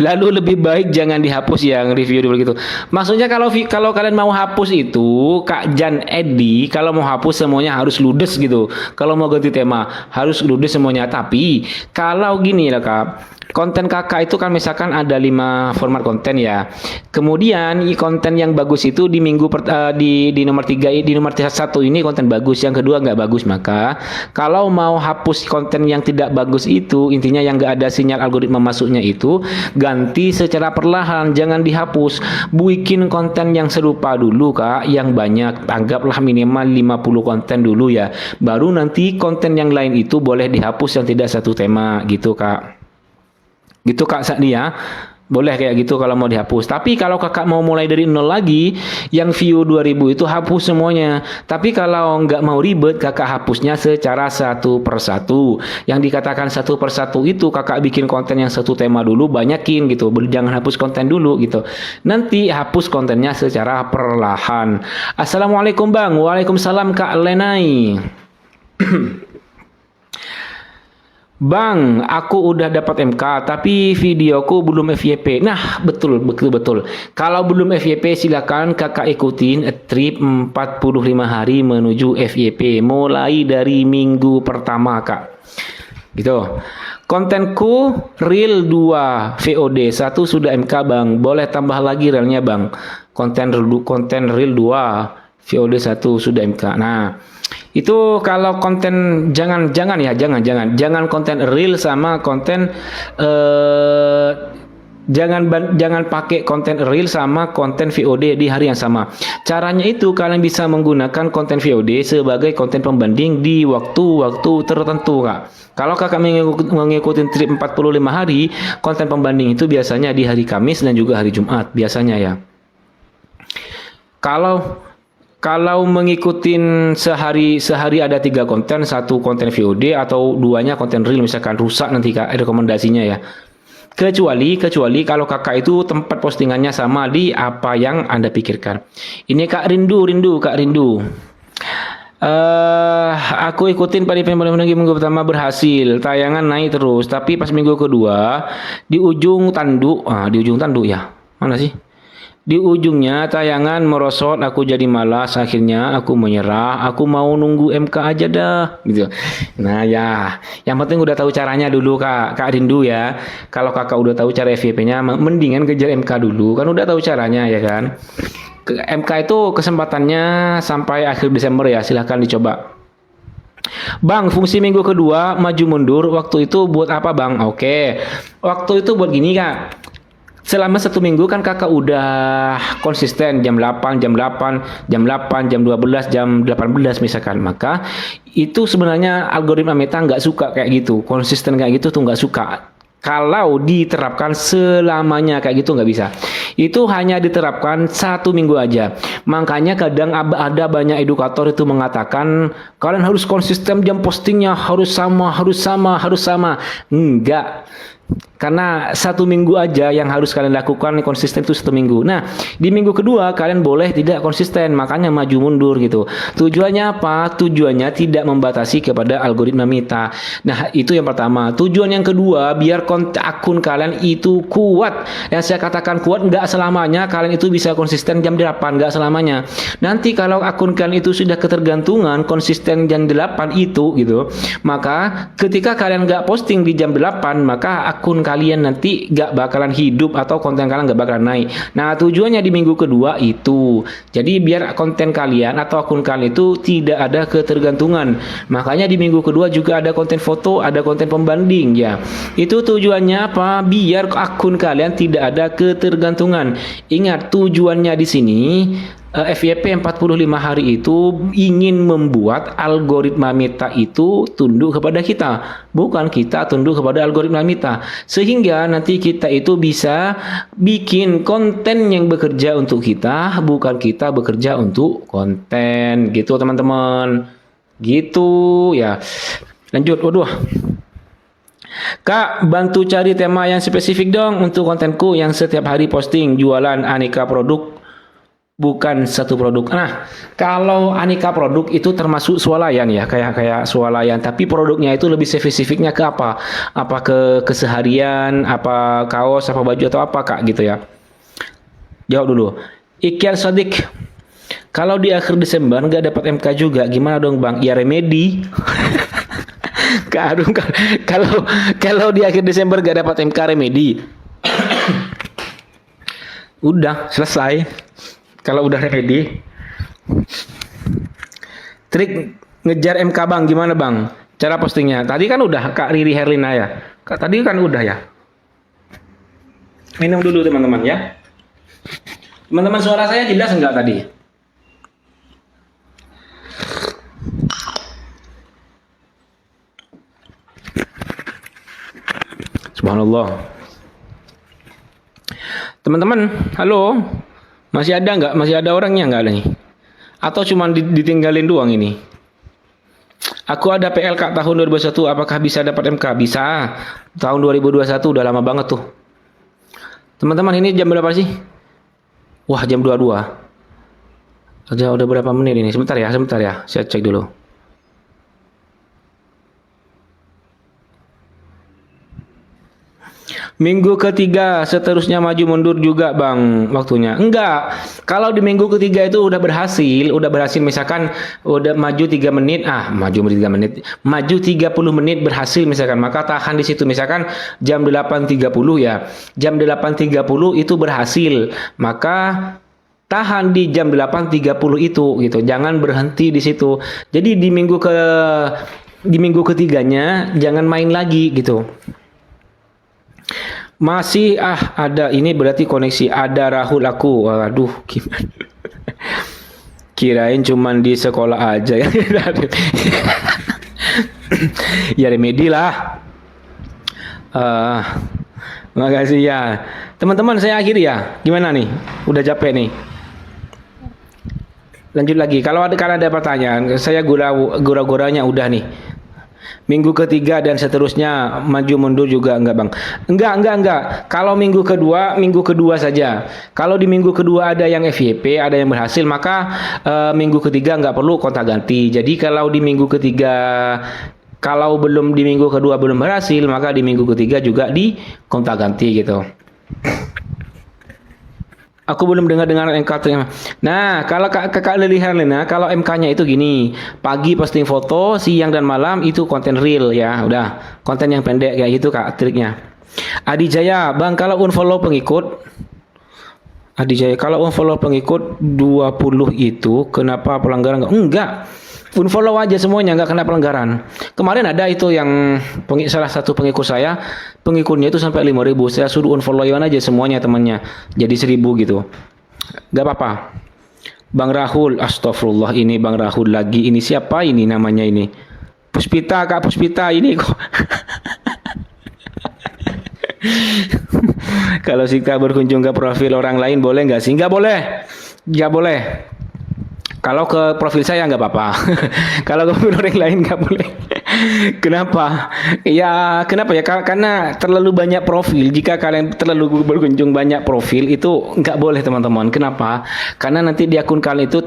Lalu lebih baik jangan dihapus yang review dulu gitu. Maksudnya kalau kalian mau hapus itu, Kak Jan Edi, kalau mau hapus semuanya harus ludes gitu. Kalau mau ganti tema harus ludes semuanya. Tapi kalau gini lah Kak, konten kakak itu kan misalkan ada 5 format konten ya. Kemudian konten yang bagus itu di di nomor 3, di nomor 1 ini konten bagus, yang kedua nggak bagus. Maka kalau mau hapus konten yang tidak bagus itu, intinya yang nggak ada sinyal algoritma masuknya itu, ganti secara perlahan, jangan dihapus. Bikin konten yang serupa dulu Kak, yang banyak, anggaplah minimal 50 konten dulu ya. Baru nanti konten yang lain itu boleh dihapus yang tidak satu tema gitu Kak. Gitu Kak Sakdi ya. Boleh kayak gitu kalau mau dihapus. Tapi kalau kakak mau mulai dari nol lagi, yang view 2000 itu hapus semuanya. Tapi kalau nggak mau ribet, kakak hapusnya secara satu persatu. Yang dikatakan satu persatu itu kakak bikin konten yang satu tema dulu, banyakin gitu. Jangan hapus konten dulu gitu. Nanti hapus kontennya secara perlahan. Assalamualaikum Bang. Waalaikumsalam Kak Lenai. Bang, aku udah dapat MK, tapi videoku belum FYP. Nah, betul. Kalau belum FYP, silakan kakak ikutin trip 45 hari menuju FYP. Mulai dari minggu pertama, Kak. Gitu. Kontenku Reel 2 VOD 1 sudah MK, Bang. Boleh tambah lagi realnya, Bang. Konten Reel 2 VOD 1 sudah MK. Nah, itu kalau konten jangan konten real sama konten jangan pakai konten real sama konten VOD di hari yang sama. Caranya itu kalian bisa menggunakan konten VOD sebagai konten pembanding di waktu-waktu tertentu Kak. Kalau kakak mengikuti trip 45 hari, konten pembanding itu biasanya di hari Kamis dan juga hari Jumat biasanya ya. Kalau mengikuti sehari ada 3 konten, 1 konten VOD atau 2-nya konten real, misalkan rusak nanti Kak rekomendasinya ya. Kecuali kalau kakak itu tempat postingannya sama di apa yang Anda pikirkan. Ini Kak Rindu. Aku ikutin pada minggu pertama berhasil, tayangan naik terus, tapi pas minggu kedua di ujung tanduk ya. Mana sih? Di ujungnya tayangan merosot, aku jadi malas, akhirnya aku menyerah, aku mau nunggu MK aja dah gitu. Nah ya, yang penting udah tahu caranya dulu Kak Rindu ya. Kalau kakak udah tahu cara FYP-nya, mendingan kejar MK dulu, kan udah tahu caranya ya kan. MK itu kesempatannya sampai akhir Desember ya, silahkan dicoba. Bang, fungsi minggu kedua maju mundur waktu itu buat apa Bang? Oke, waktu itu buat gini Kak. Selama 1 minggu kan kakak udah konsisten jam 8, jam 12, jam 18 misalkan. Maka itu sebenarnya algoritma Meta nggak suka kayak gitu. Konsisten kayak gitu tuh nggak suka. Kalau diterapkan selamanya kayak gitu nggak bisa. Itu hanya diterapkan 1 minggu aja. Makanya kadang ada banyak edukator itu mengatakan kalian harus konsisten jam postingnya harus sama. Enggak. Karena 1 minggu aja yang harus kalian lakukan konsisten itu 1 minggu. Nah, di minggu kedua kalian boleh tidak konsisten, makanya maju mundur gitu. Tujuannya apa? Tujuannya tidak membatasi kepada algoritma Meta. Nah, itu yang pertama. Tujuan yang kedua, biar akun kalian itu kuat. Yang saya katakan kuat, nggak selamanya kalian itu bisa konsisten jam 8, nggak selamanya. Nanti kalau akun kalian itu sudah ketergantungan konsisten jam 8 itu gitu, maka ketika kalian nggak posting di jam 8, maka akun kalian nanti gak bakalan hidup atau konten kalian gak bakalan naik. Nah, tujuannya di minggu kedua itu jadi biar konten kalian atau akun kalian itu tidak ada ketergantungan. Makanya di minggu kedua juga ada konten foto, ada konten pembanding ya. Itu tujuannya apa? Biar akun kalian tidak ada ketergantungan. Ingat, tujuannya di sini FYP 45 hari itu ingin membuat algoritma Meta itu tunduk kepada kita, bukan kita tunduk kepada algoritma Meta, sehingga nanti kita itu bisa bikin konten yang bekerja untuk kita, bukan kita bekerja untuk konten gitu teman-teman, gitu ya. Lanjut. Waduh, Kak, bantu cari tema yang spesifik dong untuk kontenku yang setiap hari posting jualan aneka produk bukan satu produk. Nah, kalau aneka produk itu termasuk swalayan ya, kayak swalayan, tapi produknya itu lebih spesifiknya ke apa? Apa ke keseharian, apa kaos, apa baju atau apa Kak gitu ya. Jawab dulu. Ikian Sodik, kalau di akhir Desember nggak dapat MK juga, gimana dong Bang? Ya remedi. Kak Arum, kalau di akhir Desember nggak dapat MK remedi, udah selesai. Kalau udah remedi, trik ngejar MK Bang, gimana Bang? Cara postingnya. Tadi kan udah Kak Riri Herlina ya. Kak tadi kan udah ya. Minum dulu teman-teman ya. Teman-teman suara saya jelas enggak tadi? Subhanallah. Teman-teman, halo. Masih ada nggak? Masih ada orangnya nggak nih? Atau cuma ditinggalin doang ini? Aku ada PLK tahun 2021, apakah bisa dapat MK? Bisa. Tahun 2021 udah lama banget tuh. Teman-teman, ini jam berapa sih? Wah, jam 22. Udah berapa menit ini? Sebentar ya. Saya cek dulu. Minggu ketiga seterusnya maju mundur juga Bang waktunya. Enggak. Kalau di minggu ketiga itu udah berhasil misalkan udah maju 3 menit, maju 3 menit. Maju 30 menit berhasil misalkan, maka tahan di situ misalkan jam 8.30 ya. Jam 8.30 itu berhasil, maka tahan di jam 8.30 itu gitu. Jangan berhenti di situ. Jadi di minggu ketiganya jangan main lagi gitu. Masih ada ini berarti koneksi ada Rahul aku. Waduh, gimana? Kirain cuman di sekolah aja ya. Ya remedi lah. Makasih ya. Teman-teman saya akhiri ya. Gimana nih? Udah capek nih. Lanjut lagi. Kalau ada pertanyaan, saya gura-guranya udah nih. Minggu ketiga dan seterusnya maju mundur juga enggak Bang? Enggak. Kalau minggu kedua saja. Kalau di minggu kedua ada yang FYP, ada yang berhasil, maka minggu ketiga enggak perlu kontak ganti. Jadi kalau di minggu ketiga, kalau belum di minggu kedua belum berhasil, maka di minggu ketiga juga di kontak ganti gitu. Aku belum dengar MK. Nah, kalau kakak Lili Herlina, kalau MK-nya itu gini, pagi posting foto, siang dan malam itu konten real ya, udah konten yang pendek kayak gitu Kak triknya. Adi Jaya, Bang, kalau unfollow pengikut 20 itu kenapa pelanggaran enggak? Unfollow aja semuanya, nggak kena pelanggaran. Kemarin ada itu yang salah satu pengikut saya, pengikutnya itu sampai 5.000. Saya suruh unfollow aja semuanya temannya, jadi 1.000 gitu. Nggak apa-apa. Bang Rahul, astagfirullah, ini Bang Rahul lagi. Ini siapa ini namanya ini? Puspita, Kak Puspita ini kok. Kalau Sika berkunjung ke profil orang lain boleh nggak sih? Nggak boleh. Kalau ke profil saya nggak apa-apa. Kalau ke profil orang lain nggak boleh. Kenapa? Kenapa ya? Karena terlalu banyak profil. Jika kalian terlalu berkunjung banyak profil itu nggak boleh teman-teman. Kenapa? Karena nanti di akun kalian itu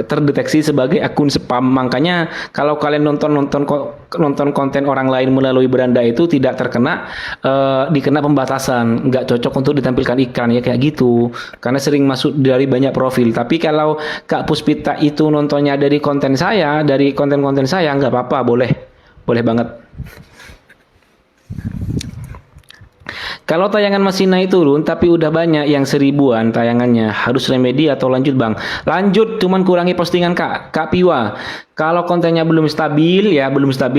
terdeteksi sebagai akun spam. Makanya kalau kalian nonton konten orang lain melalui beranda itu tidak dikena pembatasan. Nggak cocok untuk ditampilkan iklan ya kayak gitu. Karena sering masuk dari banyak profil. Tapi kalau Kak Puspita itu nontonnya dari konten saya, dari konten-konten saya, nggak apa-apa, boleh banget. Kalau tayangan masih naik turun tapi udah banyak yang 1.000-an tayangannya, harus remedi atau lanjut Bang? Lanjut, cuman kurangi postingan Kak Piwa. Kalau kontennya belum stabil,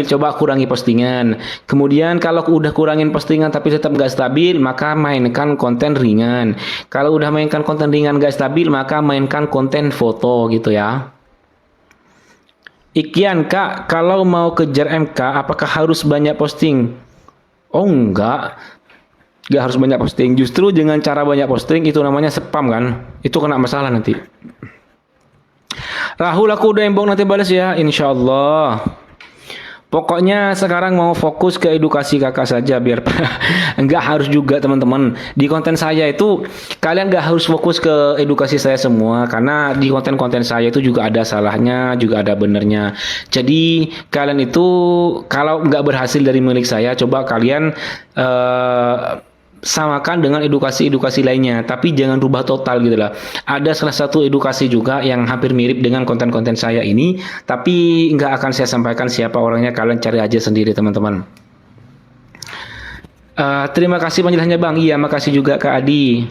coba kurangi postingan. Kemudian kalau udah kurangin postingan tapi tetap nggak stabil, maka mainkan konten ringan. Kalau udah mainkan konten ringan nggak stabil, maka mainkan konten foto gitu ya. Ikian Kak, kalau mau kejar MK, apakah harus banyak posting? Oh enggak harus banyak posting. Justru dengan cara banyak posting itu namanya spam kan? Itu kena masalah nanti. Rahul, aku udah embong nanti balas ya, insya Allah. Pokoknya sekarang mau fokus ke edukasi kakak saja biar nggak harus juga teman-teman. Di konten saya itu kalian nggak harus fokus ke edukasi saya semua karena di konten-konten saya itu juga ada salahnya, juga ada benernya. Jadi kalian itu kalau nggak berhasil dari milik saya, coba kalian samakan dengan edukasi-edukasi lainnya, tapi jangan rubah total gitu lah. Ada salah satu edukasi juga yang hampir mirip dengan konten-konten saya ini, tapi nggak akan saya sampaikan siapa orangnya, kalian cari aja sendiri teman-teman. Terima kasih penjelasannya Bang. Iya, makasih juga Kak Adi.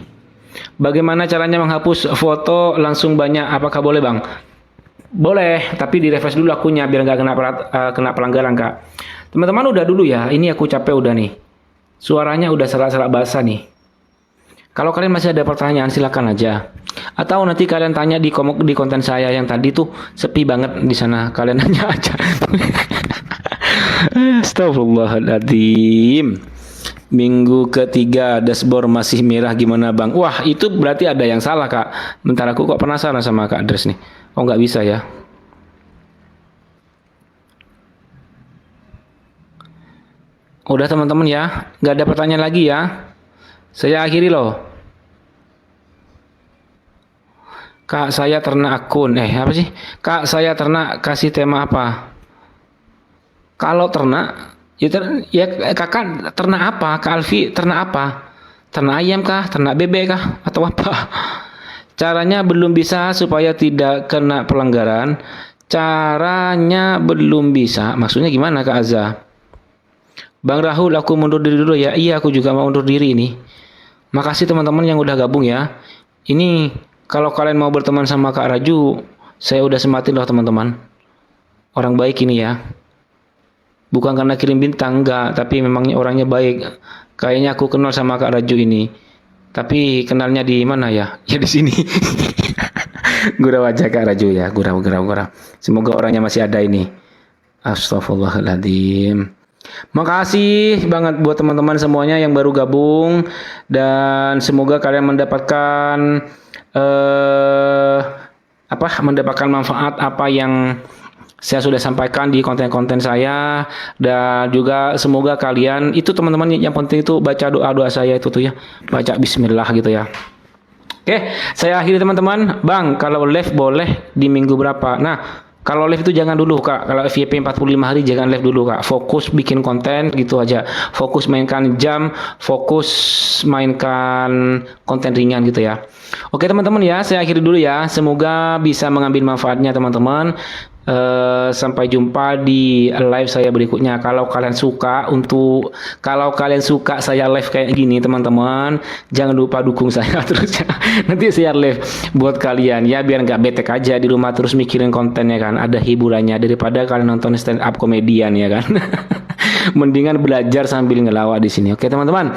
Bagaimana caranya menghapus foto langsung banyak? Apakah boleh Bang? Boleh, tapi di refresh dulu akunnya biar nggak kena pelanggaran Kak. Teman-teman udah dulu ya, ini aku capek udah nih. Suaranya udah serak-serak basah nih. Kalau kalian masih ada pertanyaan silakan aja. Atau nanti kalian tanya di konten saya yang tadi tuh sepi banget di sana. Kalian nanya aja. Astagfirullahaladzim. Minggu ketiga dashboard masih merah gimana Bang? Wah itu berarti ada yang salah Kak. Bentar aku kok penasaran sama Kak Adres nih. Oh nggak bisa ya. Udah teman-teman ya, nggak ada pertanyaan lagi ya. Saya akhiri loh. Kak saya ternak akun, apa sih? Kak saya ternak kasih tema apa? Kalau ternak, ya kakak ternak apa? Kak Alfi ternak apa? Ternak ayam kah? Ternak bebek kah? Atau apa? Caranya belum bisa supaya tidak kena pelanggaran. Caranya belum bisa, maksudnya gimana Kak Azza? Bang Rahul, aku mundur diri dulu ya. Iya, aku juga mau undur diri ini. Makasih teman-teman yang udah gabung ya. Ini kalau kalian mau berteman sama Kak Raju, saya udah sematin loh teman-teman. Orang baik ini ya. Bukan karena kirim bintang, enggak. Tapi memangnya orangnya baik. Kayaknya aku kenal sama Kak Raju ini. Tapi kenalnya di mana ya? Ya di sini. Gurau aja Kak Raju ya. Gurau. Semoga orangnya masih ada ini. Astagfirullahaladzim. Makasih banget buat teman-teman semuanya yang baru gabung dan semoga kalian mendapatkan mendapatkan manfaat apa yang saya sudah sampaikan di konten-konten saya dan juga semoga kalian itu teman-teman yang penting itu baca doa-doa saya itu tuh ya, baca bismillah gitu ya. Oke, saya akhiri teman-teman. Bang, kalau live boleh di minggu berapa? Nah, kalau live itu jangan dulu Kak. Kalau FYP 45 hari jangan live dulu Kak. Fokus bikin konten gitu aja. Fokus mainkan jam, fokus mainkan konten ringan gitu ya. Oke teman-teman ya, saya akhiri dulu ya. Semoga bisa mengambil manfaatnya teman-teman. Sampai jumpa di live saya berikutnya. Kalau kalian suka saya live kayak gini teman-teman, jangan lupa dukung saya terus ya. Nanti saya live buat kalian ya biar nggak betek aja di rumah terus mikirin kontennya kan. Ada hiburannya daripada kalian nonton stand up komedian ya kan. Mendingan belajar sambil ngelawak di sini. Oke teman-teman.